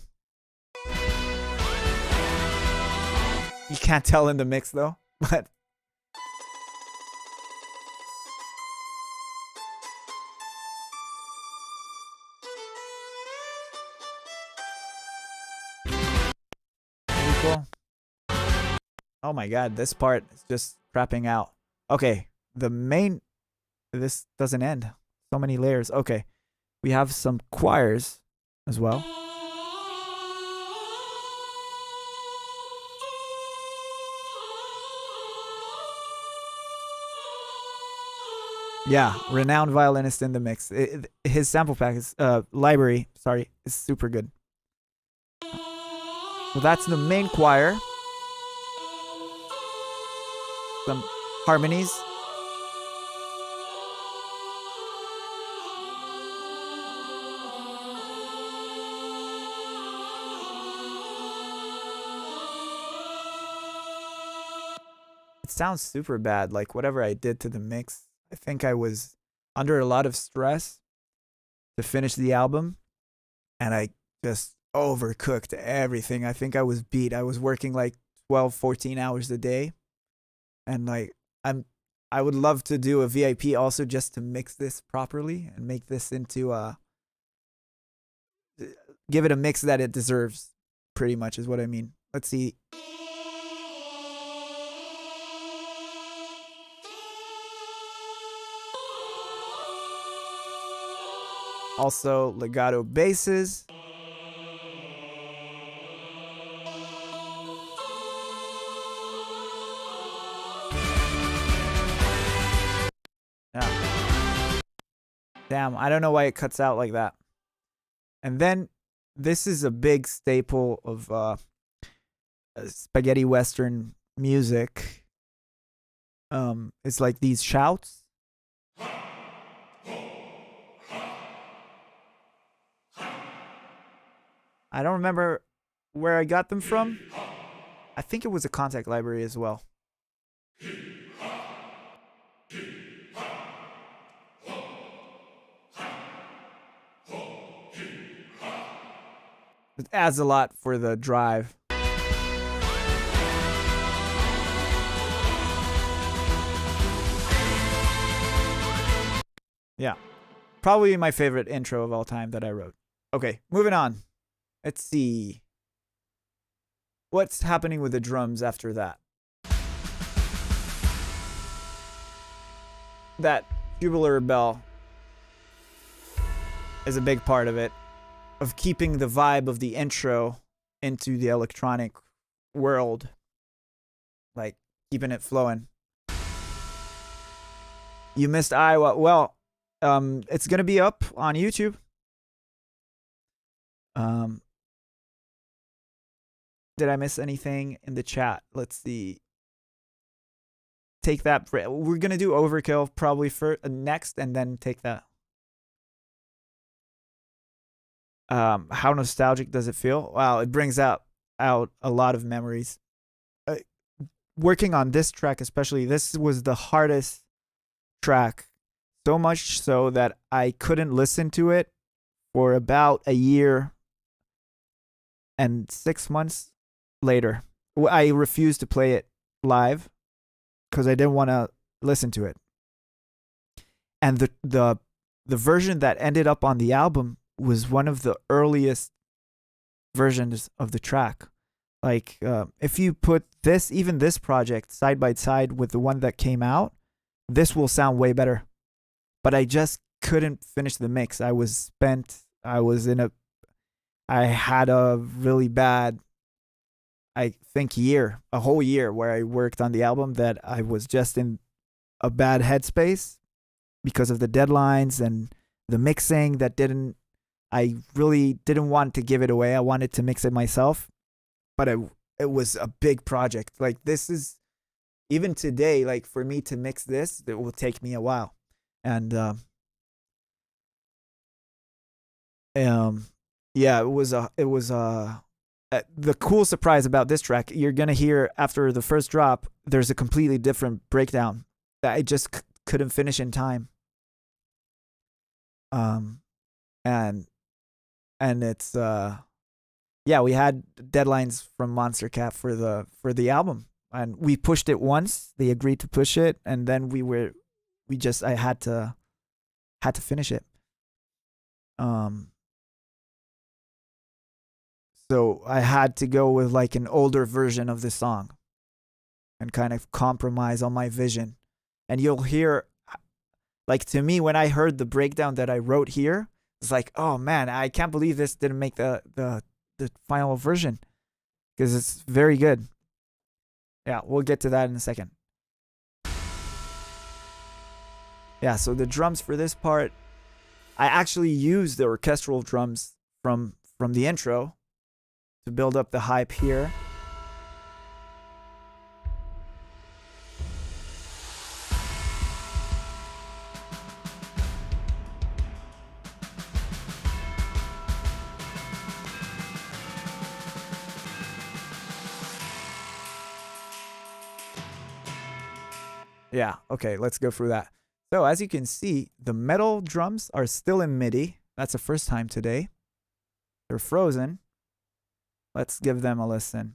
You can't tell in the mix though, but pretty cool. Oh my god, this part is just crapping out. Okay, this doesn't end. So many layers. Okay. We have some choirs as well. Yeah, renowned violinist in the mix. His sample pack is library, is super good. So that's the main choir. Some harmonies. It sounds super bad. Like whatever I did to the mix, I think I was under a lot of stress to finish the album, and I just overcooked everything. I think I was beat. I was working like 12, 14 hours a day, and like I would love to do a VIP also just to mix this properly and make this into give it a mix that it deserves. Pretty much is what I mean. Let's see. Also, legato basses. Yeah. Damn, I don't know why it cuts out like that. And then, this is a big staple of spaghetti western music. It's like these shouts. I don't remember where I got them from. I think it was a contact library as well. It adds a lot for the drive. Yeah. Probably my favorite intro of all time that I wrote. Okay, moving on. Let's see. What's happening with the drums after that? That tubular bell is a big part of it, of keeping the vibe of the intro into the electronic world, like keeping it flowing. You missed Iowa. Well, it's gonna be up on YouTube. Did I miss anything in the chat? Let's see. Take that. We're gonna do Overkill probably for next, and then take that. How nostalgic does it feel? Wow, it brings out a lot of memories. Working on this track, especially, this was the hardest track. So much so that I couldn't listen to it for about a year and 6 months later. I refused to play it live because I didn't want to listen to it. And the version that ended up on the album was one of the earliest versions of the track. Like, if you put even this project side by side with the one that came out, this will sound way better. But I just couldn't finish the mix. I was spent. I had a really bad, I think, a whole year where I worked on the album that I was just in a bad headspace because of the deadlines and the mixing I really didn't want to give it away. I wanted to mix it myself, but it was a big project. Like, this is, even today, like, for me to mix this, it will take me a while. And yeah, it was the cool surprise about this track. You're gonna hear after the first drop, there's a completely different breakdown that I just couldn't finish in time. And it's yeah, we had deadlines from Monster Cat for the album, and we pushed it once. They agreed to push it, and then I had to finish it. So I had to go with like an older version of the song and kind of compromise on my vision. And you'll hear, like, to me, when I heard the breakdown that I wrote here, it's like, oh man, I can't believe this didn't make the final version, because it's very good. Yeah, we'll get to that in a second. Yeah, so the drums for this part, I actually used the orchestral drums from the intro to build up the hype here. Yeah, okay, let's go through that. So as you can see, the metal drums are still in MIDI. That's the first time today. They're frozen. Let's give them a listen.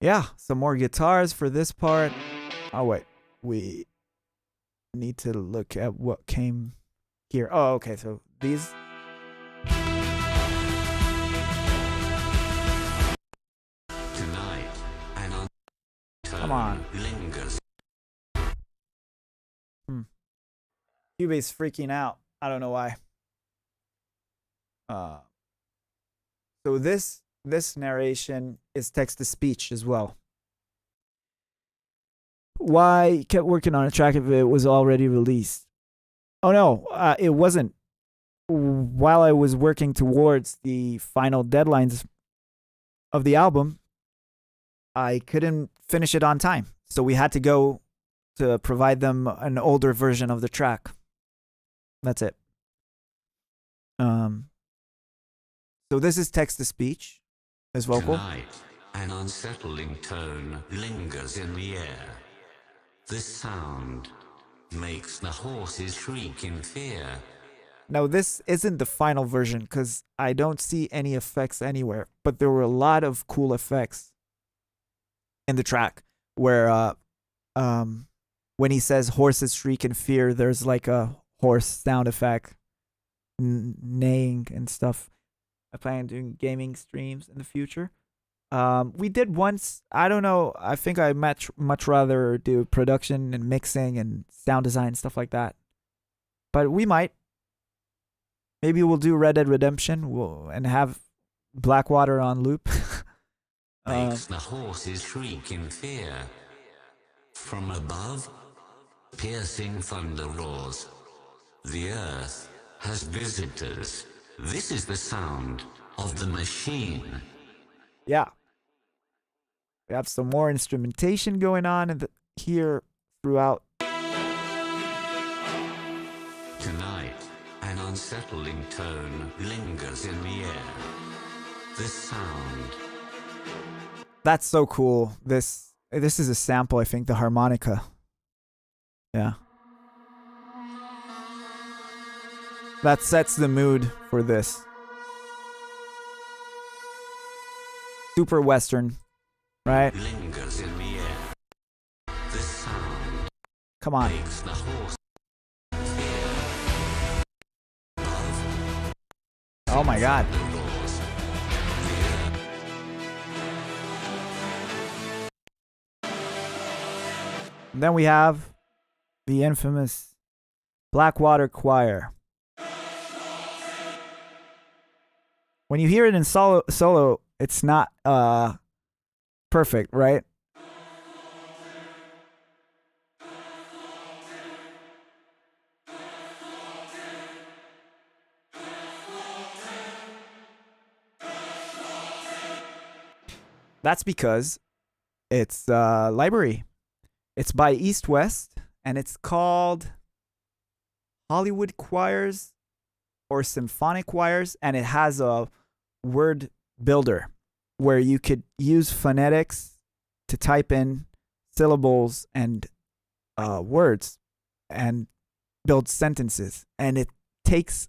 Yeah, some more guitars for this part. Oh, wait. We need to look at what came here. Oh, okay. So these. Tonight, an Come on. lingers. Cubase's freaking out. I don't know why. So this narration is text to speech as well. Why kept working on a track if it was already released? Oh no, it wasn't. While I was working towards the final deadlines of the album, I couldn't finish it on time. So we had to go to provide them an older version of the track. That's it. So this is text to speech as vocal. Tonight, An unsettling tone lingers in the air. This sound makes the horses shriek in fear. Now, this isn't the final version because I don't see any effects anywhere, but there were a lot of cool effects in the track where when he says horses shriek in fear, there's like a horse sound effect, neighing and stuff. I plan on doing gaming streams in the future. We did once, I don't know, I think I much rather do production and mixing and sound design, stuff like that. But we might. Maybe we'll do Red Dead Redemption and have Blackwater on loop. Makes the horses shriek in fear. From above, piercing thunder roars. The earth has visitors. This is the sound of the machine. Yeah. We have some more instrumentation going on here throughout. Tonight, an unsettling tone lingers in the air. This sound. That's so cool. This is a sample, I think, the harmonica. Yeah. That sets the mood for this. Super Western, right? Lingers in the air. This sound. Come on. Makes the horse. Oh my God. And then we have the infamous Blackwater Choir. When you hear it in solo, it's not perfect, right? That's because it's library. It's by East West, and it's called Hollywood Choirs or Symphonic Choirs, and it has a word builder where you could use phonetics to type in syllables and words and build sentences, and it takes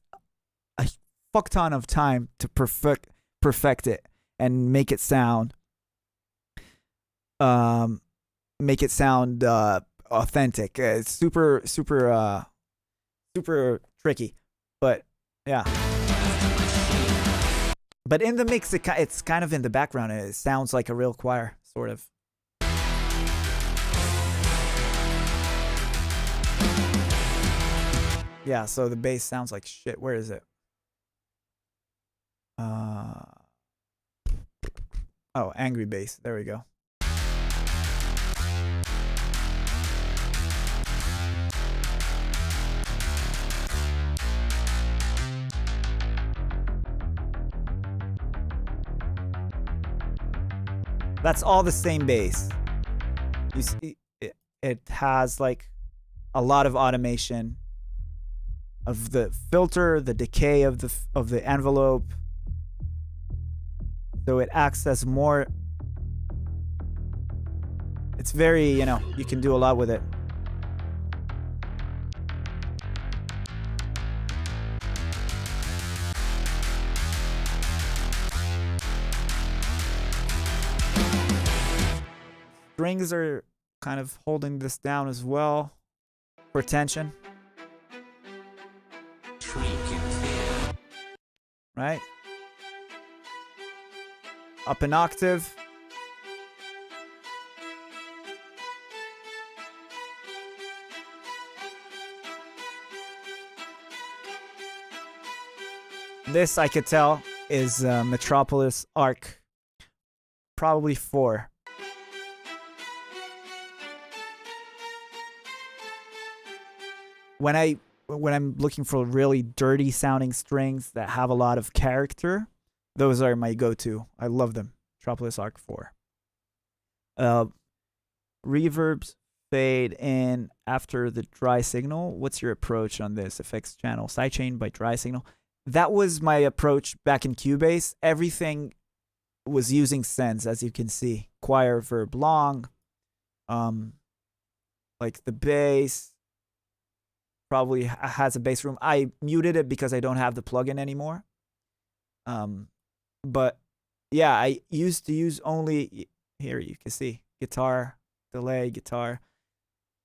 a fuck ton of time to perfect it and make it sound authentic. It's super tricky, but yeah. But in the mix, it's kind of in the background. It sounds like a real choir, sort of. Yeah, so the bass sounds like shit. Where is it? Oh, angry bass. There we go. That's all the same bass. You see, it has like a lot of automation of the filter, the decay of the envelope. So it acts as more. It's very, you can do a lot with it. Strings are kind of holding this down as well for tension. Right? Up an octave. This, I could tell, is Metropolis Arc. Probably 4. When I'm looking for really dirty sounding strings that have a lot of character, those are my go-to. I love them. Metropolis Arc 4. Reverbs fade in after the dry signal. What's your approach on this? Effects channel sidechain by dry signal. That was my approach back in Cubase. Everything was using sends, as you can see. Choir verb long. Like the bass probably has a bass room. I muted it because I don't have the plugin anymore. But yeah, I used to use only, here you can see, guitar, delay, guitar,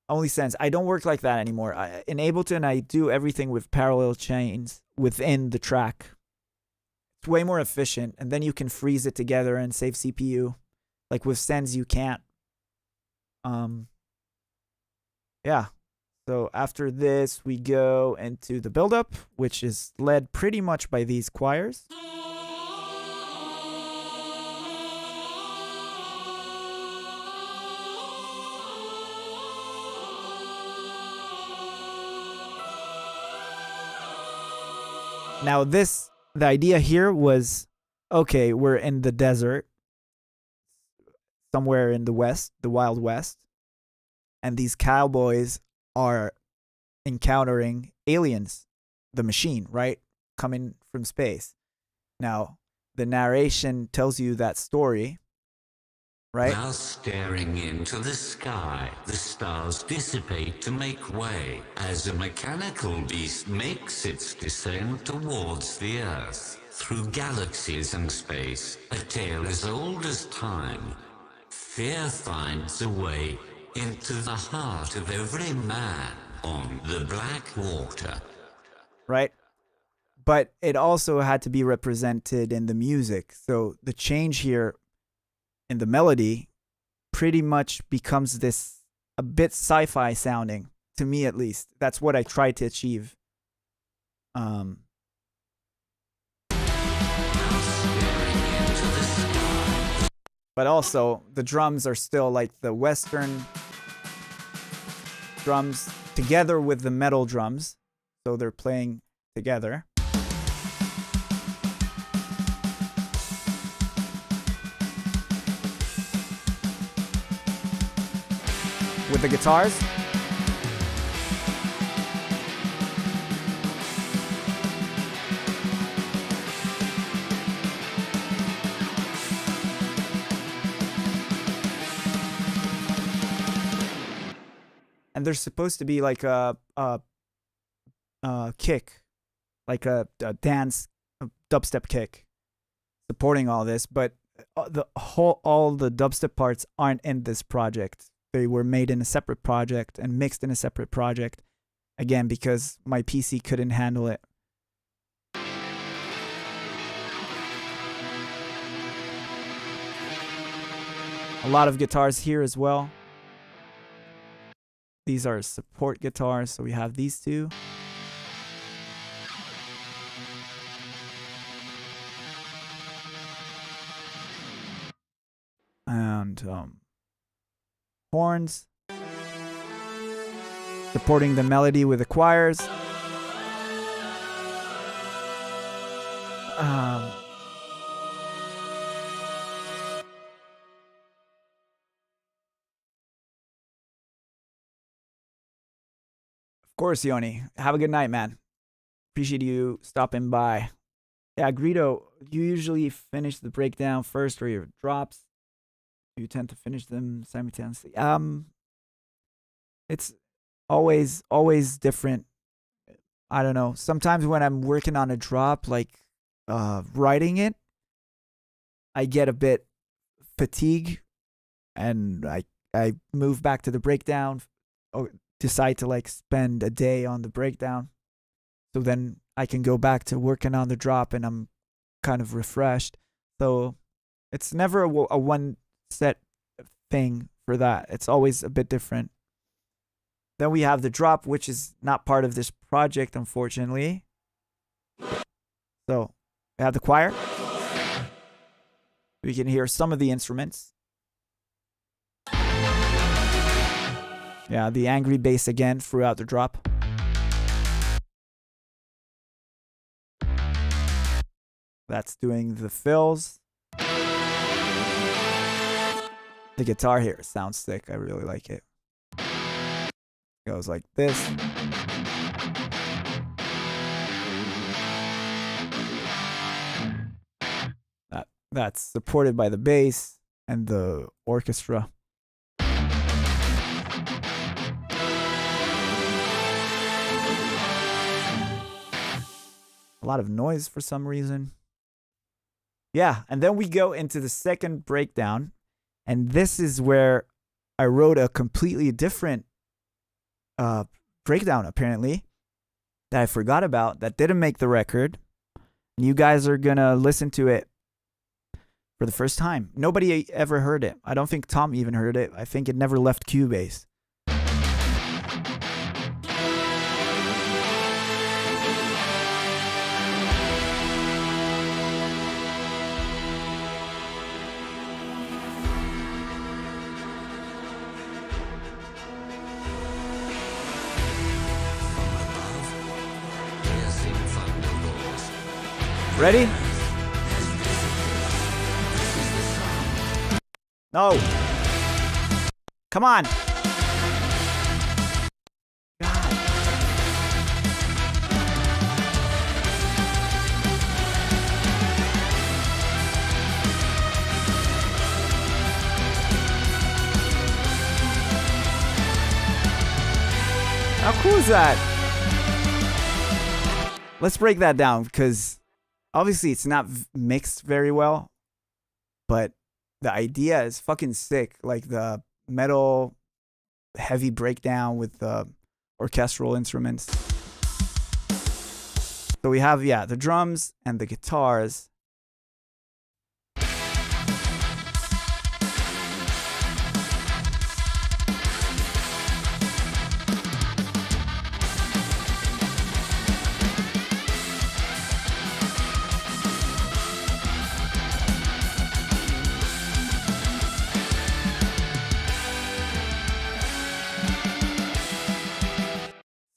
only sends. I don't work like that anymore. In Ableton, I do everything with parallel chains within the track. It's way more efficient, and then you can freeze it together and save CPU. Like with sends, you can't. Yeah. So after this, we go into the build-up, which is led pretty much by these choirs. Now the idea here was, okay, we're in the desert, somewhere in the West, the Wild West, and these cowboys are encountering aliens, the machine, right? Coming from space. Now, the narration tells you that story, right? While staring into the sky, the stars dissipate to make way as a mechanical beast makes its descent towards the Earth. Through galaxies and space, a tale as old as time, fear finds a way into the heart of every man on the black water. Right? But it also had to be represented in the music. So the change here in the melody pretty much becomes this a bit sci-fi sounding, to me at least. That's what I tried to achieve. But also the drums are still like the Western drums together with the metal drums. So they're playing together. With the guitars. And there's supposed to be like a kick, like a dance, a dubstep kick supporting all this, but all the dubstep parts aren't in this project. They were made in a separate project and mixed in a separate project, again, because my PC couldn't handle it. A lot of guitars here as well. These are support guitars, so we have these two. And horns. Supporting the melody with the choirs. Of course, Yoni. Have a good night, man. Appreciate you stopping by. Yeah, Greedo, you usually finish the breakdown first or your drops. You tend to finish them simultaneously. It's always different. I don't know. Sometimes when I'm working on a drop, like writing it, I get a bit fatigued and I move back to the breakdown, or decide to like spend a day on the breakdown. So then I can go back to working on the drop and I'm kind of refreshed. So it's never a one set thing for that. It's always a bit different. Then we have the drop, which is not part of this project, unfortunately. So we have the choir. We can hear some of the instruments. Yeah, the angry bass again throughout the drop. That's doing the fills. The guitar here sounds sick. I really like it. Goes like this. that's supported by the bass and the orchestra. A lot of noise for some reason. Yeah, and then we go into the second breakdown, and this is where I wrote a completely different breakdown, apparently, that I forgot about, that didn't make the record. And you guys are going to listen to it for the first time. Nobody ever heard it. I don't think Tom even heard it. I think it never left Cubase. Ready? No. Come on. God. How cool is that? Let's break that down, because obviously it's not mixed very well, but the idea is fucking sick. Like the metal heavy breakdown with the orchestral instruments. So we have, the drums and the guitars.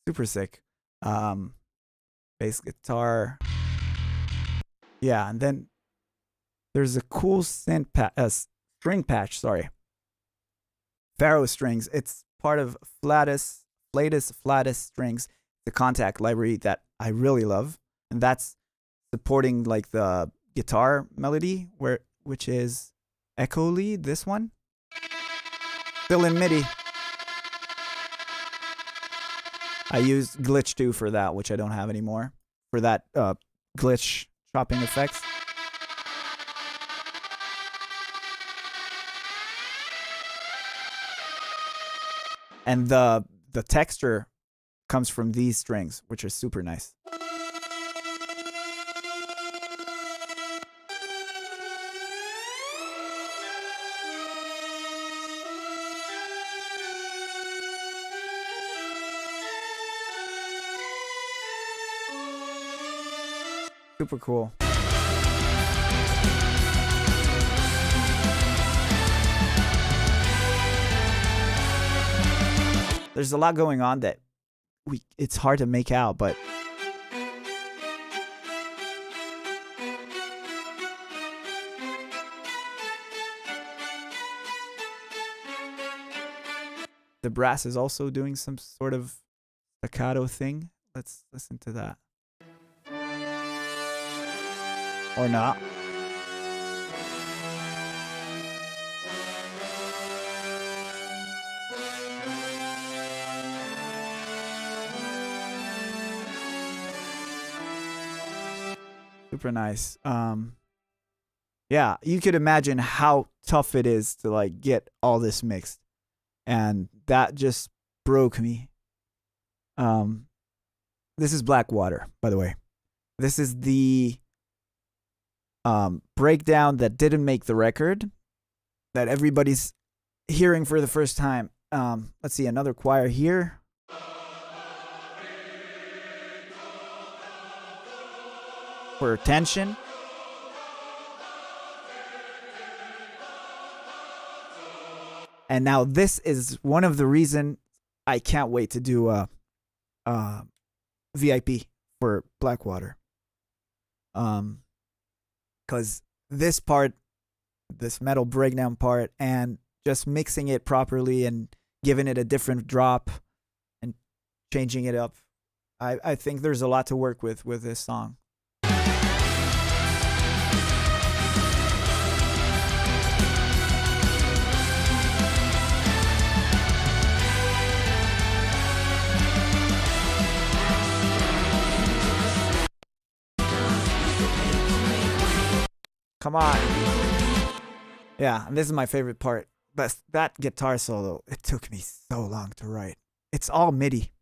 Super sick. Bass guitar. Yeah, and then there's a cool string patch, Pharaoh strings. It's part of Flatus strings, the Contact library that I really love. And that's supporting like the guitar melody, which is Echo Lead, this one. Still in MIDI. I used Glitch 2 for that, which I don't have anymore, for that glitch chopping effects. And the texture comes from these strings, which are super nice. Super cool. There's a lot going on that it's hard to make out, but the brass is also doing some sort of staccato thing. Let's listen to that. Or not. Super nice. Yeah, you could imagine how tough it is to like get all this mixed. And that just broke me. This is Blackwater, by the way. This is the breakdown that didn't make the record, that everybody's hearing for the first time. Let's see, another choir here. For tension. And now this is one of the reasons I can't wait to do a VIP for Blackwater. Because this part, this metal breakdown part, and just mixing it properly and giving it a different drop and changing it up, I think there's a lot to work with this song. Come on. Yeah, and this is my favorite part. That guitar solo, it took me so long to write. It's all MIDI.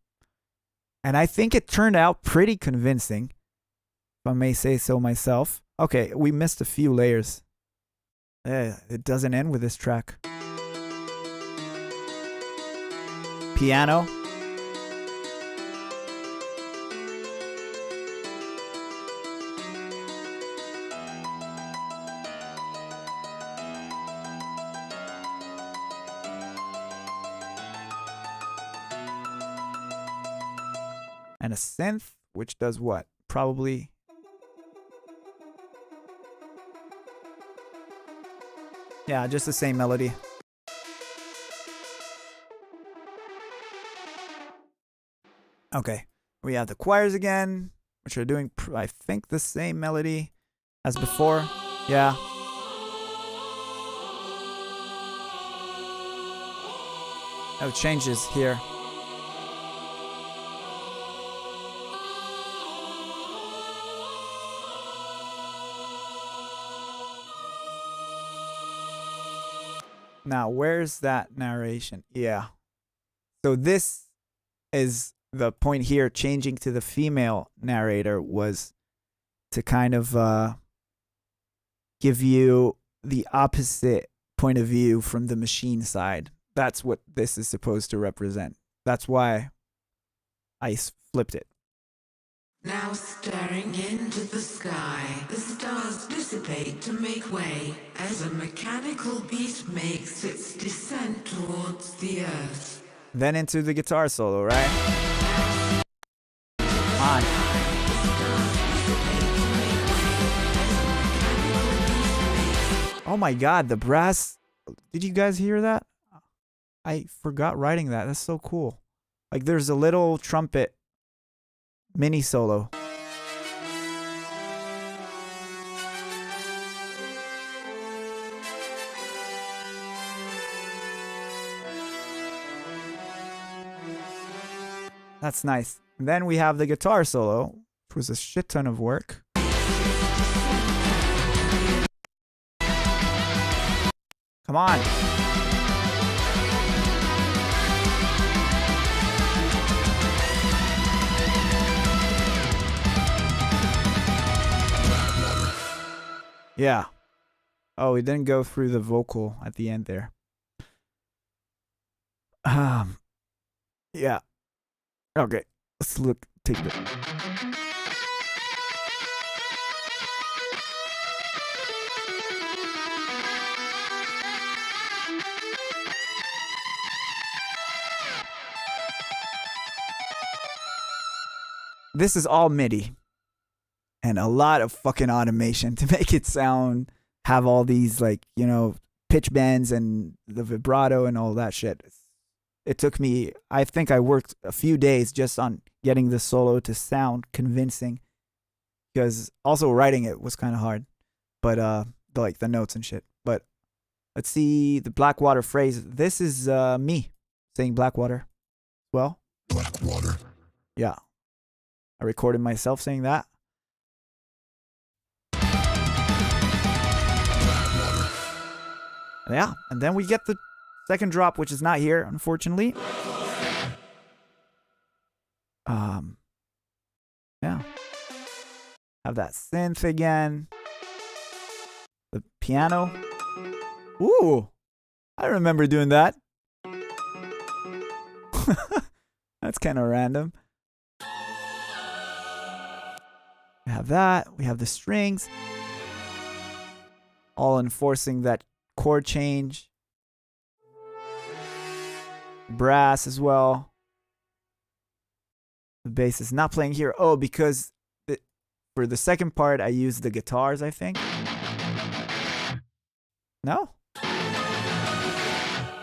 And I think it turned out pretty convincing, if I may say so myself. Okay, we missed a few layers. It doesn't end with this track. Piano. And a synth, which does what? Probably... yeah, just the same melody. Okay, we have the choirs again, which are doing, I think, the same melody as before. Yeah. No changes here. Now, where's that narration? Yeah. So this is the point here. Changing to the female narrator was to kind of give you the opposite point of view from the machine side. That's what this is supposed to represent. That's why I flipped it. Now staring into the sky, the stars dissipate to make way as a mechanical beast makes its descent towards the earth. Then into the guitar solo, right? Come on. Oh my god, the brass. Did you guys hear that? I forgot writing that. That's so cool. Like there's a little trumpet mini solo. That's nice. And then we have the guitar solo, which was a shit ton of work. Come on. Yeah. Oh, we didn't go through the vocal at the end there. Yeah. Okay. Let's take the... This is all MIDI. And a lot of fucking automation to make it have all these, like, you know, pitch bends and the vibrato and all that shit. It took me, I think I worked a few days just on getting the solo to sound convincing, because also writing it was kind of hard, but like the notes and shit. But let's see the Blackwater phrase. This is me saying Blackwater. Well, Blackwater. Yeah, I recorded myself saying that. Yeah, and then we get the second drop, which is not here, unfortunately. Yeah. Have that synth again. The piano. Ooh, I remember doing that. That's kind of random. We have that. We have the strings. All enforcing that chord change. Brass as well. The bass is not playing here. Oh, because for the second part, I used the guitars, I think. No?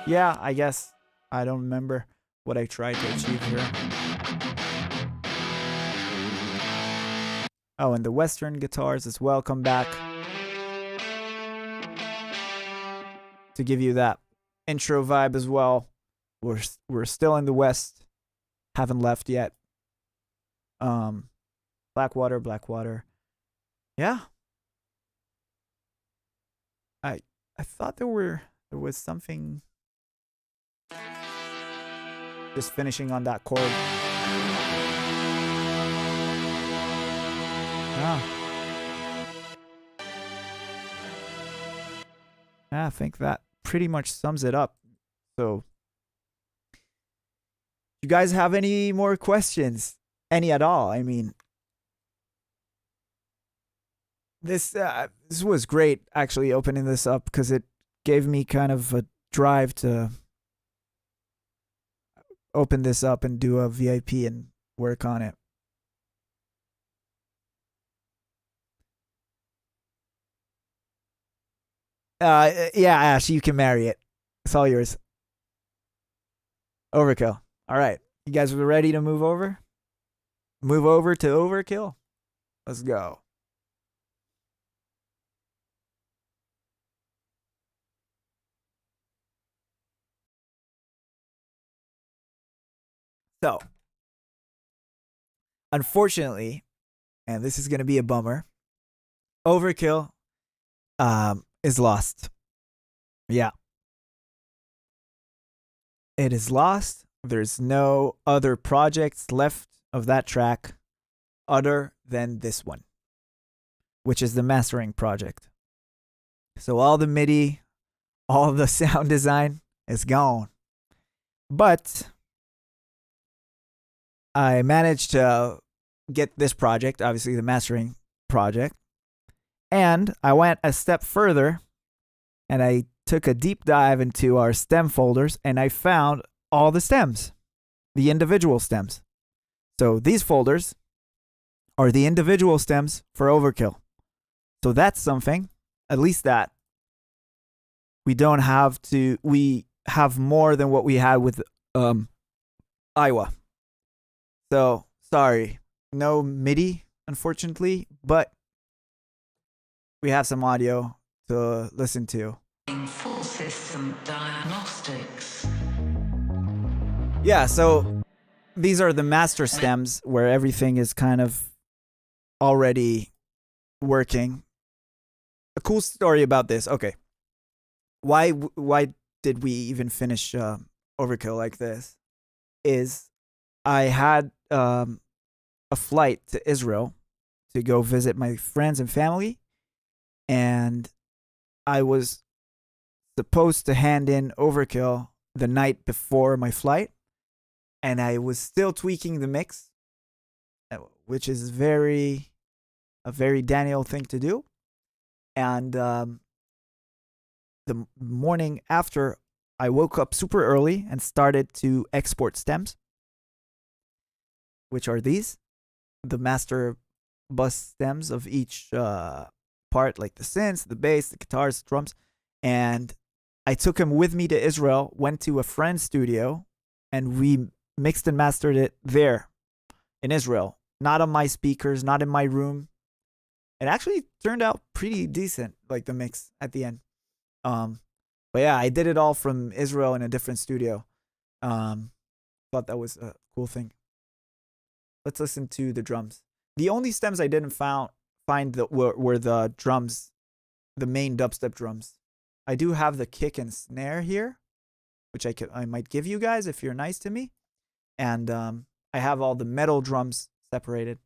Yeah, I guess. I don't remember what I tried to achieve here. Oh, and the Western guitars as well come back to give you that intro vibe as well. We're still in the West, haven't left yet. Blackwater. Yeah. I thought there was something. Just finishing on that chord. I think that pretty much sums it up. So, you guys have any more questions? Any at all? I mean, this was great actually opening this up because it gave me kind of a drive to open this up and do a VIP and work on it. Yeah, Ash, you can marry it. It's all yours. Overkill. All right. You guys are ready to move over? Move over to Overkill? Let's go. So, unfortunately, and this is going to be a bummer, Overkill is lost. Yeah. It is lost. There's no other projects left of that track other than this one, which is the mastering project. So all the MIDI, all the sound design is gone. But I managed to get this project, obviously the mastering project, and I went a step further and I took a deep dive into our stem folders and I found all the stems, the individual stems. So these folders are the individual stems for Overkill. So that's something, at least that. We have more than what we had with Iowa. So, sorry, no MIDI, unfortunately, but we have some audio to listen to. Full system diagnostics. Yeah, so these are the master stems where everything is kind of already working. A cool story about this. Okay. Why did we even finish Overkill like this? Is I had a flight to Israel to go visit my friends and family, and I was supposed to hand in Overkill the night before my flight, and I was still tweaking the mix, which is a very Daniel thing to do. And the morning after, I woke up super early and started to export stems, which are these, the master bus stems of each part, like the synths, the bass, the guitars, drums. And I took them with me to Israel, went to a friend's studio, and we mixed and mastered it there in Israel. Not on my speakers, not in my room. It actually turned out pretty decent, like the mix at the end. But yeah, I did it all from Israel in a different studio. Thought that was a cool thing. Let's listen to the drums. The only stems I didn't find that were the drums, the main dubstep drums. I do have the kick and snare here, which I might give you guys if you're nice to me. And I have all the metal drums separated.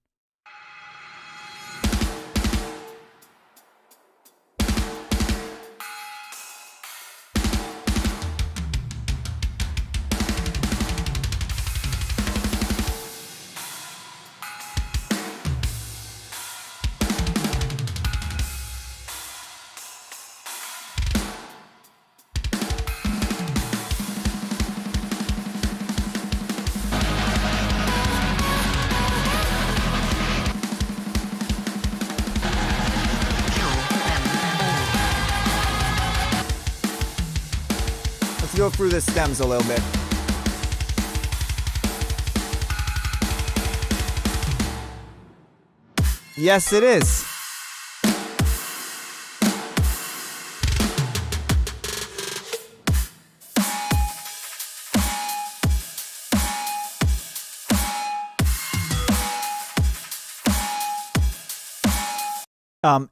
Go through the stems a little bit. Yes, it is.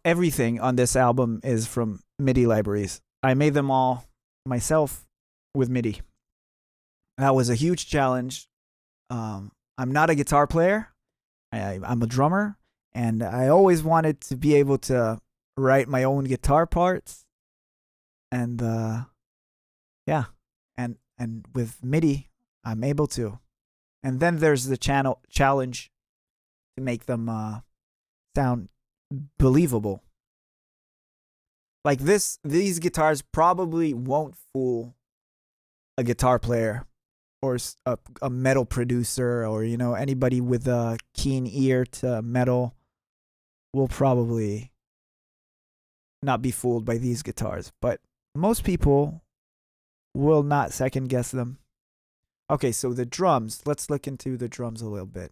Everything on this album is from MIDI libraries. I made them all myself with MIDI. That was a huge challenge. I'm not a guitar player. I'm a drummer, and I always wanted to be able to write my own guitar parts. And yeah, and with MIDI, I'm able to. And then there's the challenge to make them sound believable. Like these guitars probably won't fool a guitar player or a metal producer, or anybody with a keen ear to metal will probably not be fooled by these guitars. But most people will not second guess them. Okay, so the drums. Let's look into the drums a little bit.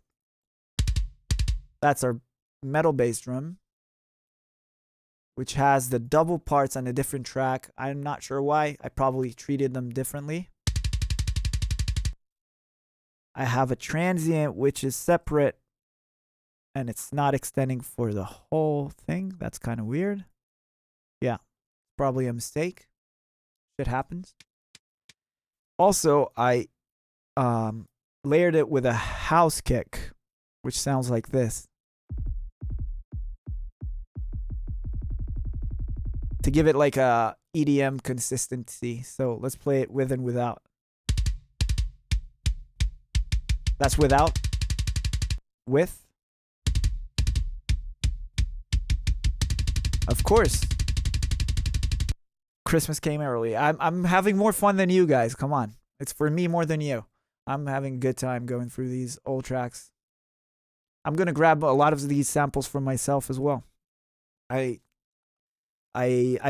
That's our metal bass drum, which has the double parts on a different track. I'm not sure why. I probably treated them differently. I have a transient, which is separate, and it's not extending for the whole thing. That's kind of weird. Yeah, probably a mistake. Shit happens. Also, I layered it with a house kick, which sounds like this, to give it like a EDM consistency. So let's play it with and without. That's without. With. Of course. Christmas came early. I'm having more fun than you guys. Come on. It's for me more than you. I'm having a good time going through these old tracks. I'm going to grab a lot of these samples for myself as well. I'd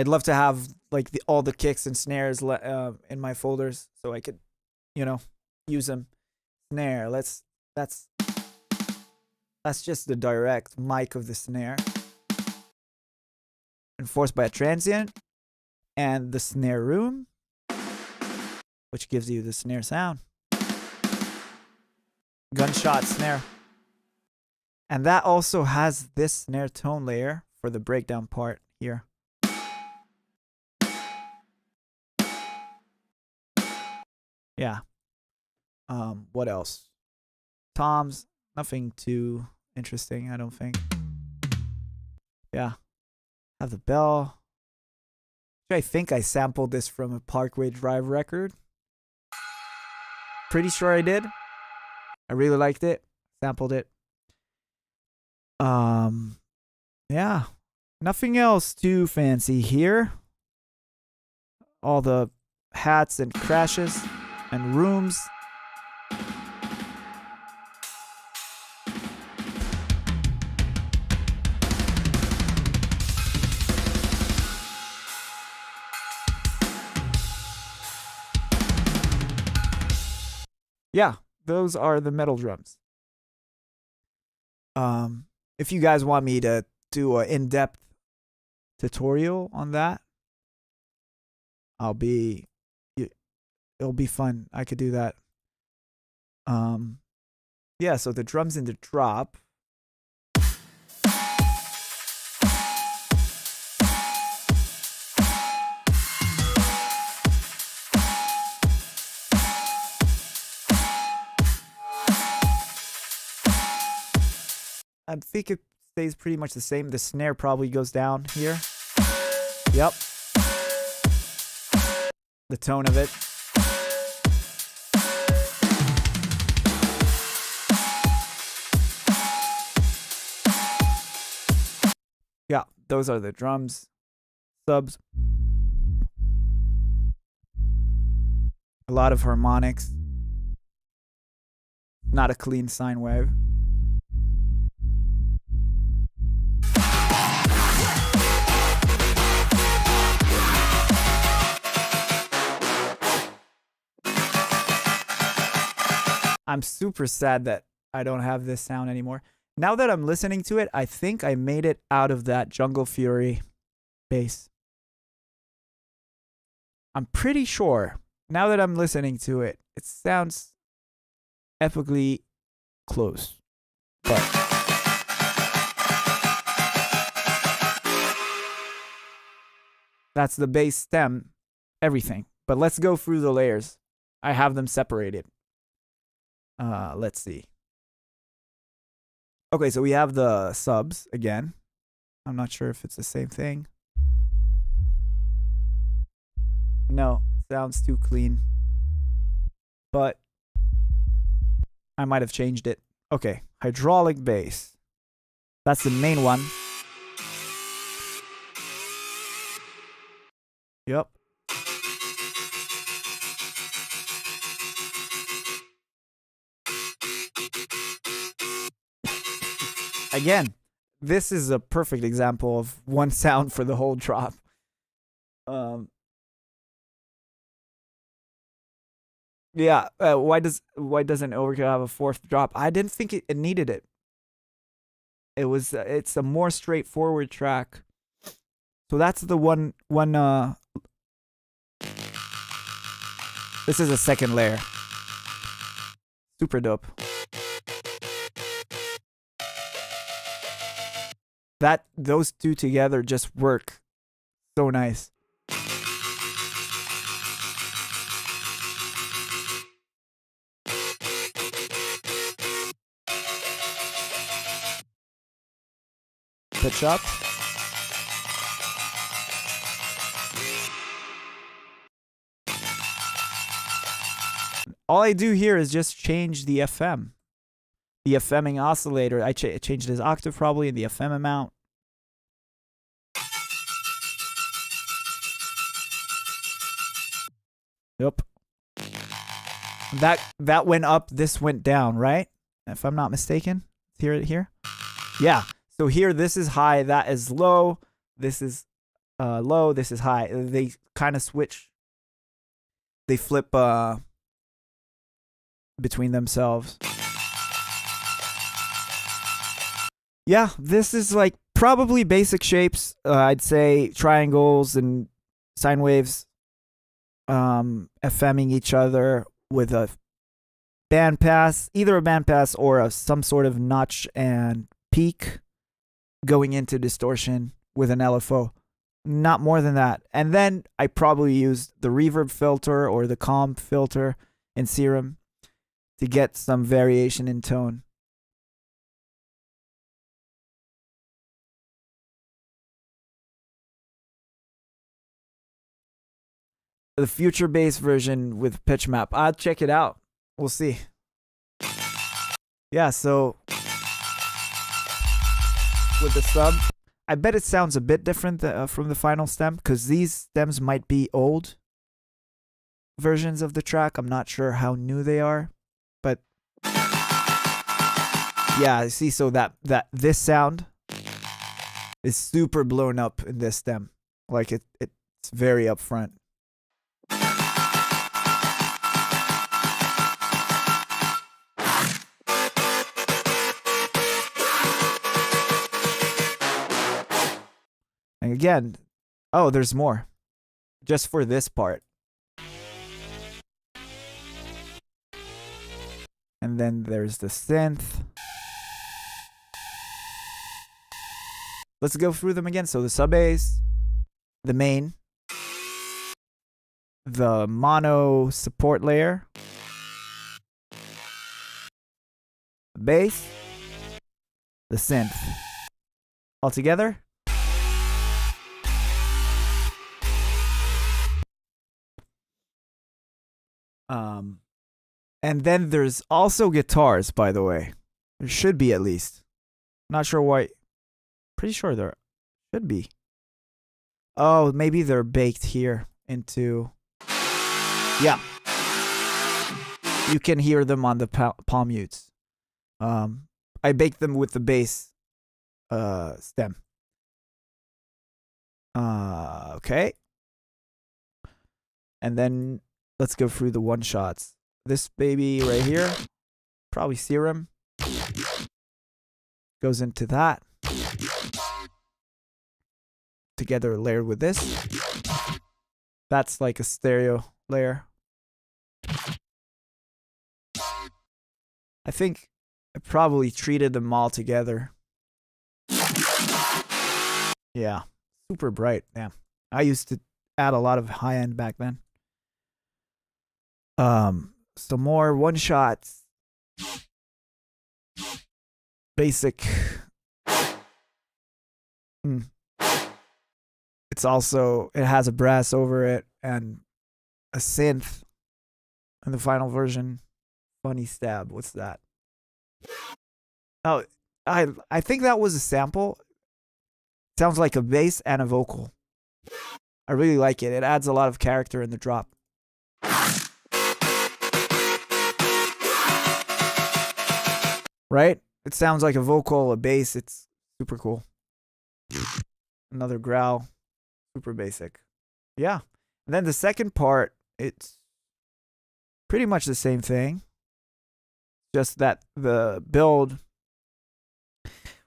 love to have like all the kicks and snares in my folders so I could, use them. Snare. That's just the direct mic of the snare, enforced by a transient, and the snare room, which gives you the snare sound. Gunshot snare. And that also has this snare tone layer for the breakdown part here. Yeah. What else? Toms, nothing too interesting, I don't think. Yeah. Have the bell. I think I sampled this from a Parkway Drive record. Pretty sure I did. I really liked it. Sampled it. Yeah. Nothing else too fancy here. All the hats and crashes and rooms. Yeah, those are the metal drums. If you guys want me to do an in-depth tutorial on that, it'll be fun. I could do that. Yeah, so the drums in the drop. I think it stays pretty much the same. The snare probably goes down here. Yep. The tone of it. Yeah, those are the drums. Subs. A lot of harmonics. Not a clean sine wave. I'm super sad that I don't have this sound anymore. Now that I'm listening to it, I think I made it out of that Jungle Fury bass. I'm pretty sure. Now that I'm listening to it, it sounds epically close. But That's the bass, stem, everything. But let's go through the layers. I have them separated. Let's see. Okay, so we have the subs again. I'm not sure if it's the same thing. No, it sounds too clean. But I might have changed it. Okay, hydraulic bass. That's the main one. Yep. Again, this is a perfect example of one sound for the whole drop. Yeah. Why doesn't Overkill have a fourth drop? I didn't think it needed it. It's a more straightforward track. So that's the one. This is a second layer. Super dope. Those two together just work so nice. Pitch up. All I do here is just change the FM. The FMing oscillator, I changed his octave probably and the FM amount. Yep. That went up, this went down, right? If I'm not mistaken. Hear it here? Yeah. So here, this is high, that is low. This is low, this is high. They kind of switch. They flip between themselves. Yeah, this is like probably basic shapes. I'd say triangles and sine waves FMing each other with a bandpass, either a bandpass or some sort of notch and peak going into distortion with an LFO. Not more than that. And then I probably used the reverb filter or the comp filter in Serum to get some variation in tone. The future bass version with pitch map. I'll check it out. We'll see. Yeah, so with the sub, I bet it sounds a bit different from the final stem because these stems might be old versions of the track. I'm not sure how new they are, but yeah, I see. So that this sound is super blown up in this stem, like it's very upfront. And again, oh, there's more. Just for this part. And then there's the synth. Let's go through them again. So the sub bass, the main, the mono support layer, the bass, the synth. All together. And then there's also guitars, by the way. There should be at least. Not sure why. Pretty sure there should be. Oh, maybe they're baked here into... Yeah. You can hear them on the palm mutes. I baked them with the bass stem. Okay. And then let's go through the one shots. This baby right here, probably Serum, goes into that. Together layered with this. That's like a stereo layer. I think I probably treated them all together. Yeah, super bright. Yeah. I used to add a lot of high end back then. Some more one shots. Basic. It's also, it has a brass over it and a synth in the final version. Funny stab. What's that? Oh, I think that was a sample. Sounds like a bass and a vocal. I really like it. It adds a lot of character in the drop. Right? It sounds like a vocal, a bass. It's super cool. Another growl. Super basic. Yeah. And then the second part, it's pretty much the same thing. Just that the build.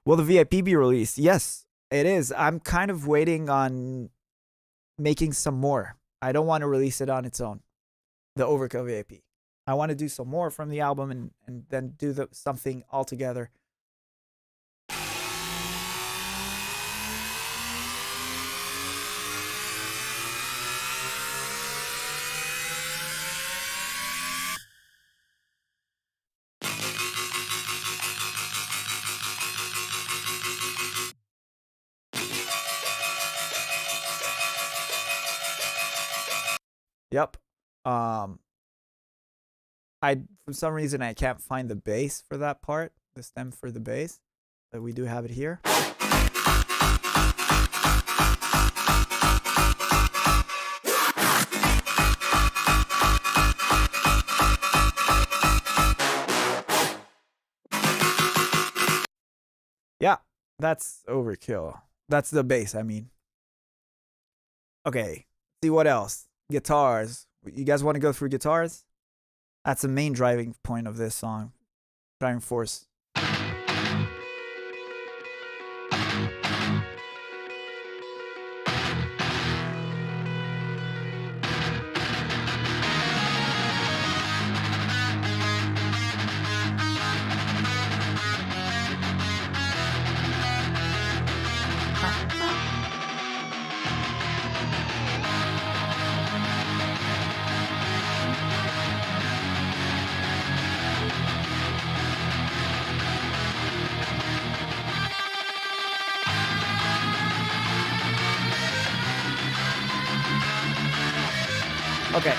Will the VIP be released? Yes, it is. I'm kind of waiting on making some more. I don't want to release it on its own. The Overkill VIP. I want to do some more from the album and then do something all together. Yep. For some reason I can't find the bass for that part, the stem for the bass, but we do have it here. Yeah, that's Overkill. That's the bass, I mean. Okay, see what else? Guitars. You guys want to go through guitars? That's the main driving point of this song. Driving force. Okay.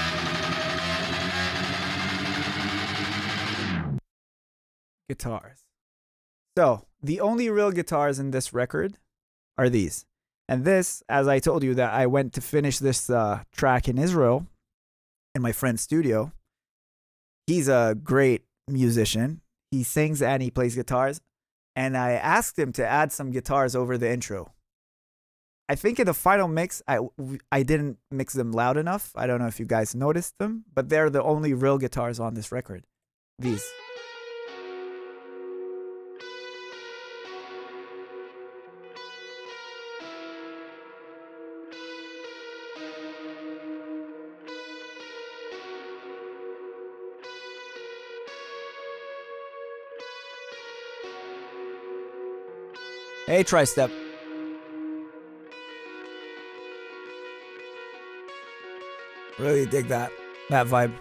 Guitars. So, the only real guitars in this record are these. And this, as I told you, that I went to finish this track in Israel in my friend's studio. He's a great musician. He sings and he plays guitars. And I asked him to add some guitars over the intro. I think in the final mix, I didn't mix them loud enough. I don't know if you guys noticed them, but they're the only real guitars on this record. These. Hey, Tri-Step. Really dig that vibe.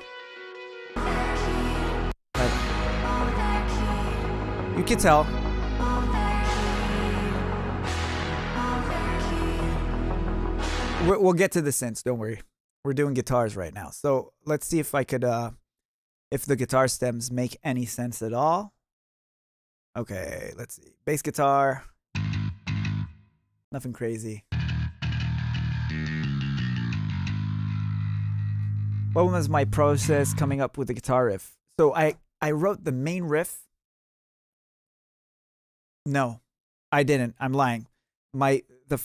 You can tell. We'll get to the synths, don't worry. We're doing guitars right now. So let's see if I could, if the guitar stems make any sense at all. Okay, let's see. Bass guitar. Nothing crazy. What was my process coming up with the guitar riff? So I wrote the main riff. No, I didn't. I'm lying. The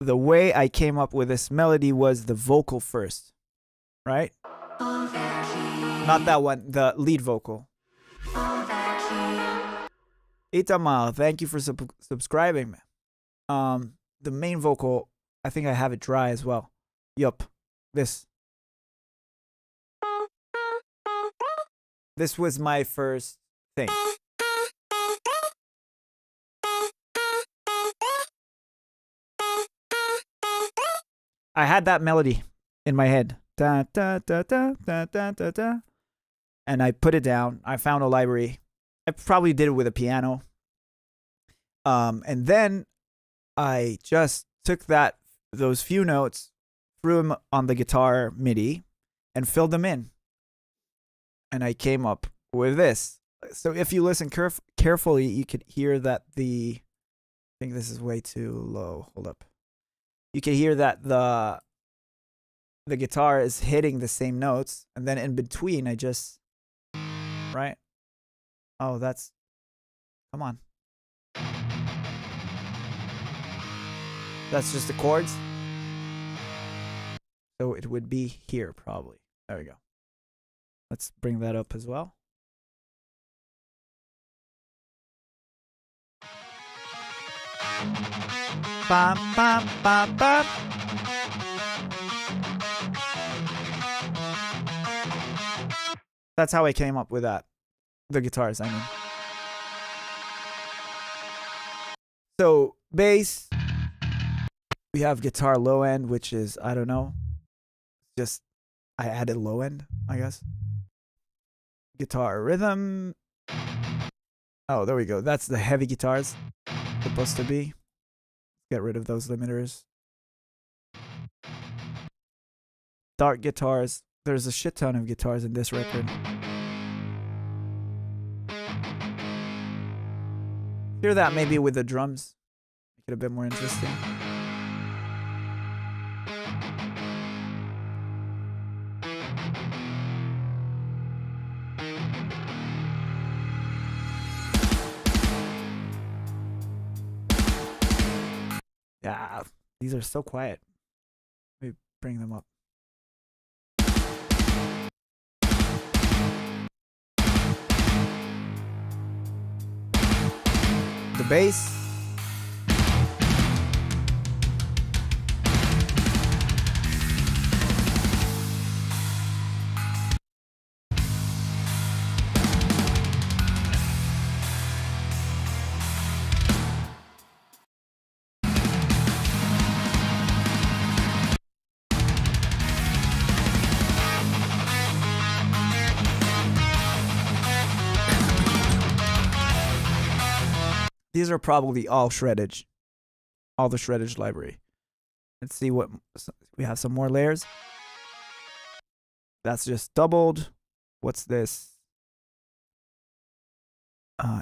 way I came up with this melody was the vocal first, right? Not that one, the lead vocal. Itamar, thank you for subscribing. The main vocal, I think I have it dry as well. Yup, this. This was my first thing. I had that melody in my head. Da, da, da, da, da, da, da, da. And I put it down. I found a library. I probably did it with a piano. And then I just took those few notes, threw them on the guitar MIDI, and filled them in. And I came up with this. So if you listen carefully, you could hear that I think this is way too low. Hold up. You can hear that the guitar is hitting the same notes, and then in between, I just, right? Oh, come on. That's just the chords. So it would be here, probably. There we go. Let's bring that up as well. Bam, bam, bam, bam. That's how I came up with that. The guitars, I mean. So, bass. We have guitar low end, which is, I don't know. Just, I added low end, I guess. Guitar rhythm. Oh, there we go. That's the heavy guitars. Supposed to be. Get rid of those limiters. Dark guitars. There's a shit ton of guitars in this record. Hear that maybe with the drums. Make it a bit more interesting. Yeah, these are so quiet. Let me bring them up. The bass. These are probably all shreddage. All the shreddage library. Let's see what we have. Some more layers. That's just doubled. What's this?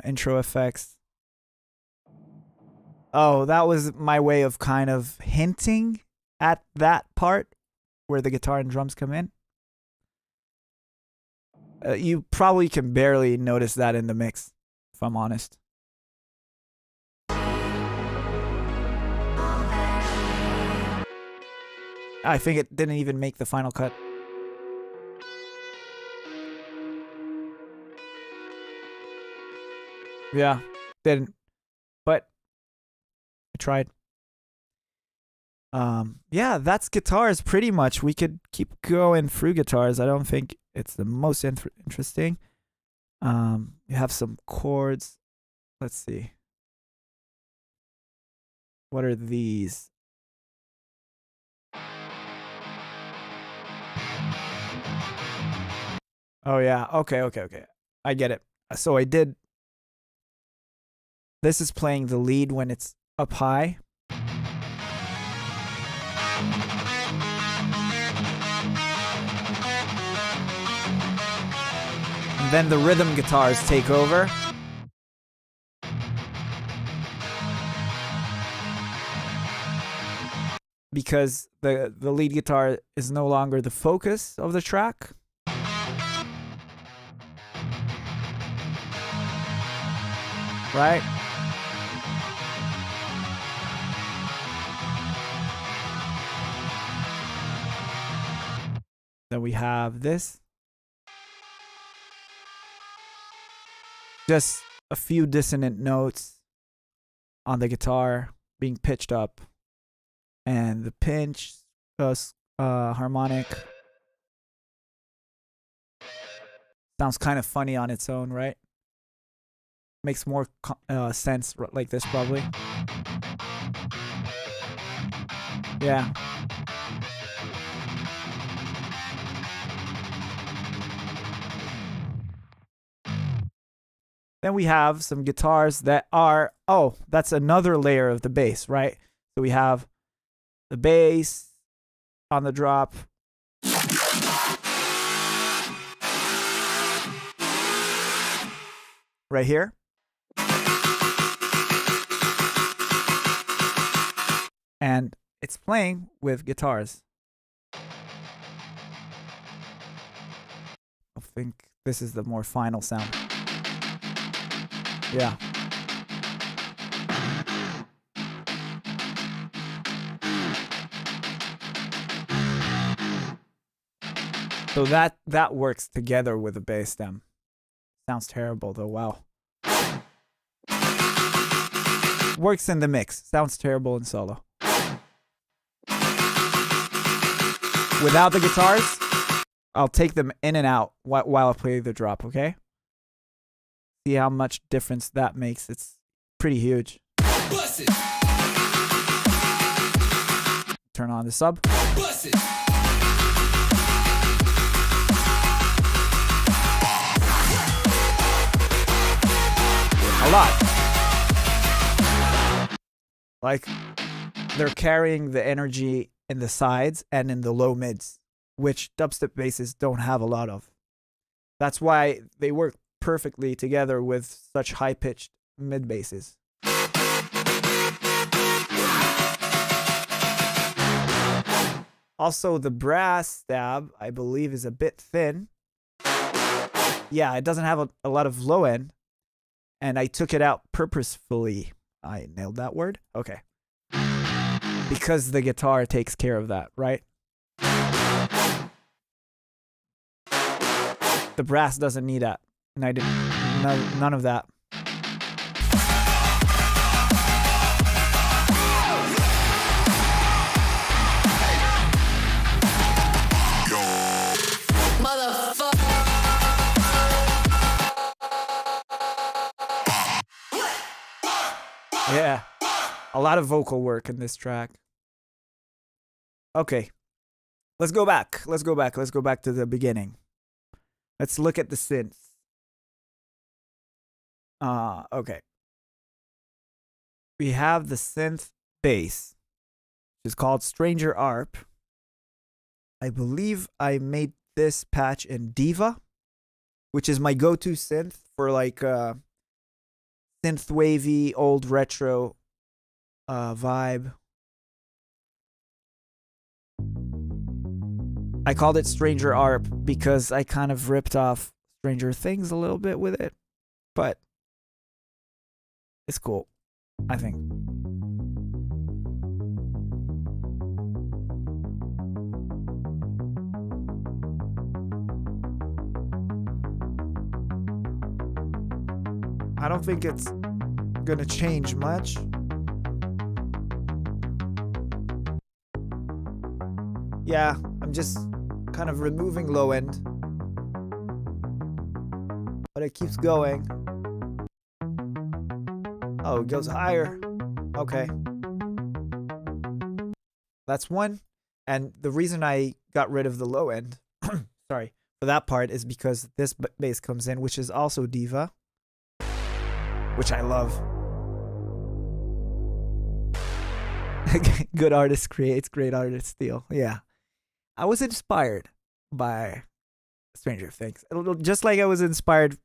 Intro effects. Oh, that was my way of kind of hinting at that part where the guitar and drums come in. You probably can barely notice that in the mix, if I'm honest. I think it didn't even make the final cut. Yeah, didn't. But I tried. Yeah, that's guitars pretty much. We could keep going through guitars. I don't think it's the most interesting. You have some chords. Let's see. What are these? Oh yeah, okay. I get it. So I did. This is playing the lead when it's up high. And then the rhythm guitars take over. Because the lead guitar is no longer the focus of the track. Right? Then we have this. Just a few dissonant notes on the guitar being pitched up. And the pinch, harmonic. Sounds kind of funny on its own, right? Makes more sense like this, probably. Yeah. Then we have some guitars that are, that's another layer of the bass, right? So we have the bass on the drop. Right here. And it's playing with guitars. I think this is the more final sound. Yeah. So that works together with the bass stem. Sounds terrible though, wow. Works in the mix. Sounds terrible in solo. Without the guitars, I'll take them in and out while I play the drop, okay? See how much difference that makes. It's pretty huge. Turn on the sub. A lot. Like, they're carrying the energy in the sides and in the low mids, which dubstep basses don't have a lot of. That's why they work perfectly together with such high-pitched mid basses. Also, the brass stab, I believe, is a bit thin. Yeah, it doesn't have a lot of low end, and I took it out purposefully. I nailed that word? Okay. Because the guitar takes care of that, right? The brass doesn't need that. And I didn't, none of that. Yeah. A lot of vocal work in this track. Okay. Let's go back. Let's go back to the beginning. Let's look at the synths. Okay. We have the synth bass, which is called Stranger Arp. I believe I made this patch in Diva, which is my go-to synth for like synth wavy, old retro vibe. I called it Stranger Arp because I kind of ripped off Stranger Things a little bit with it, but it's cool, I think. I don't think it's gonna change much. Yeah, I'm just kind of removing low end, but it keeps going. Oh, it goes higher. Okay. That's one. And the reason I got rid of the low end, sorry, for that part is because this bass comes in, which is also Diva, which I love. Good artist creates, great artist steal. Yeah. I was inspired by Stranger Things. Just like I was inspired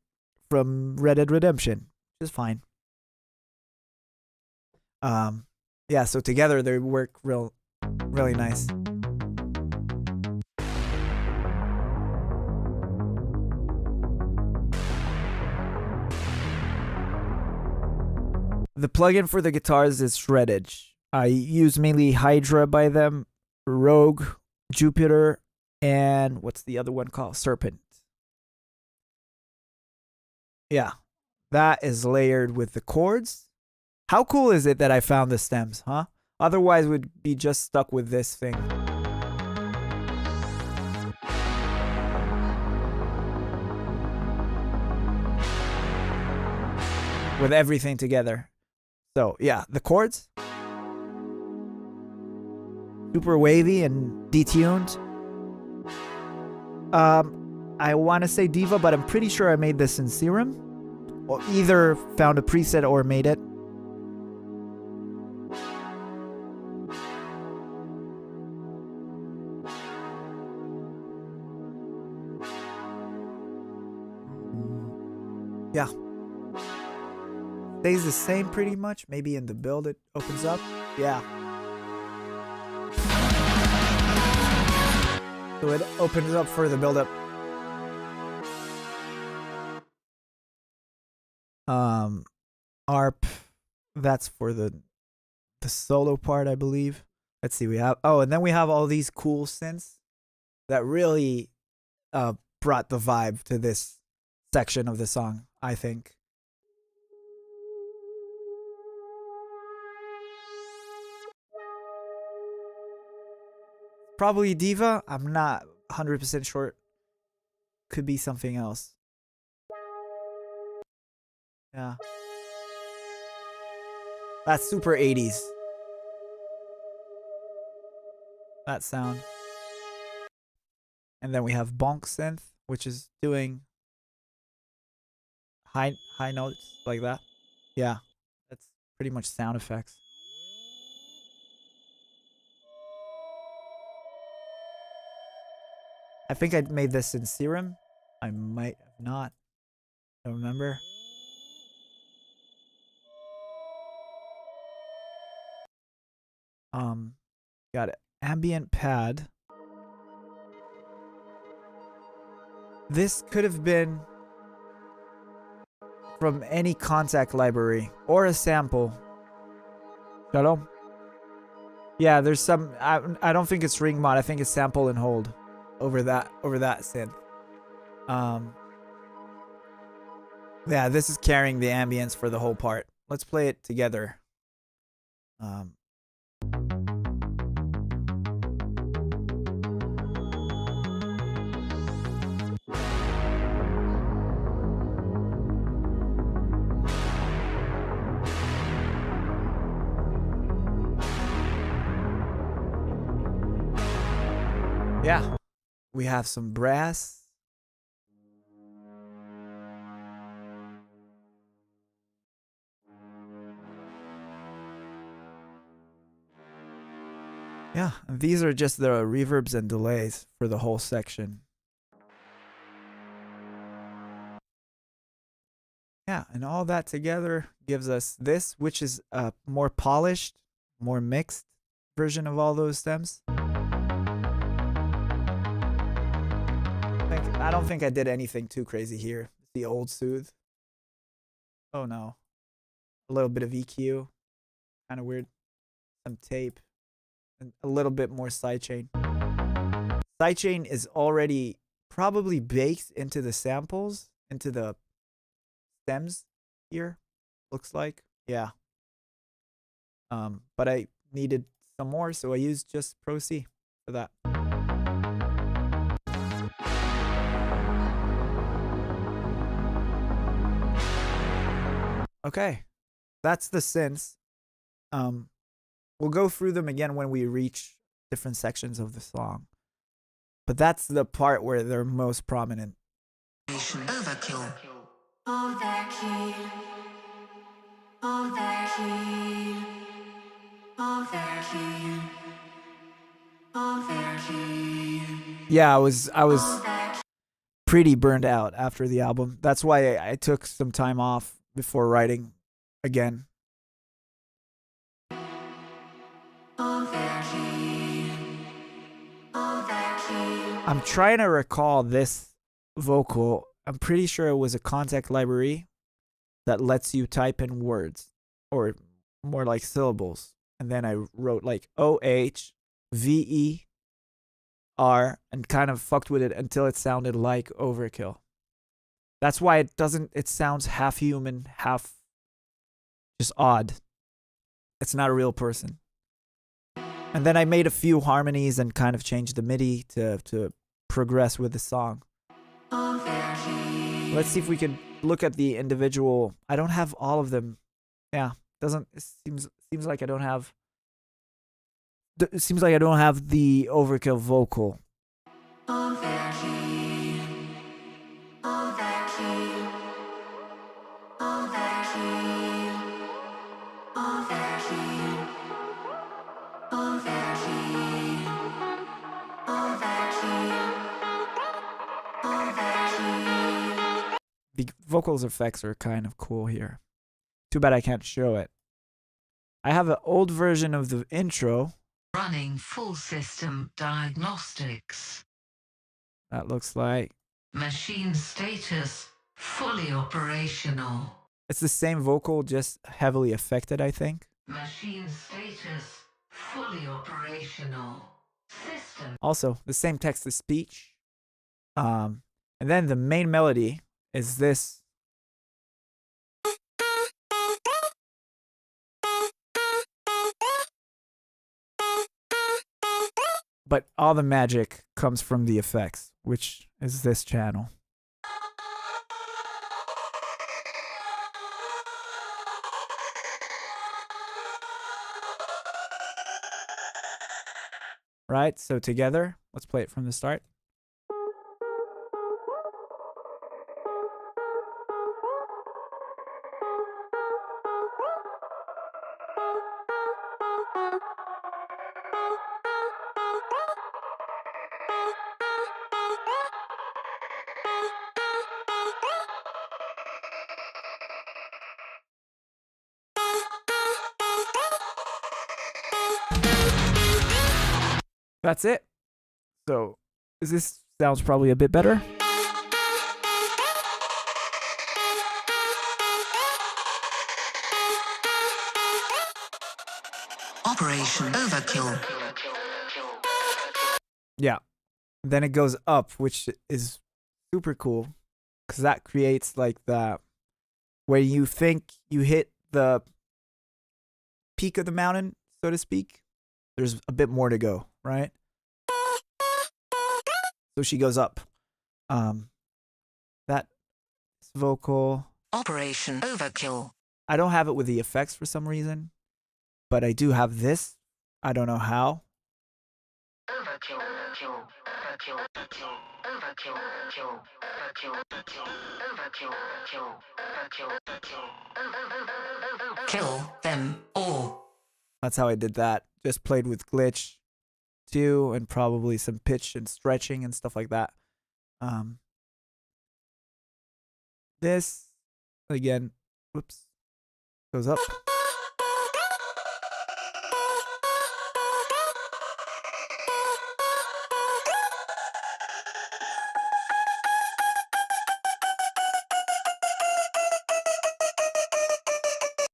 from Red Dead Redemption, which is fine. Yeah, so together they work really nice. The plugin for the guitars is Shreddage. I use mainly Hydra by them, Rogue, Jupiter, and what's the other one called? Serpent. Yeah, that is layered with the chords. How cool is it that I found the stems, huh? Otherwise, we'd be just stuck with this thing. With everything together. So, yeah, the chords. Super wavy and detuned. I want to say Diva, but I'm pretty sure I made this in Serum or either found a preset or made it. Yeah. Stays the same pretty much. Maybe in the build it opens up. Yeah. So it opens up for the build up. ARP. That's for the solo part, I believe. Let's see. We have and then we have all these cool synths that really brought the vibe to this section of the song, I think. Probably Diva. I'm not 100% sure. Could be something else. Yeah. That's super 80s. That sound. And then we have Bonk Synth, which is doing high notes like that. Yeah. That's pretty much sound effects. I think I made this in Serum. I might have not. Don't remember. Got it. Ambient pad. This could have been from any contact library or a sample. Shalom. Yeah, there's some. I don't think it's ring mod. I think it's sample and hold over that synth. Yeah, this is carrying the ambience for the whole part. Let's play it together. Yeah, we have some brass. Yeah, and these are just the reverbs and delays for the whole section. Yeah, and all that together gives us this, which is a more polished, more mixed version of all those stems. I don't think I did anything too crazy here. The old soothe. Oh no. A little bit of EQ. Kind of weird. Some tape. And a little bit more sidechain. Sidechain is already probably baked into the samples, into the stems here. Looks like. Yeah. But I needed some more, so I used just Pro C for that. Okay, that's the synths. We'll go through them again when we reach different sections of the song. But that's the part where they're most prominent. Overkill. Overkill. Overkill. Overkill. Overkill. Yeah, I was pretty burned out after the album. That's why I took some time off before writing again. I'm trying to recall this vocal. I'm pretty sure it was a contact library that lets you type in words or more like syllables. And then I wrote like OH, VER and kind of fucked with it until it sounded like Overkill. That's why it sounds half human, half just odd. It's not a real person. And then I made a few harmonies and kind of changed the MIDI to progress with the song. Let's see if we can look at the individual. I don't have all of them. Yeah, it seems like I don't have. It seems like I don't have the Overkill vocal. vocals effects are kind of cool here. Too bad I can't show it. I have an old version of the intro. Running full system diagnostics. That looks like. Machine status fully operational. It's the same vocal, just heavily affected, I think. Machine status fully operational. System. Also, the same text to speech. And then the main melody is this. But all the magic comes from the effects, which is this channel. Right, so together, let's play it from the start. That's it. So, this sounds probably a bit better. Operation Overkill. Yeah. Then it goes up, which is super cool because that creates like the where you think you hit the peak of the mountain, so to speak. There's a bit more to go, right? So she goes up. That vocal. Operation Overkill. I don't have it with the effects for some reason, but I do have this. I don't know how. Overkill, overkill, overkill, overkill, overkill, overkill, overkill, overkill, overkill, Kill them all. That's how I did that. Just played with glitch too, and probably some pitch and stretching and stuff like that. This again, whoops, goes up.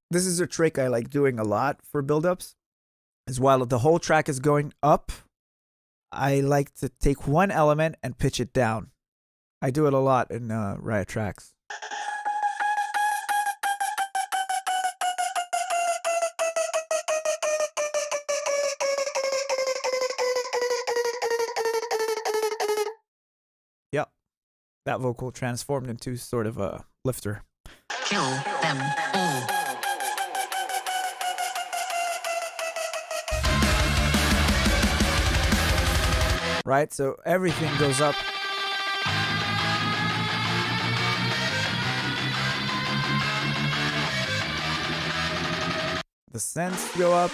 This is a trick I like doing a lot for build-ups. Is while the whole track is going up, I like to take one element and pitch it down. I do it a lot in RIOT tracks. Yep. That vocal transformed into sort of a lifter. Kill them all. Right? So everything goes up. The synths go up.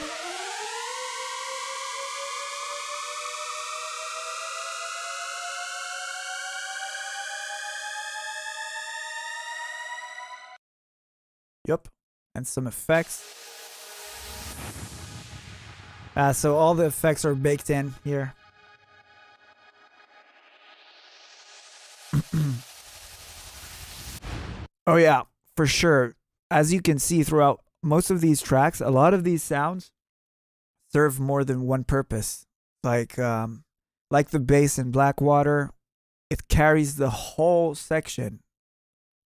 Yep. And some effects. So all the effects are baked in here. Oh yeah, for sure. As you can see throughout most of these tracks, a lot of these sounds serve more than one purpose. Like the bass in Blackwater, it carries the whole section.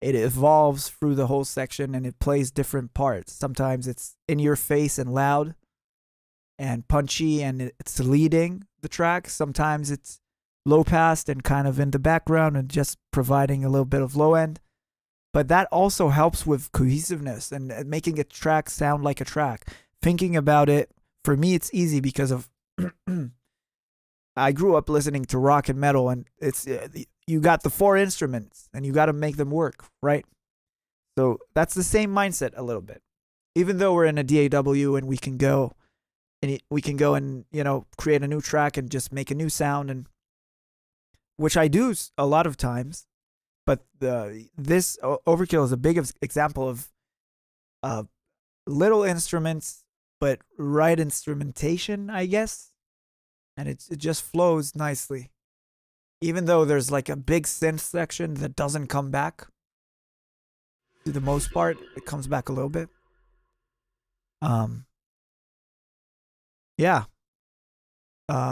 It evolves through the whole section and it plays different parts. Sometimes it's in your face and loud and punchy and it's leading the track. Sometimes it's low passed and kind of in the background and just providing a little bit of low end. But that also helps with cohesiveness and making a track sound like a track. Thinking about it, for me, it's easy because of I grew up listening to rock and metal, and it's you got the four instruments and you got to make them work, right? So that's the same mindset a little bit. Even though we're in a DAW and we can go and create a new track and just make a new sound, and which I do a lot of times. But this Overkill is a big example of little instruments, but right instrumentation, I guess. And it just flows nicely. Even though there's like a big synth section that doesn't come back. To the most part, it comes back a little bit. Yeah.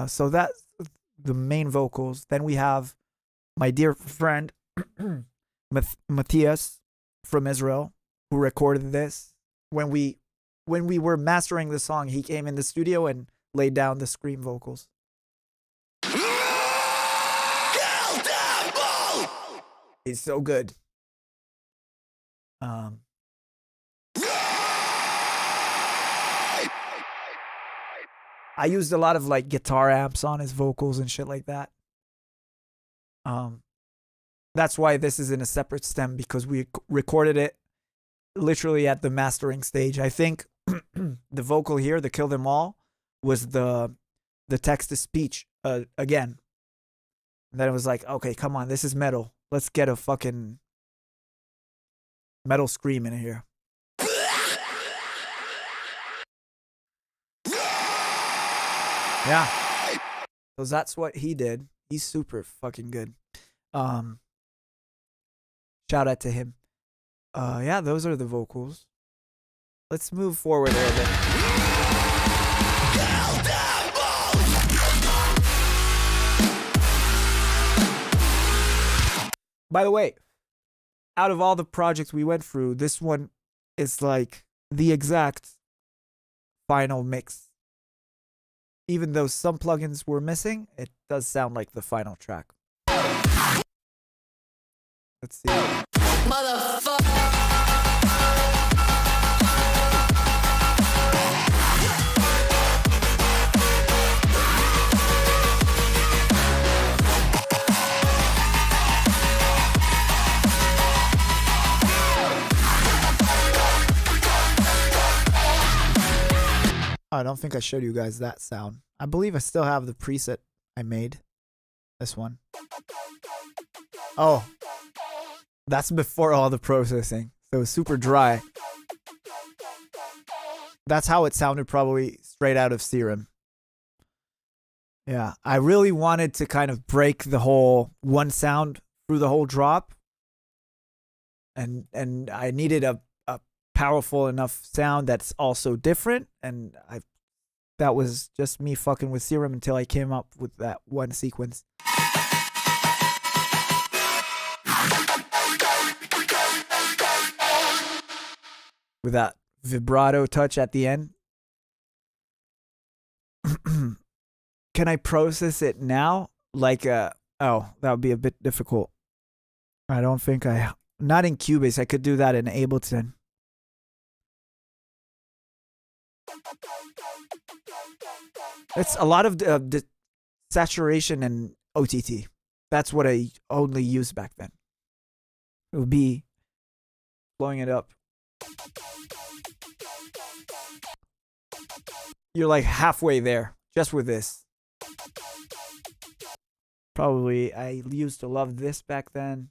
So that's the main vocals. Then we have my dear friend Matthias from Israel, who recorded this. When we were mastering the song, he came in the studio and laid down the scream vocals. He's so good. I used a lot of like guitar amps on his vocals and shit like that. That's why this is in a separate stem, because we recorded it literally at the mastering stage. I think the vocal here, the Kill Them All, was the text to speech again. And then it was like, okay, come on, this is metal. Let's get a fucking metal scream in here. Yeah. So that's what he did. He's super fucking good. Shout out to him. Yeah, those are the vocals. Let's move forward a little bit. By the way, out of all the projects we went through, this one is like the exact final mix. Even though some plugins were missing, it does sound like the final track. Let's see. Motherfucker. I don't think I showed you guys that sound. I believe I still have the preset I made. This one. Oh. That's before all the processing. So it was super dry. That's how it sounded probably straight out of Serum. Yeah. I really wanted to kind of break the whole one sound through the whole drop. And I needed a powerful enough sound that's also different, and that was just me fucking with Serum until I came up with that one sequence. With that vibrato touch at the end. Can I process it now? Like oh, that would be a bit difficult. I don't think not in Cubase. I could do that in Ableton. It's a lot of the saturation and OTT. That's what I only used back then. It would be blowing it up. You're like halfway there just with this. Probably I used to love this back then.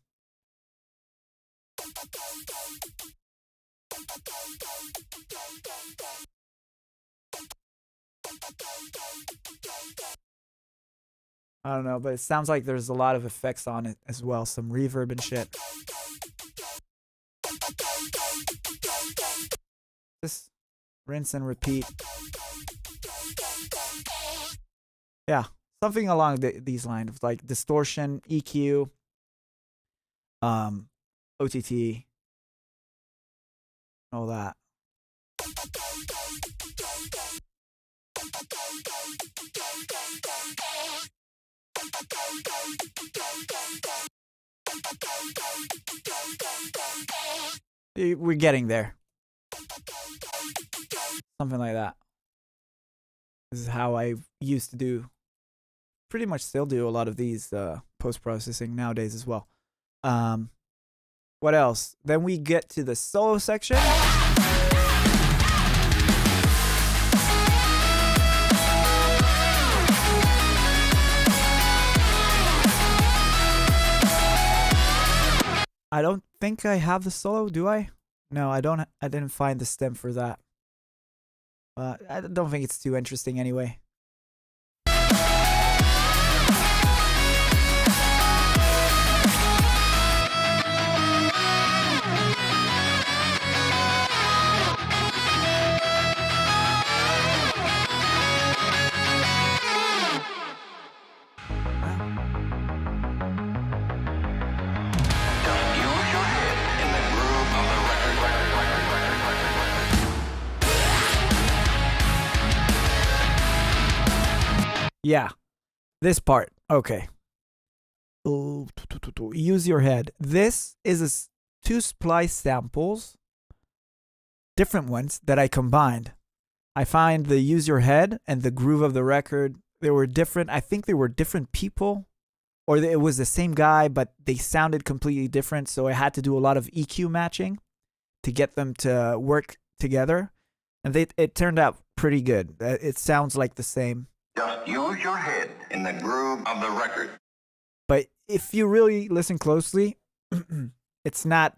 I don't know, but it sounds like there's a lot of effects on it as well. Some reverb and shit. Just rinse and repeat. Yeah, something along these lines, like distortion, EQ, OTT, all that. We're getting there. Something like that. This is how I used to do. Pretty much still do a lot of these post-processing nowadays as well. What else? Then we get to the solo section. I don't think I have the solo, do I? No, I don't. I didn't find the stem for that. I don't think it's too interesting anyway. Yeah, this part. Okay. Use your head. This is two splice samples, different ones that I combined. I find the use your head and the groove of the record. They were different. I think they were different people, or it was the same guy, but they sounded completely different. So I had to do a lot of EQ matching to get them to work together, and it turned out pretty good. It sounds like the same. Just use your head in the groove of the record. But if you really listen closely, it's not.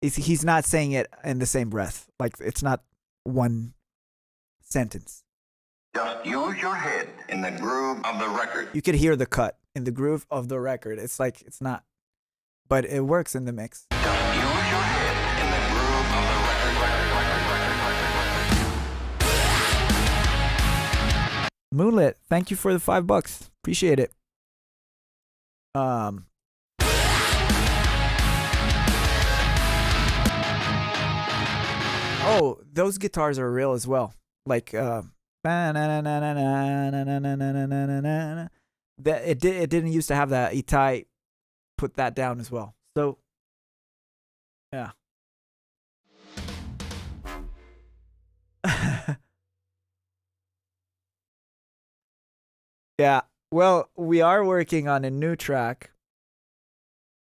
He's not saying it in the same breath. Like it's not one sentence. Just use your head in the groove of the record. You could hear the cut in the groove of the record. It's like it's not, but it works in the mix. Just use your head in the groove of the record. Moonlit, thank you for the $5. Appreciate it. Oh, those guitars are real as well. Like that it didn't used to have that. Itai put that down as well. So yeah. Yeah. Well, we are working on a new track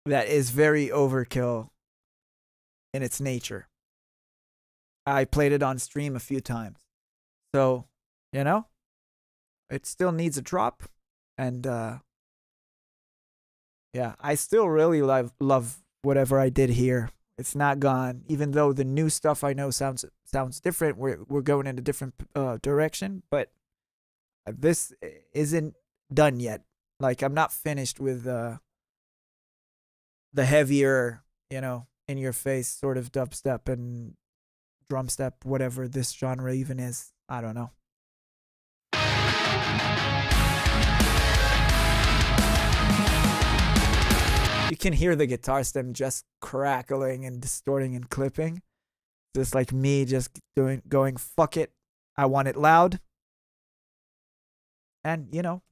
that is very overkill in its nature. I played it on stream a few times. So, you know, it still needs a drop. And yeah, I still really love whatever I did here. It's not gone. Even though the new stuff I know sounds different. We're going in a different direction, but this isn't done yet. Like I'm not finished with the heavier, you know, in your face sort of dubstep and drum step, whatever this genre even is. I don't know. You can hear the guitar stem just crackling and distorting and clipping. Just like me just going, fuck it. I want it loud. And, you know.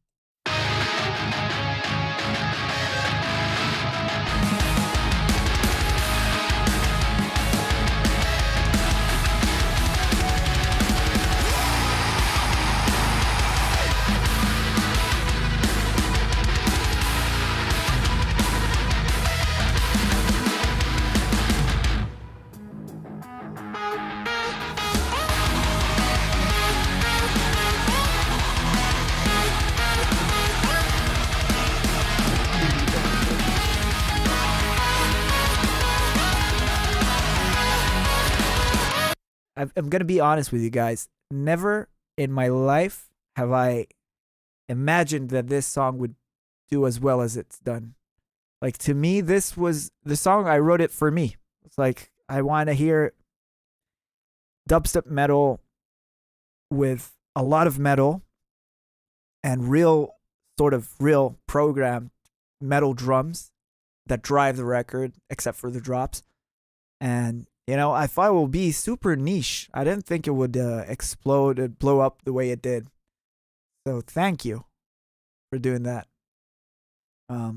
I'm going to be honest with you guys. Never in my life have I imagined that this song would do as well as it's done. Like, to me, this was the song. I wrote it for me. It's like, I want to hear dubstep metal with a lot of metal and real programmed metal drums that drive the record, except for the drops. And you know, I thought it would be super niche. I didn't think it would explode and blow up the way it did. So thank you for doing that. Yeah.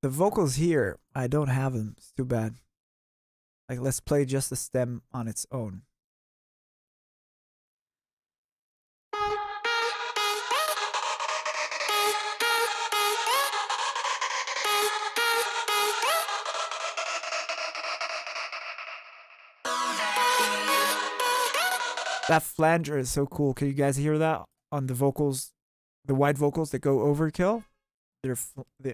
The vocals here, I don't have them. It's too bad. Like, let's play just the stem on its own. That flanger is so cool. Can you guys hear that on the vocals, the wide vocals that go overkill?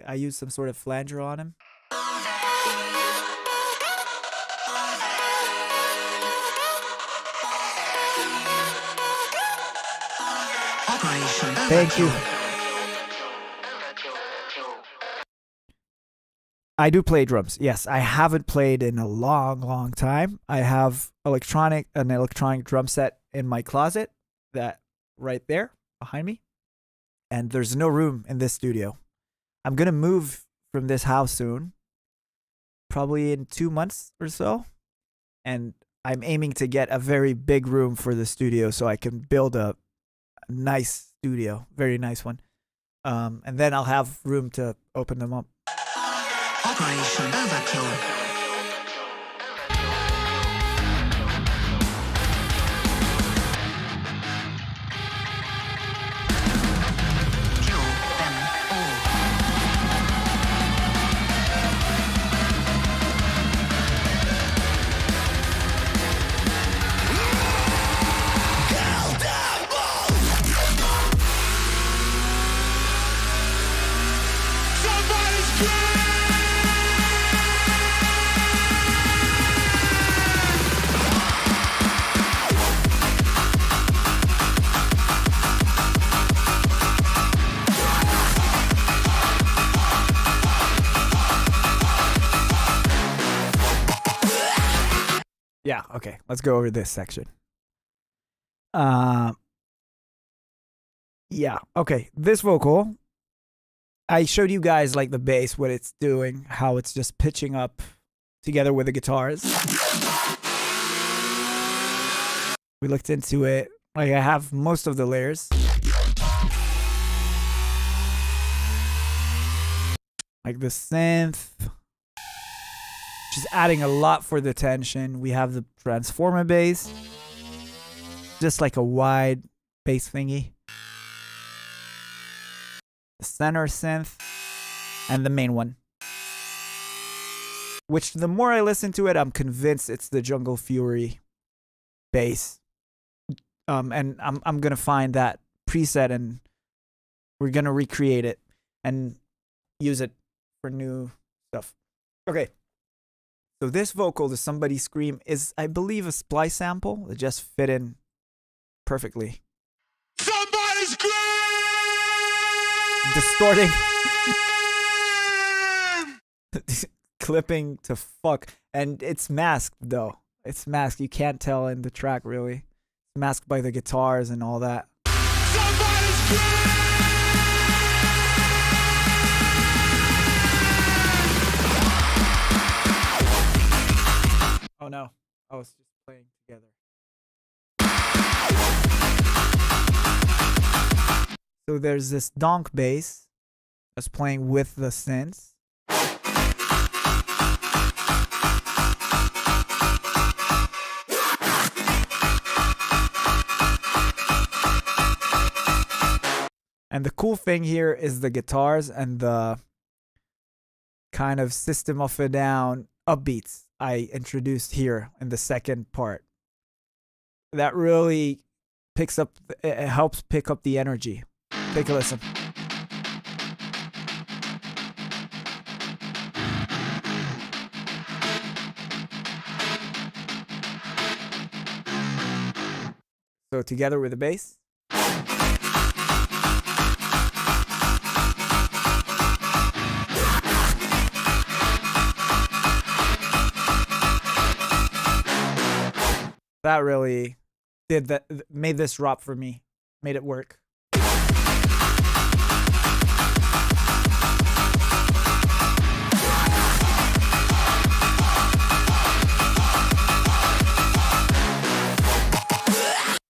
I use some sort of flanger on him. Operation Thank you. I do play drums. Yes, I haven't played in a long time. I have an electronic drum set in my closet, that right there behind me. And there's no room in this studio. I'm going to move from this house soon, probably in 2 months or so. And I'm aiming to get a very big room for the studio so I can build a nice studio, very nice one. And then I'll have room to open them up. Operation Overkill. Yeah, okay. Let's go over this section. Yeah, okay. This vocal, I showed you guys like the bass, what it's doing, how it's just pitching up together with the guitars. We looked into it. Like I have most of the layers. Like the synth. Just adding a lot for the tension. We have the transformer bass. Just like a wide bass thingy. The center synth. And the main one. Which the more I listen to it, I'm convinced it's the Jungle Fury bass. And I'm gonna find that preset and we're gonna recreate it and use it for new stuff. Okay. So this vocal, the Somebody Scream, is, I believe, a splice sample. It just fit in perfectly. Somebody scream! Distorting. Clipping to fuck. And it's masked, though. It's masked. You can't tell in the track, really. It's masked by the guitars and all that. Somebody scream! Oh no, I was just playing together. So there's this donk bass that's playing with the synths. And the cool thing here is the guitars and the kind of System of a Down upbeats I introduced here in the second part. That really picks up, it helps pick up the energy. Take a listen. So together with the bass. That really did that, made this drop for me, made it work.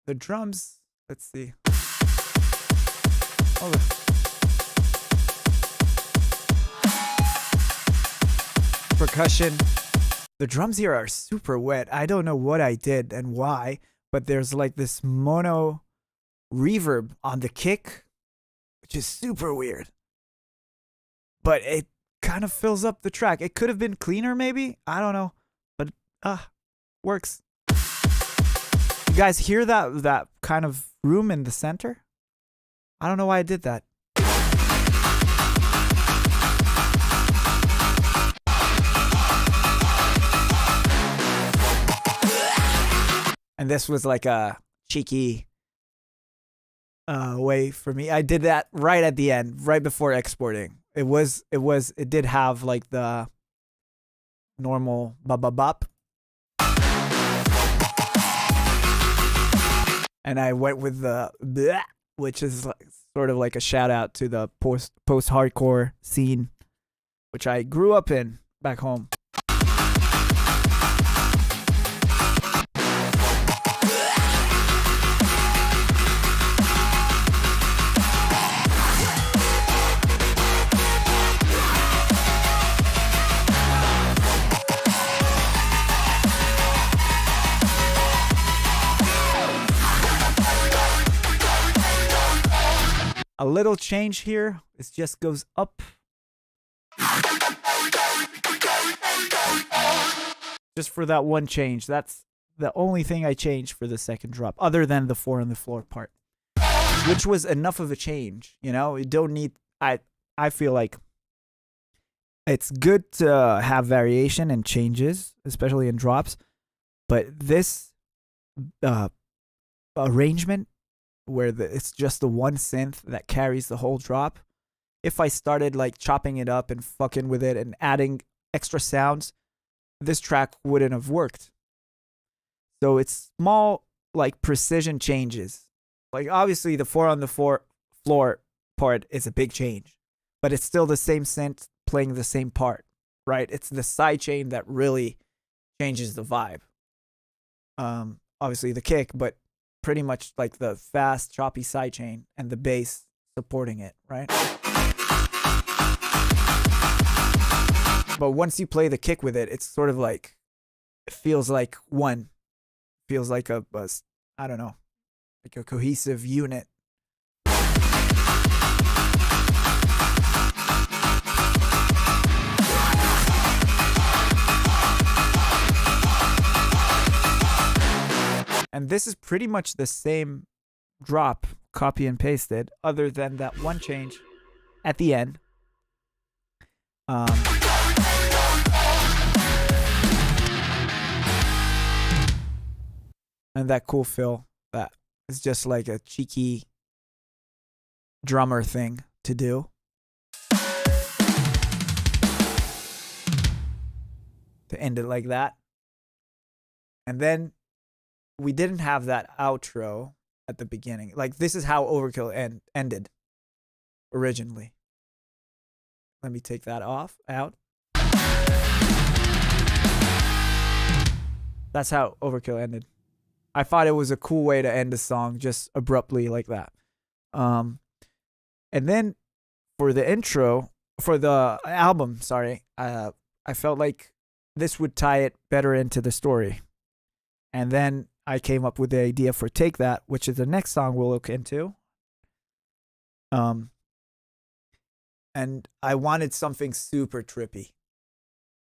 The drums, let's see. Oh, percussion. The drums here are super wet. I don't know what I did and why, but there's like this mono reverb on the kick, which is super weird. But it kind of fills up the track. It could have been cleaner maybe. I don't know. But works. You guys hear that kind of room in the center? I don't know why I did that. And this was like a cheeky way for me. I did that right at the end, right before exporting. It did have like the normal bop. And I went with the bleh, which is like, sort of like a shout out to the post-hardcore scene, which I grew up in back home. A little change here. It just goes up. Just for that one change. That's the only thing I changed for the second drop, other than the 4 on the floor part, which was enough of a change. You know, you don't need. I feel like it's good to have variation and changes, especially in drops. But this arrangement, where it's just the one synth that carries the whole drop. If I started like chopping it up and fucking with it and adding extra sounds, this track wouldn't have worked. So it's small, like precision changes. Like obviously the 4 on the floor part is a big change, but it's still the same synth playing the same part, right? It's the sidechain that really changes the vibe. Obviously the kick, but pretty much like the fast, choppy sidechain and the bass supporting it, right? But once you play the kick with it, it's sort of like, it feels like one. Feels like a I don't know, like a cohesive unit. And this is pretty much the same drop, copy and pasted, other than that one change at the end. And that cool fill that is just like a cheeky drummer thing to do. To end it like that. And then we didn't have that outro at the beginning. Like, this is how Overkill ended originally. Let me take that out. That's how Overkill ended. I thought it was a cool way to end a song, just abruptly like that. And then for the intro, for the album, I felt like this would tie it better into the story. And then I came up with the idea for Take That, which is the next song we'll look into. And I wanted something super trippy.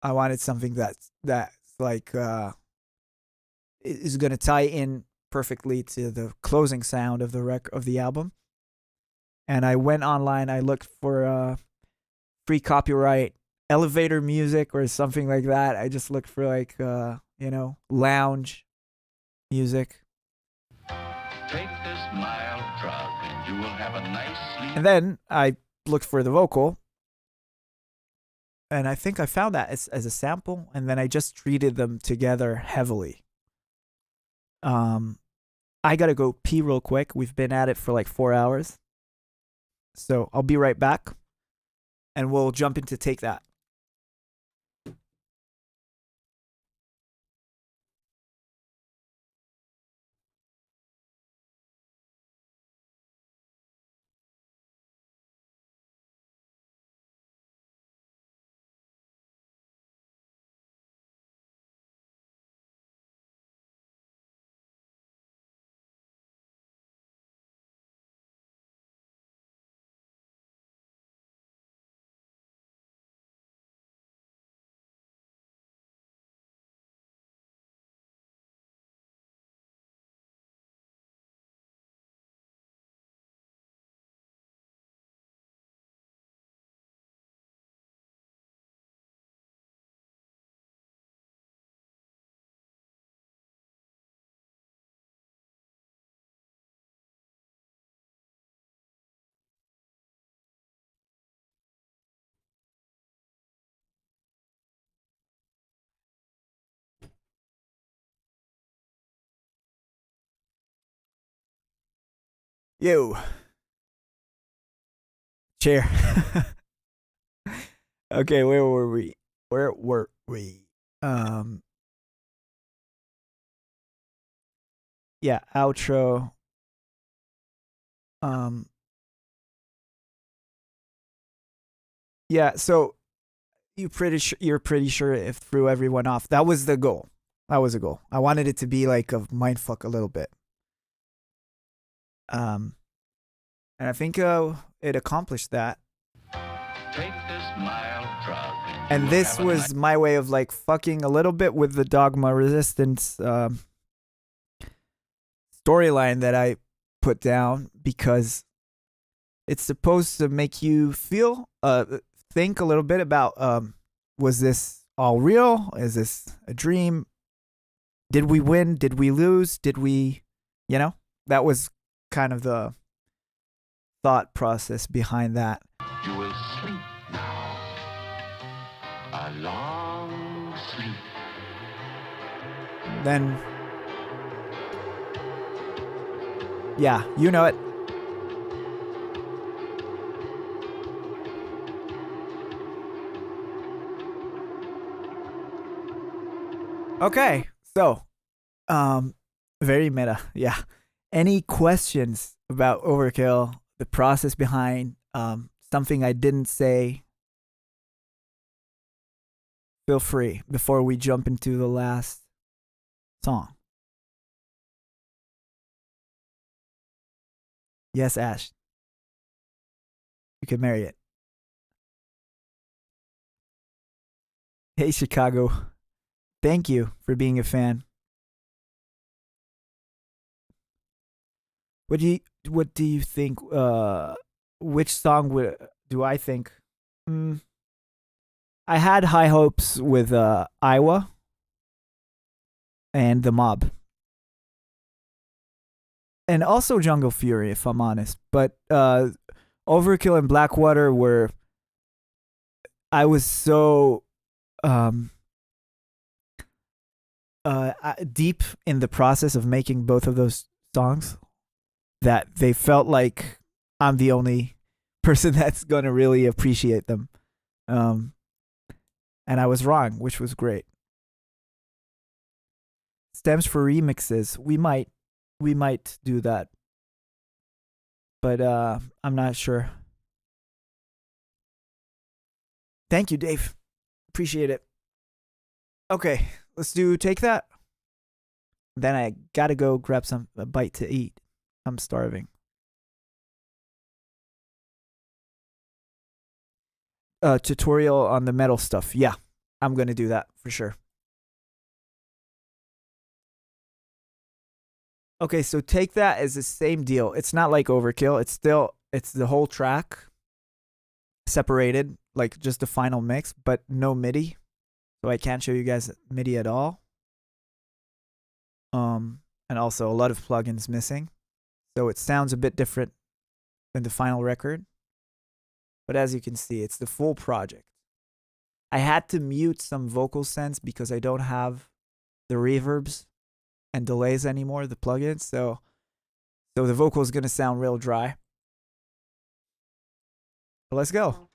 I wanted something that's like is going to tie in perfectly to the closing sound of the album. And I went online, I looked for free copyright elevator music or something like that. I just looked for like lounge music. Take this mild drug and you will have a nice sleep. And then I looked for the vocal, and I think I found that as a sample, and then I just treated them together heavily. I gotta go pee real quick. We've been at it for like 4 hours. So I'll be right back, and we'll jump into Take That. Yo. Chair. Okay, where were we? Where were we? Yeah, outro. Yeah, so you're pretty sure it threw everyone off. That was the goal. That was a goal. I wanted it to be like a mindfuck a little bit. And I think it accomplished that. Take this mild drug. And this was my way of like fucking a little bit with the Dogma Resistance storyline that I put down, because it's supposed to make you feel think a little bit about was this all real? Is this a dream? Did we win? Did we lose? Did we, that was kind of the thought process behind that. You will sleep now. A long sleep. Then, yeah, you know it. Okay, so, very meta, yeah. Any questions about Overkill, the process behind, something I didn't say? Feel free before we jump into the last song. Yes, Ash. You can marry it. Hey, Chicago. Thank you for being a fan. What do you think? Which song do I think? I had high hopes with Iowa and The Mob, and also Jungle Fury, if I'm honest. But Overkill and Blackwater were. I was so deep in the process of making both of those songs that they felt like I'm the only person that's going to really appreciate them. And I was wrong, which was great. Stems for remixes. We might do that. But I'm not sure. Thank you, Dave. Appreciate it. Okay, let's do Take That. Then I gotta go grab a bite to eat. I'm starving. Tutorial on the metal stuff. Yeah, I'm gonna do that for sure. Okay, so Take That is the same deal. It's not like Overkill. It's the whole track separated, like just the final mix, but no MIDI. So I can't show you guys MIDI at all. And also a lot of plugins missing. So it sounds a bit different than the final record. But as you can see, it's the full project. I had to mute some vocal sends because I don't have the reverbs and delays anymore, the plugins. So the vocal is going to sound real dry. But let's go.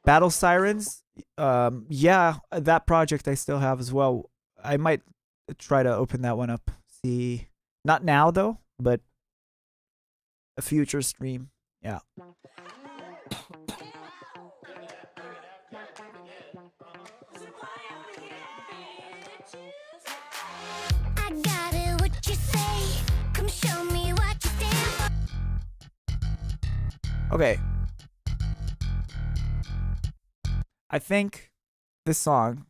Battle Sirens, yeah, that project I still have as well. I might try to open that one up. See, not now though, but a future stream. Yeah. I got it, what you say? Come show me what you stand for. Okay. I think this song.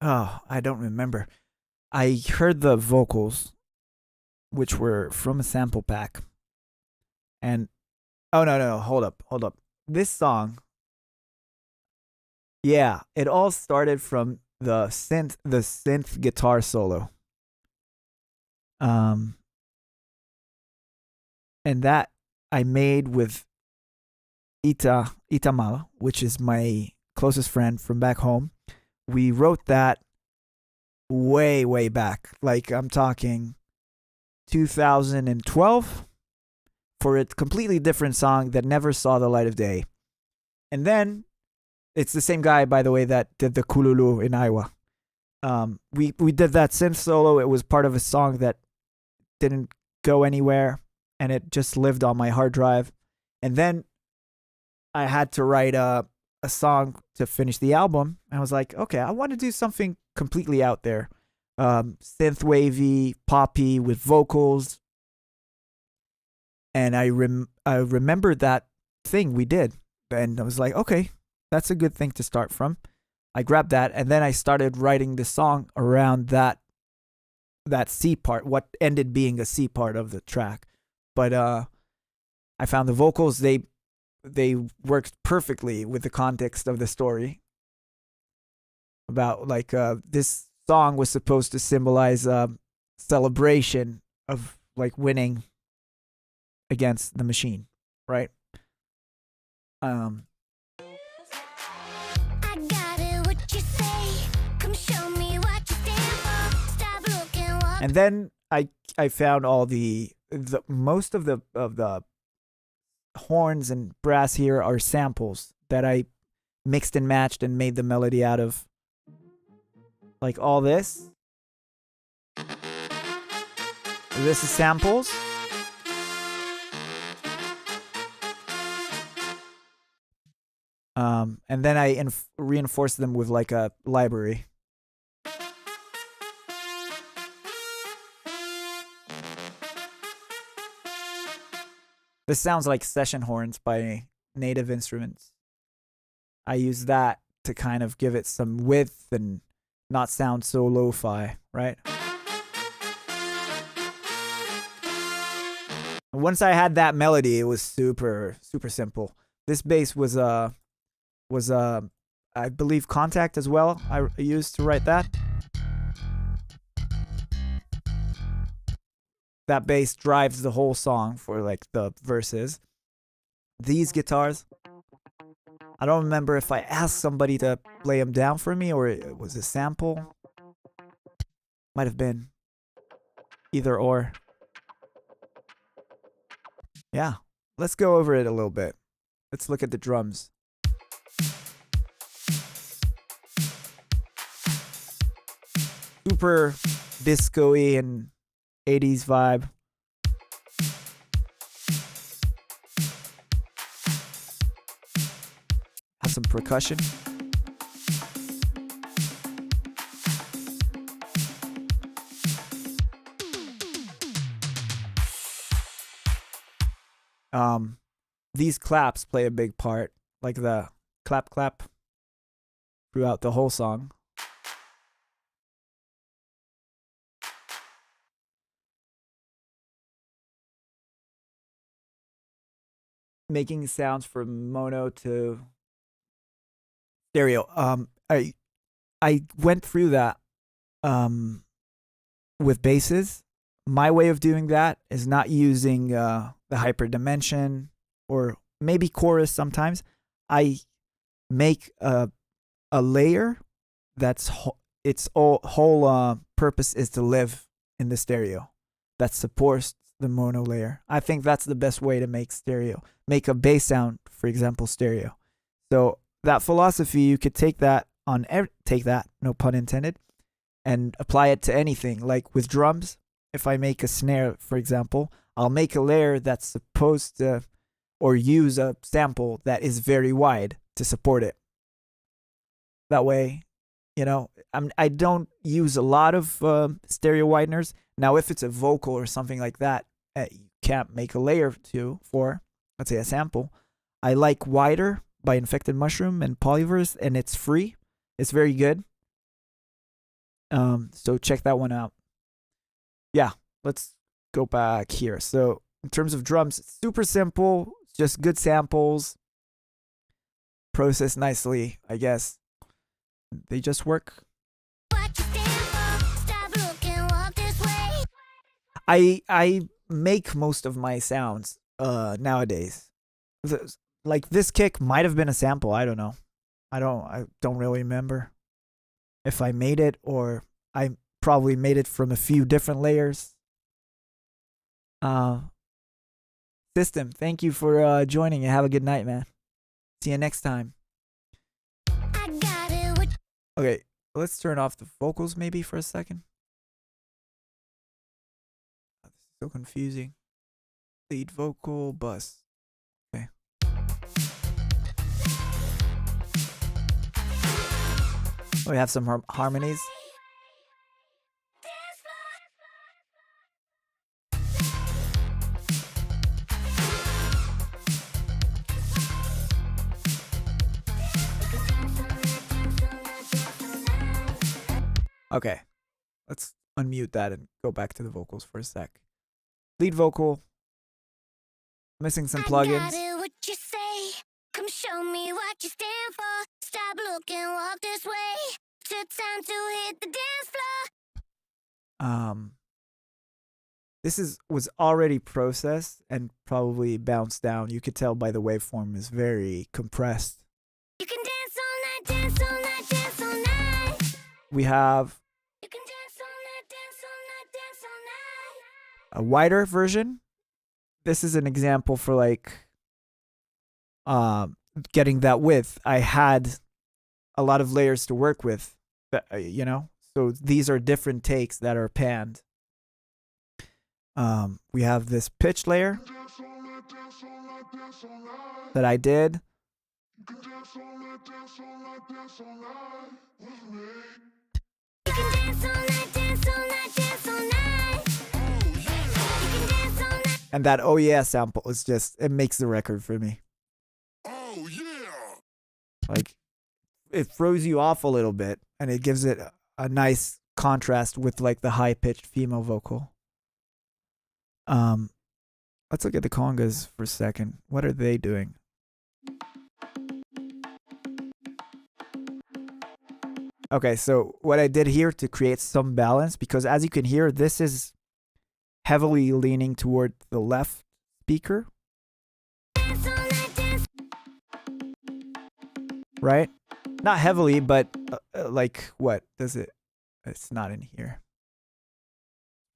Oh, I don't remember. I heard the vocals, which were from a sample pack. And oh no, hold up. This song. Yeah, it all started from the synth guitar solo. And that I made with Itamal, which is my closest friend from back home. We wrote that way, way back. Like I'm talking 2012 for a completely different song that never saw the light of day. And then it's the same guy, by the way, that did the Kululu in Iowa. We did that synth solo. It was part of a song that didn't go anywhere, and it just lived on my hard drive. And then I had to write a song to finish the album. I was like, okay, I want to do something completely out there, synth wavy, poppy with vocals. And I remembered that thing we did, and I was like, okay, that's a good thing to start from. I grabbed that, and then I started writing the song around that C part, what ended being a C part of the track. But I found the vocals, they worked perfectly with the context of the story. About like this song was supposed to symbolize celebration of like winning against the machine, right? And then I found all the most of the horns and brass here are samples that I mixed and matched and made the melody out of. Like all this. This is samples. And then I reinforced them with like a library. This sounds like session horns by Native Instruments. I use that to kind of give it some width and not sound so lo-fi, right? Once I had that melody, it was super, super simple. This bass was I believe Contact as well. I used to write that. That bass drives the whole song for like the verses. These guitars, I don't remember if I asked somebody to lay them down for me or it was a sample. Might have been either or. Yeah, let's go over it a little bit. Let's look at the drums. Super disco-y and 80s vibe. Has some percussion. These claps play a big part, like the clap clap throughout the whole song. Making sounds from mono to stereo. I went through that with basses. My way of doing that is not using the hyperdimension or maybe chorus sometimes. I make a layer that's its whole purpose is to live in the stereo that supports the mono layer. I think that's the best way to make stereo. Make a bass sound, for example, stereo. So that philosophy, you could take that, no pun intended, and apply it to anything. Like with drums, if I make a snare, for example, I'll make a layer that's supposed to, or use a sample that is very wide to support it. That way, you know, I don't use a lot of stereo wideners. Now, if it's a vocal or something like that, you can't make a layer for, let's say, a sample. I like Wider by Infected Mushroom and Polyverse, and it's free. It's very good. So check that one out. Yeah, let's go back here. So in terms of drums, it's super simple, just good samples, processed nicely, I guess. They just work. I make most of my sounds nowadays. Like this kick might have been a sample. I don't know. I don't really remember if I made it or I probably made it from a few different layers. System, thank you for joining and have a good night, man. See you next time. Okay, let's turn off the vocals maybe for a second. This is so confusing. Lead vocal, bus. Okay. We have some harmonies. Okay, let's unmute that and go back to the vocals for a sec. Lead vocal. Missing some plugins. I got it, what you say? Come show me what you stand for. Stop looking, walk this way. It's time to hit the dance floor. This was already processed and probably bounced down. You could tell by the waveform is very compressed. You can dance all night, dance all night, dance all night. We have You can dance all night, dance all night, dance all night. a wider version. This is an example for like getting that width. I had a lot of layers to work with, you know? So these are different takes that are panned. We have this pitch layer that I did. You can dance all night, dance all night, dance all night. You can dance all night. And that oh yeah sample is just, it makes the record for me. Oh yeah! Like, it throws you off a little bit and it gives it a nice contrast with like the high-pitched female vocal. Let's look at the congas for a second. What are they doing? Okay, so what I did here to create some balance, because as you can hear, this is heavily leaning toward the left speaker. Right? Not heavily, but like what does it? It's not in here.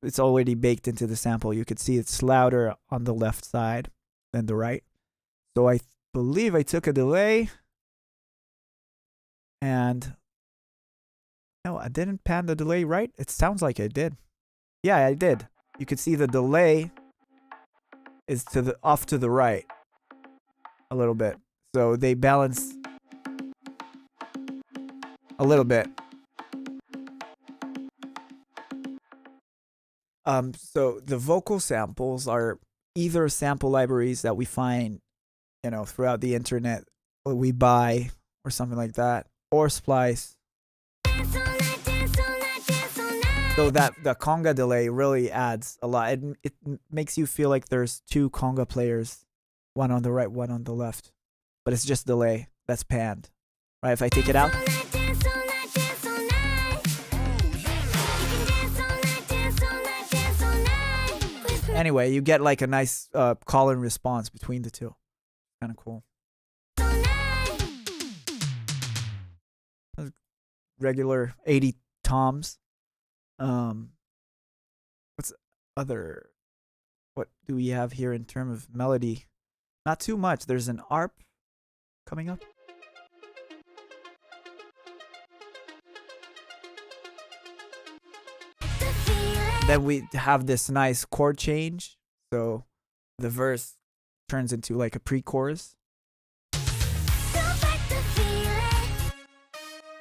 It's already baked into the sample. You could see it's louder on the left side than the right. So I believe I took a delay and no, I didn't pan the delay right. It sounds like I did. Yeah, I did. You could see the delay is off to the right a little bit. So they balance a little bit. So the vocal samples are either sample libraries that we find, you know, throughout the internet, or we buy or something like that, or splice. So that the conga delay really adds a lot. It makes you feel like there's two conga players, one on the right, one on the left, but it's just delay that's panned, right? If I take it out. Anyway, you get like a nice call and response between the two. Kind of cool. Regular 80 toms. What's other? What do we have here in terms of melody? Not too much. There's an ARP coming up. Then we have this nice chord change. So the verse turns into like a pre-chorus.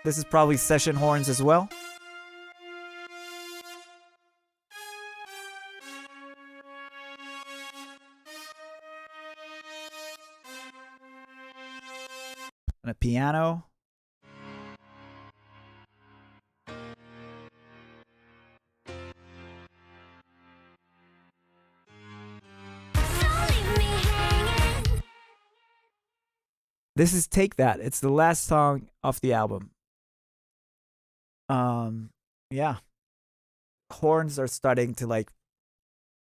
This is probably session horns as well. And a piano. This is Take That. It's the last song off the album. Yeah. Horns are starting to like,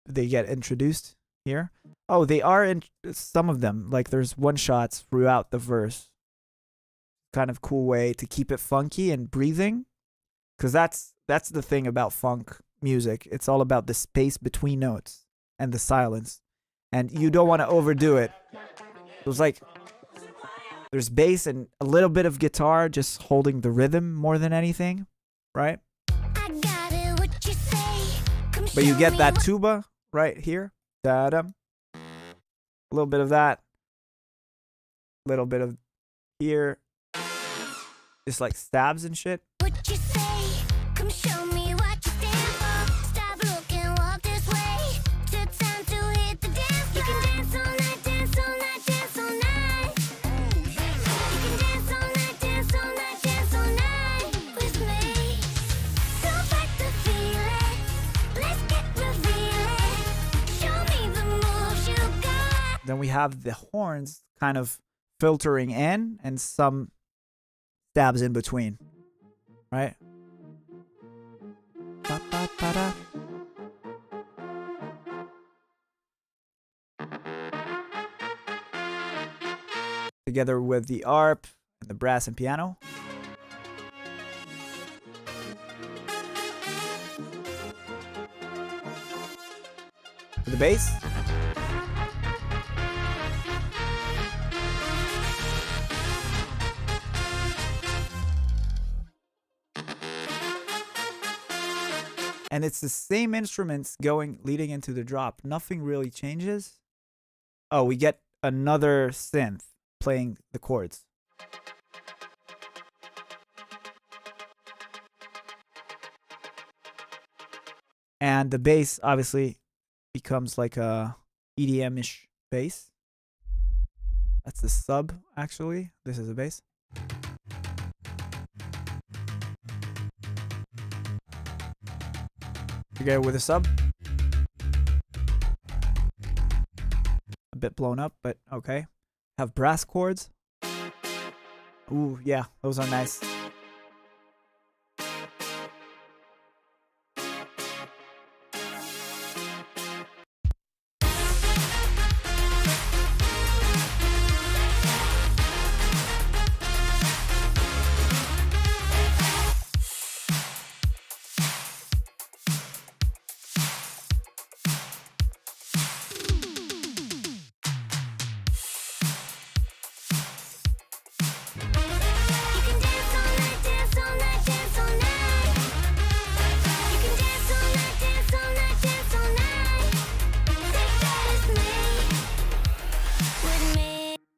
they get introduced here. Oh, they are in some of them. Like there's one shots throughout the verse. Kind of cool way to keep it funky and breathing. Because that's That's the thing about funk music. It's all about the space between notes and the silence. And you don't want to overdo it. It was like there's bass and a little bit of guitar just holding the rhythm more than anything, right? But you get that tuba right here. Da-dum. A little bit of that. A little bit of here. Just like stabs and shit. Then we have the horns kind of filtering in and some stabs in between, right? Ba-ba-ba-da. Together with the arp and the brass and piano. The bass. And it's the same instruments leading into the drop. Nothing really changes. Oh, we get another synth playing the chords. And the bass obviously becomes like a EDM-ish bass. That's the sub, actually. This is the bass. Together with a sub. A bit blown up, but okay. Have brass chords. Ooh, yeah, those are nice.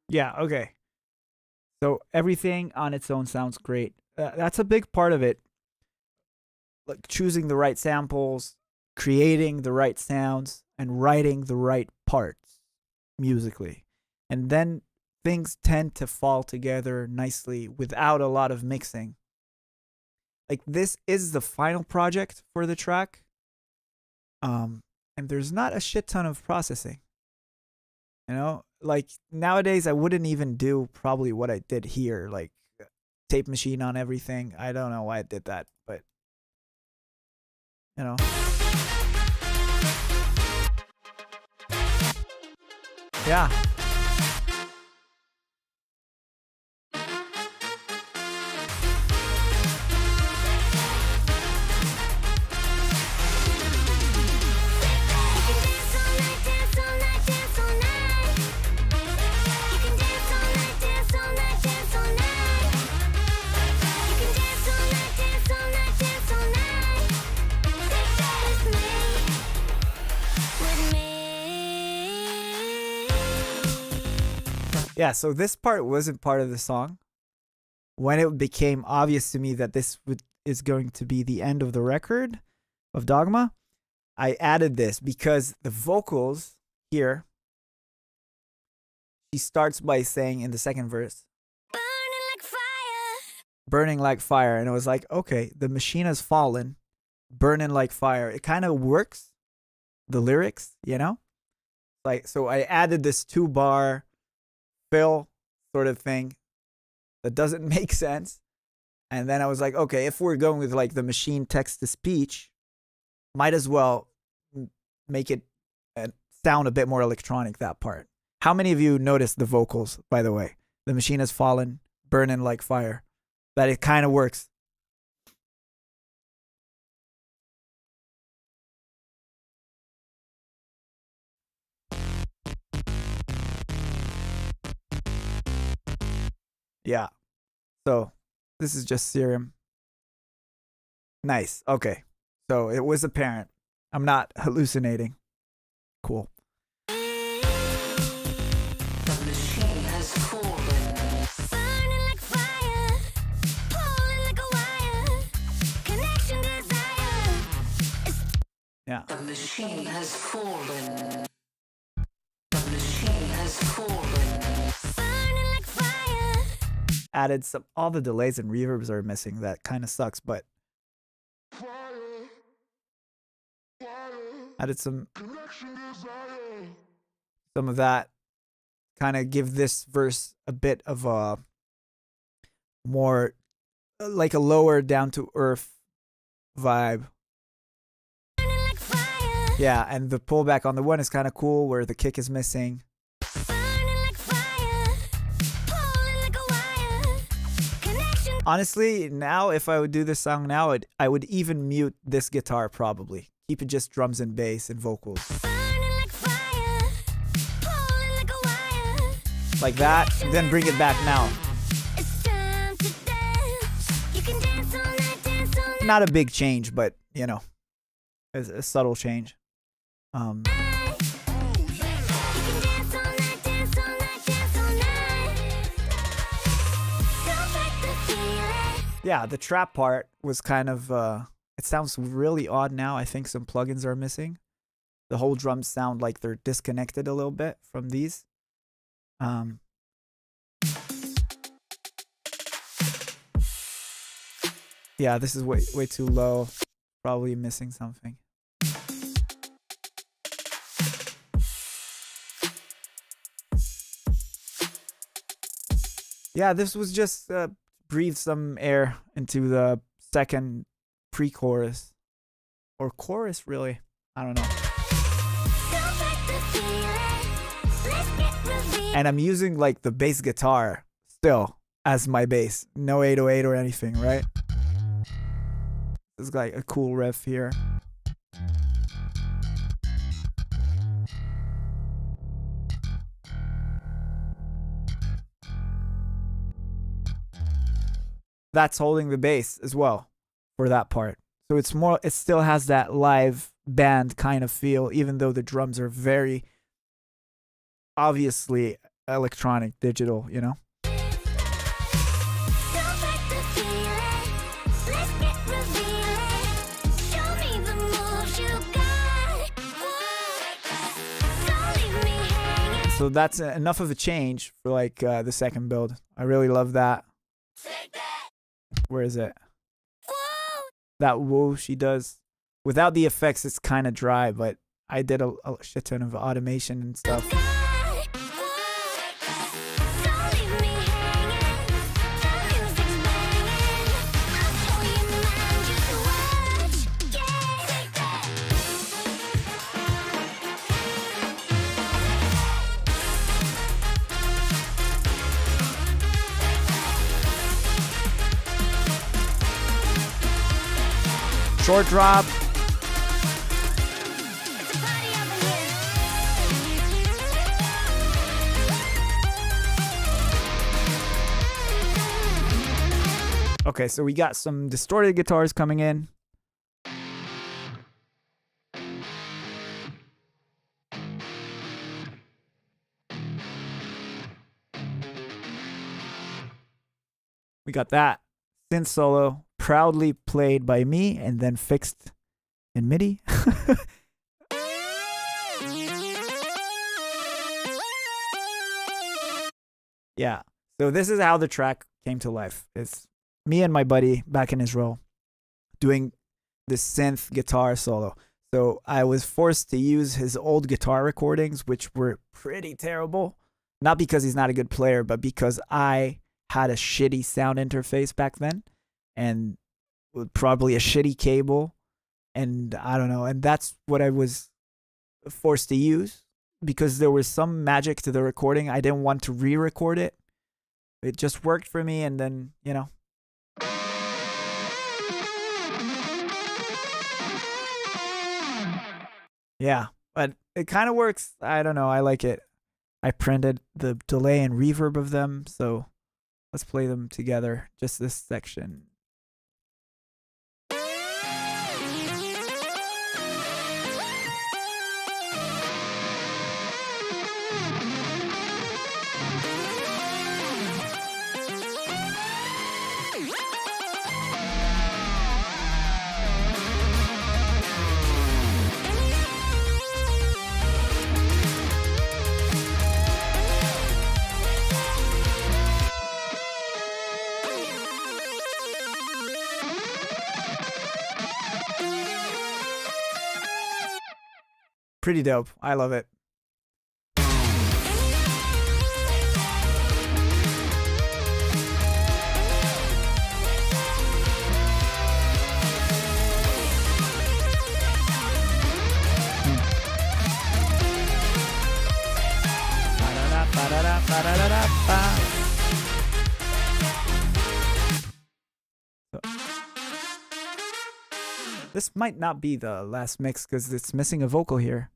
Yeah, okay. So everything on its own sounds great. That's a big part of it. Like choosing the right samples, creating the right sounds, and writing the right parts musically. And then things tend to fall together nicely without a lot of mixing. Like this is the final project for the track. And there's not a shit ton of processing. You know, like nowadays I wouldn't even do probably what I did here, like tape machine on everything. I don't know why I did that, but you know. Yeah. Yeah, so this part wasn't part of the song. When it became obvious to me that this is going to be the end of the record of Dogma, I added this because the vocals here, she starts by saying in the second verse, burning like fire. Burning like fire. And it was like, okay, the machine has fallen, burning like fire. It kind of works, the lyrics, you know? Like, so I added this 2-bar fill sort of thing that doesn't make sense. And then I was like, okay, if we're going with like the machine text to speech, might as well make it sound a bit more electronic, that part. How many of you noticed the vocals, by the way? The machine has fallen, burning like fire. That it kind of works. Yeah. So this is just serum. Nice. Okay. So it was apparent. I'm not hallucinating. Cool. The machine has fallen. Burning like fire, pulling like a wire. Connection desire. Yeah. The machine has fallen. The machine has fallen. Burning like fire. Added some. All the delays and reverbs are missing. That kind of sucks, but added some of that. Kind of give this verse a bit of a more like a lower down to earth vibe. Burning like fire. Yeah, and the pullback on the one is kind of cool where the kick is missing. Burning like fire, pulling like a wire. Connection. Honestly, now if I would do this song now, I would even mute this guitar probably. Keep it just drums and bass and vocals. Burning like fire, pulling like a wire. Like that, and then bring it back now. It's time to dance. You can dance all night, dance all night. Not a big change, but you know, it's a subtle change. You can dance all night, dance all night, dance all night. Don't fight the feeling. Yeah, the trap part was kind of it sounds really odd now. I think some plugins are missing. The whole drums sound like they're disconnected a little bit from these. Yeah, this is way too low. Probably missing something. Yeah, this was just breathe some air into the second pre-chorus. Or chorus, really. I don't know. Don't fight the feeling. Let's get revealed. And I'm using like the bass guitar still as my bass. No 808 or anything, right? It's like a cool riff here. That's holding the bass as well for that part. So it's more, it still has that live band kind of feel, even though the drums are very obviously electronic, digital, you know? Don't fight the feeling. Let's get revealing. Show me the moves you got. Don't leave me hanging. So that's enough of a change for like the second build. I really love that. Take that. Where is it? Whoa. That whoa she does. Without the effects, it's kind of dry, but I did a shit ton of automation and stuff. Don't leave me hanging. The music's banging. I'll blow your mind, just watch. Yeah. Take that. Short drop. It's a party up in here. Okay, so we got some distorted guitars coming in. We got that synth solo, proudly played by me and then fixed in MIDI. Yeah. So this is how the track came to life. It's me and my buddy back in Israel doing this synth guitar solo. So I was forced to use his old guitar recordings, which were pretty terrible. Not because he's not a good player, but because I had a shitty sound interface back then and probably a shitty cable. And I don't know. And that's what I was forced to use because there was some magic to the recording. I didn't want to re-record it. It just worked for me. And then, you know. Yeah, but it kind of works. I don't know. I like it. I printed the delay and reverb of them. So Let's play them together. Just this section. Pretty dope. I love it. This might not be the last mix because it's missing a vocal here.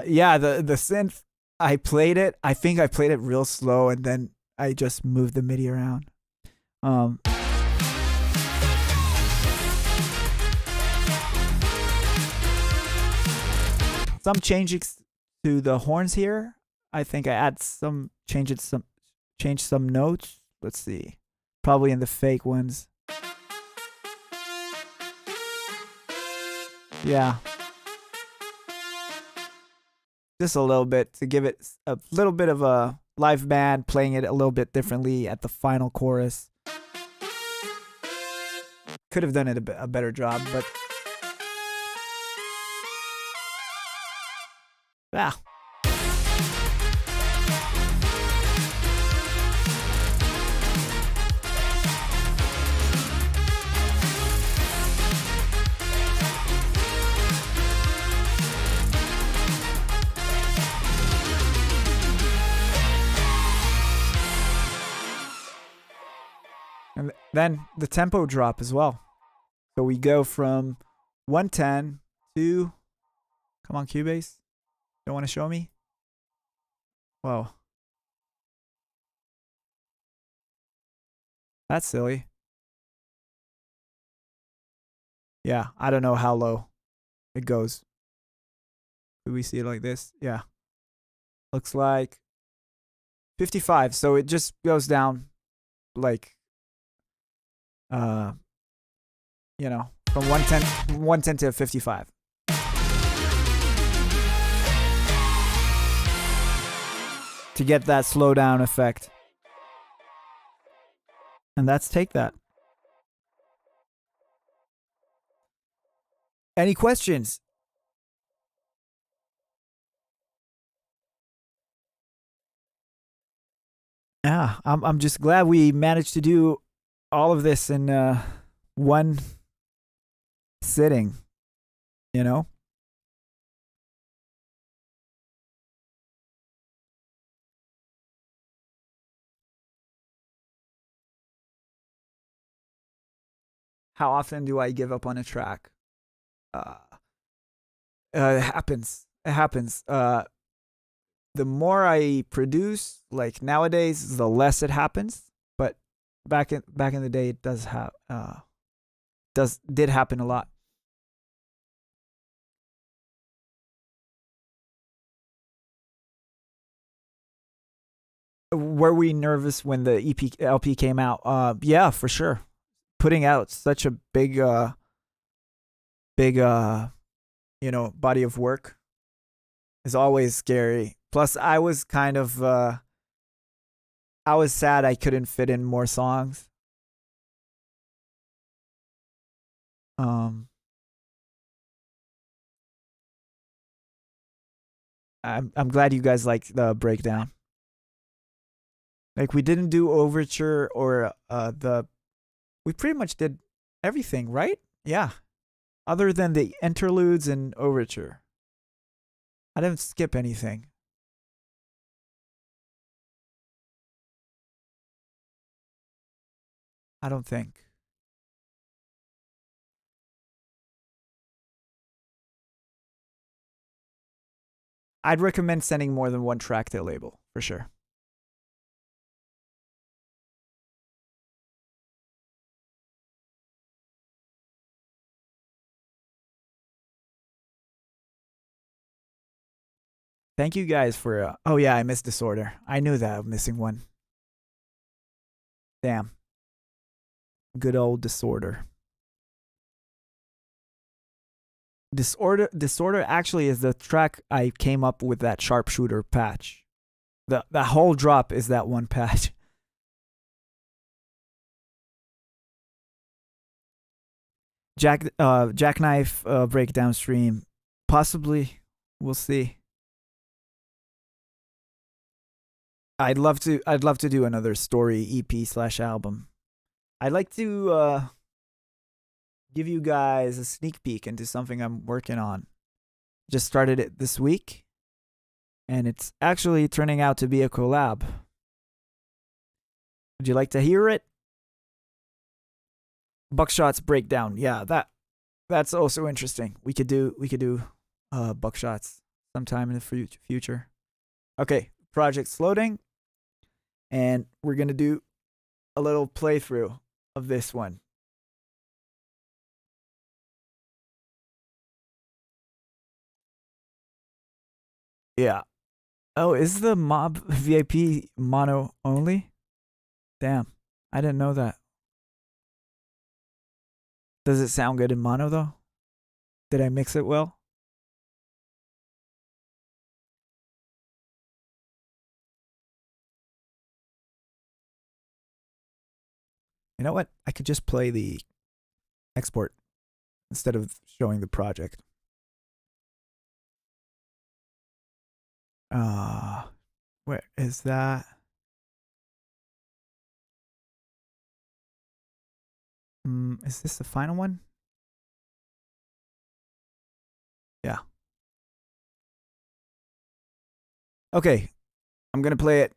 Yeah, the synth, I played it. I think I played it real slow and then I just moved the MIDI around. Some changes to the horns here. I think I changed some notes. Let's see. Probably in the fake ones. Yeah. Just a little bit to give it a little bit of a live band, playing it a little bit differently at the final chorus. Could have done it a better job, but yeah. And then the tempo drop as well. So we go from 110 to, come on, Cubase. Don't want to show me? Whoa. That's silly. Yeah, I don't know how low it goes. Do we see it like this? Yeah. Looks like 55. So it just goes down like, you know, from 110 to 55. To get that slowdown effect. And that's Take That. Any questions? Yeah, I'm just glad we managed to do all of this in one sitting, you know? How often do I give up on a track? It happens. It happens. The more I produce, like nowadays, the less it happens. But back in the day, it did happen a lot. Were we nervous when the LP came out? Yeah, for sure. Putting out such a big you know, body of work is always scary. Plus, I was kind of I was sad I couldn't fit in more songs. I'm glad you guys liked the breakdown. Like, we didn't do overture or we pretty much did everything, right? Yeah. Other than the interludes and overture. I didn't skip anything. I don't think. I'd recommend sending more than one track to a label, for sure. Thank you guys for. Oh yeah, I missed Disorder. I knew that I'm missing one. Damn. Good old Disorder. Disorder actually is the track I came up with that sharpshooter patch. The whole drop is that one patch. Jackknife breakdown stream. Possibly. We'll see. I'd love to do another story EP/album. I'd like to give you guys a sneak peek into something I'm working on. Just started it this week, and it's actually turning out to be a collab. Would you like to hear it? Buckshot's breakdown. Yeah, that's also interesting. We could do Buckshots sometime in the future. Okay, project's loading, and we're gonna do a little playthrough of this one. Yeah. Oh, is the Mob VIP mono only? Damn, I didn't know that. Does it sound good in mono though? Did I mix it well? You know what? I could just play the export instead of showing the project. Where is that? Is this the final one? Yeah. Okay, I'm gonna play it.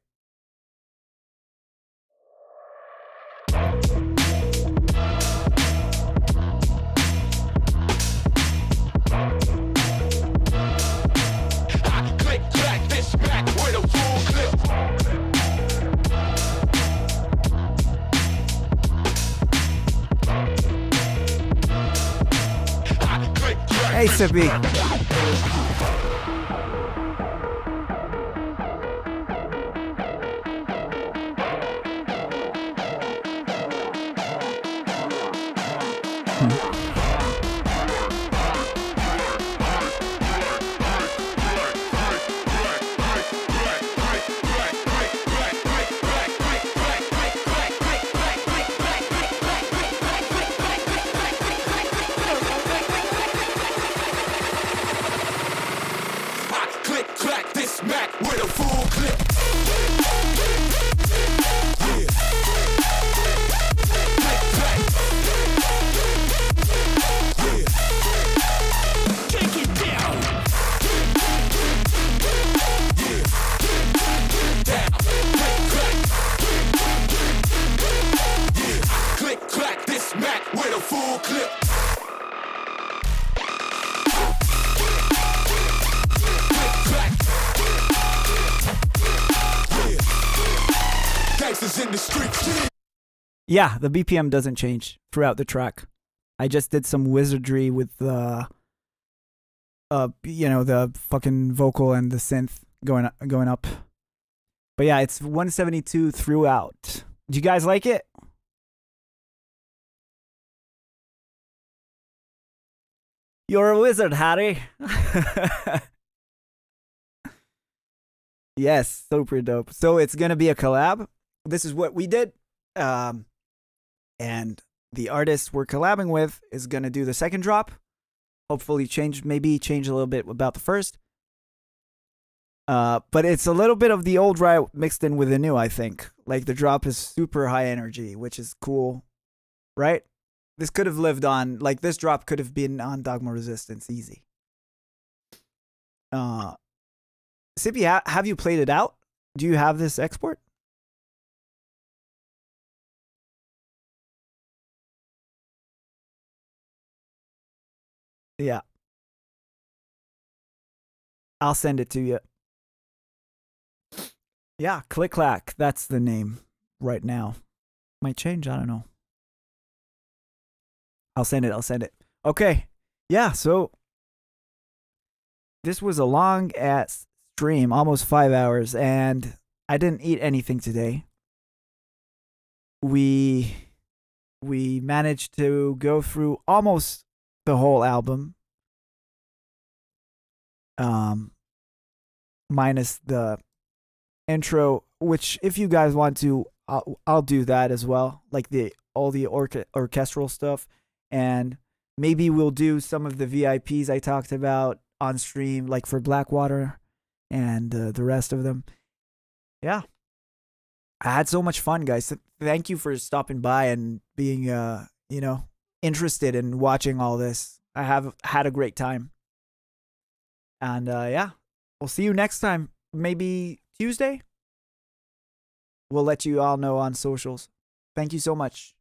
Click, clack, this back with a full clip. Hey, Sippy. Click, clack, this Mac with a full clip. Yeah. Click, clack. Yeah. Take it down. Yeah. Down. Click, clack. Yeah. Click, clack, this Mac with a full clip. In the streets. Yeah, the BPM doesn't change throughout the track. I just did some wizardry with the the fucking vocal and the synth going up. But yeah, it's 172 throughout. Do you guys like it? You're a wizard, Harry. Yes, super dope. So it's gonna be a collab. This is what we did. And the artist we're collabing with is going to do the second drop. Hopefully change a little bit about the first. But it's a little bit of the old RIOT mixed in with the new, I think. Like the drop is super high energy, which is cool. Right? This could have lived on, like this drop could have been on Dogma Resistance easy. Sippy, have you played it out? Do you have this export? Yeah. I'll send it to you. Yeah, Click Clack. That's the name right now. Might change. I don't know. I'll send it. Okay. Yeah, so this was a long ass stream, almost 5 hours, and I didn't eat anything today. We managed to go through almost the whole album, minus the intro, which if you guys want to, I'll do that as well, like all the orchestral stuff, and maybe we'll do some of the VIPs I talked about on stream, like for Blackwater and the rest of them. Yeah, I had so much fun, guys. Thank you for stopping by and being interested in watching all this. I have had a great time, and yeah, we'll see you next time. Maybe Tuesday. We'll let you all know on socials. Thank you so much.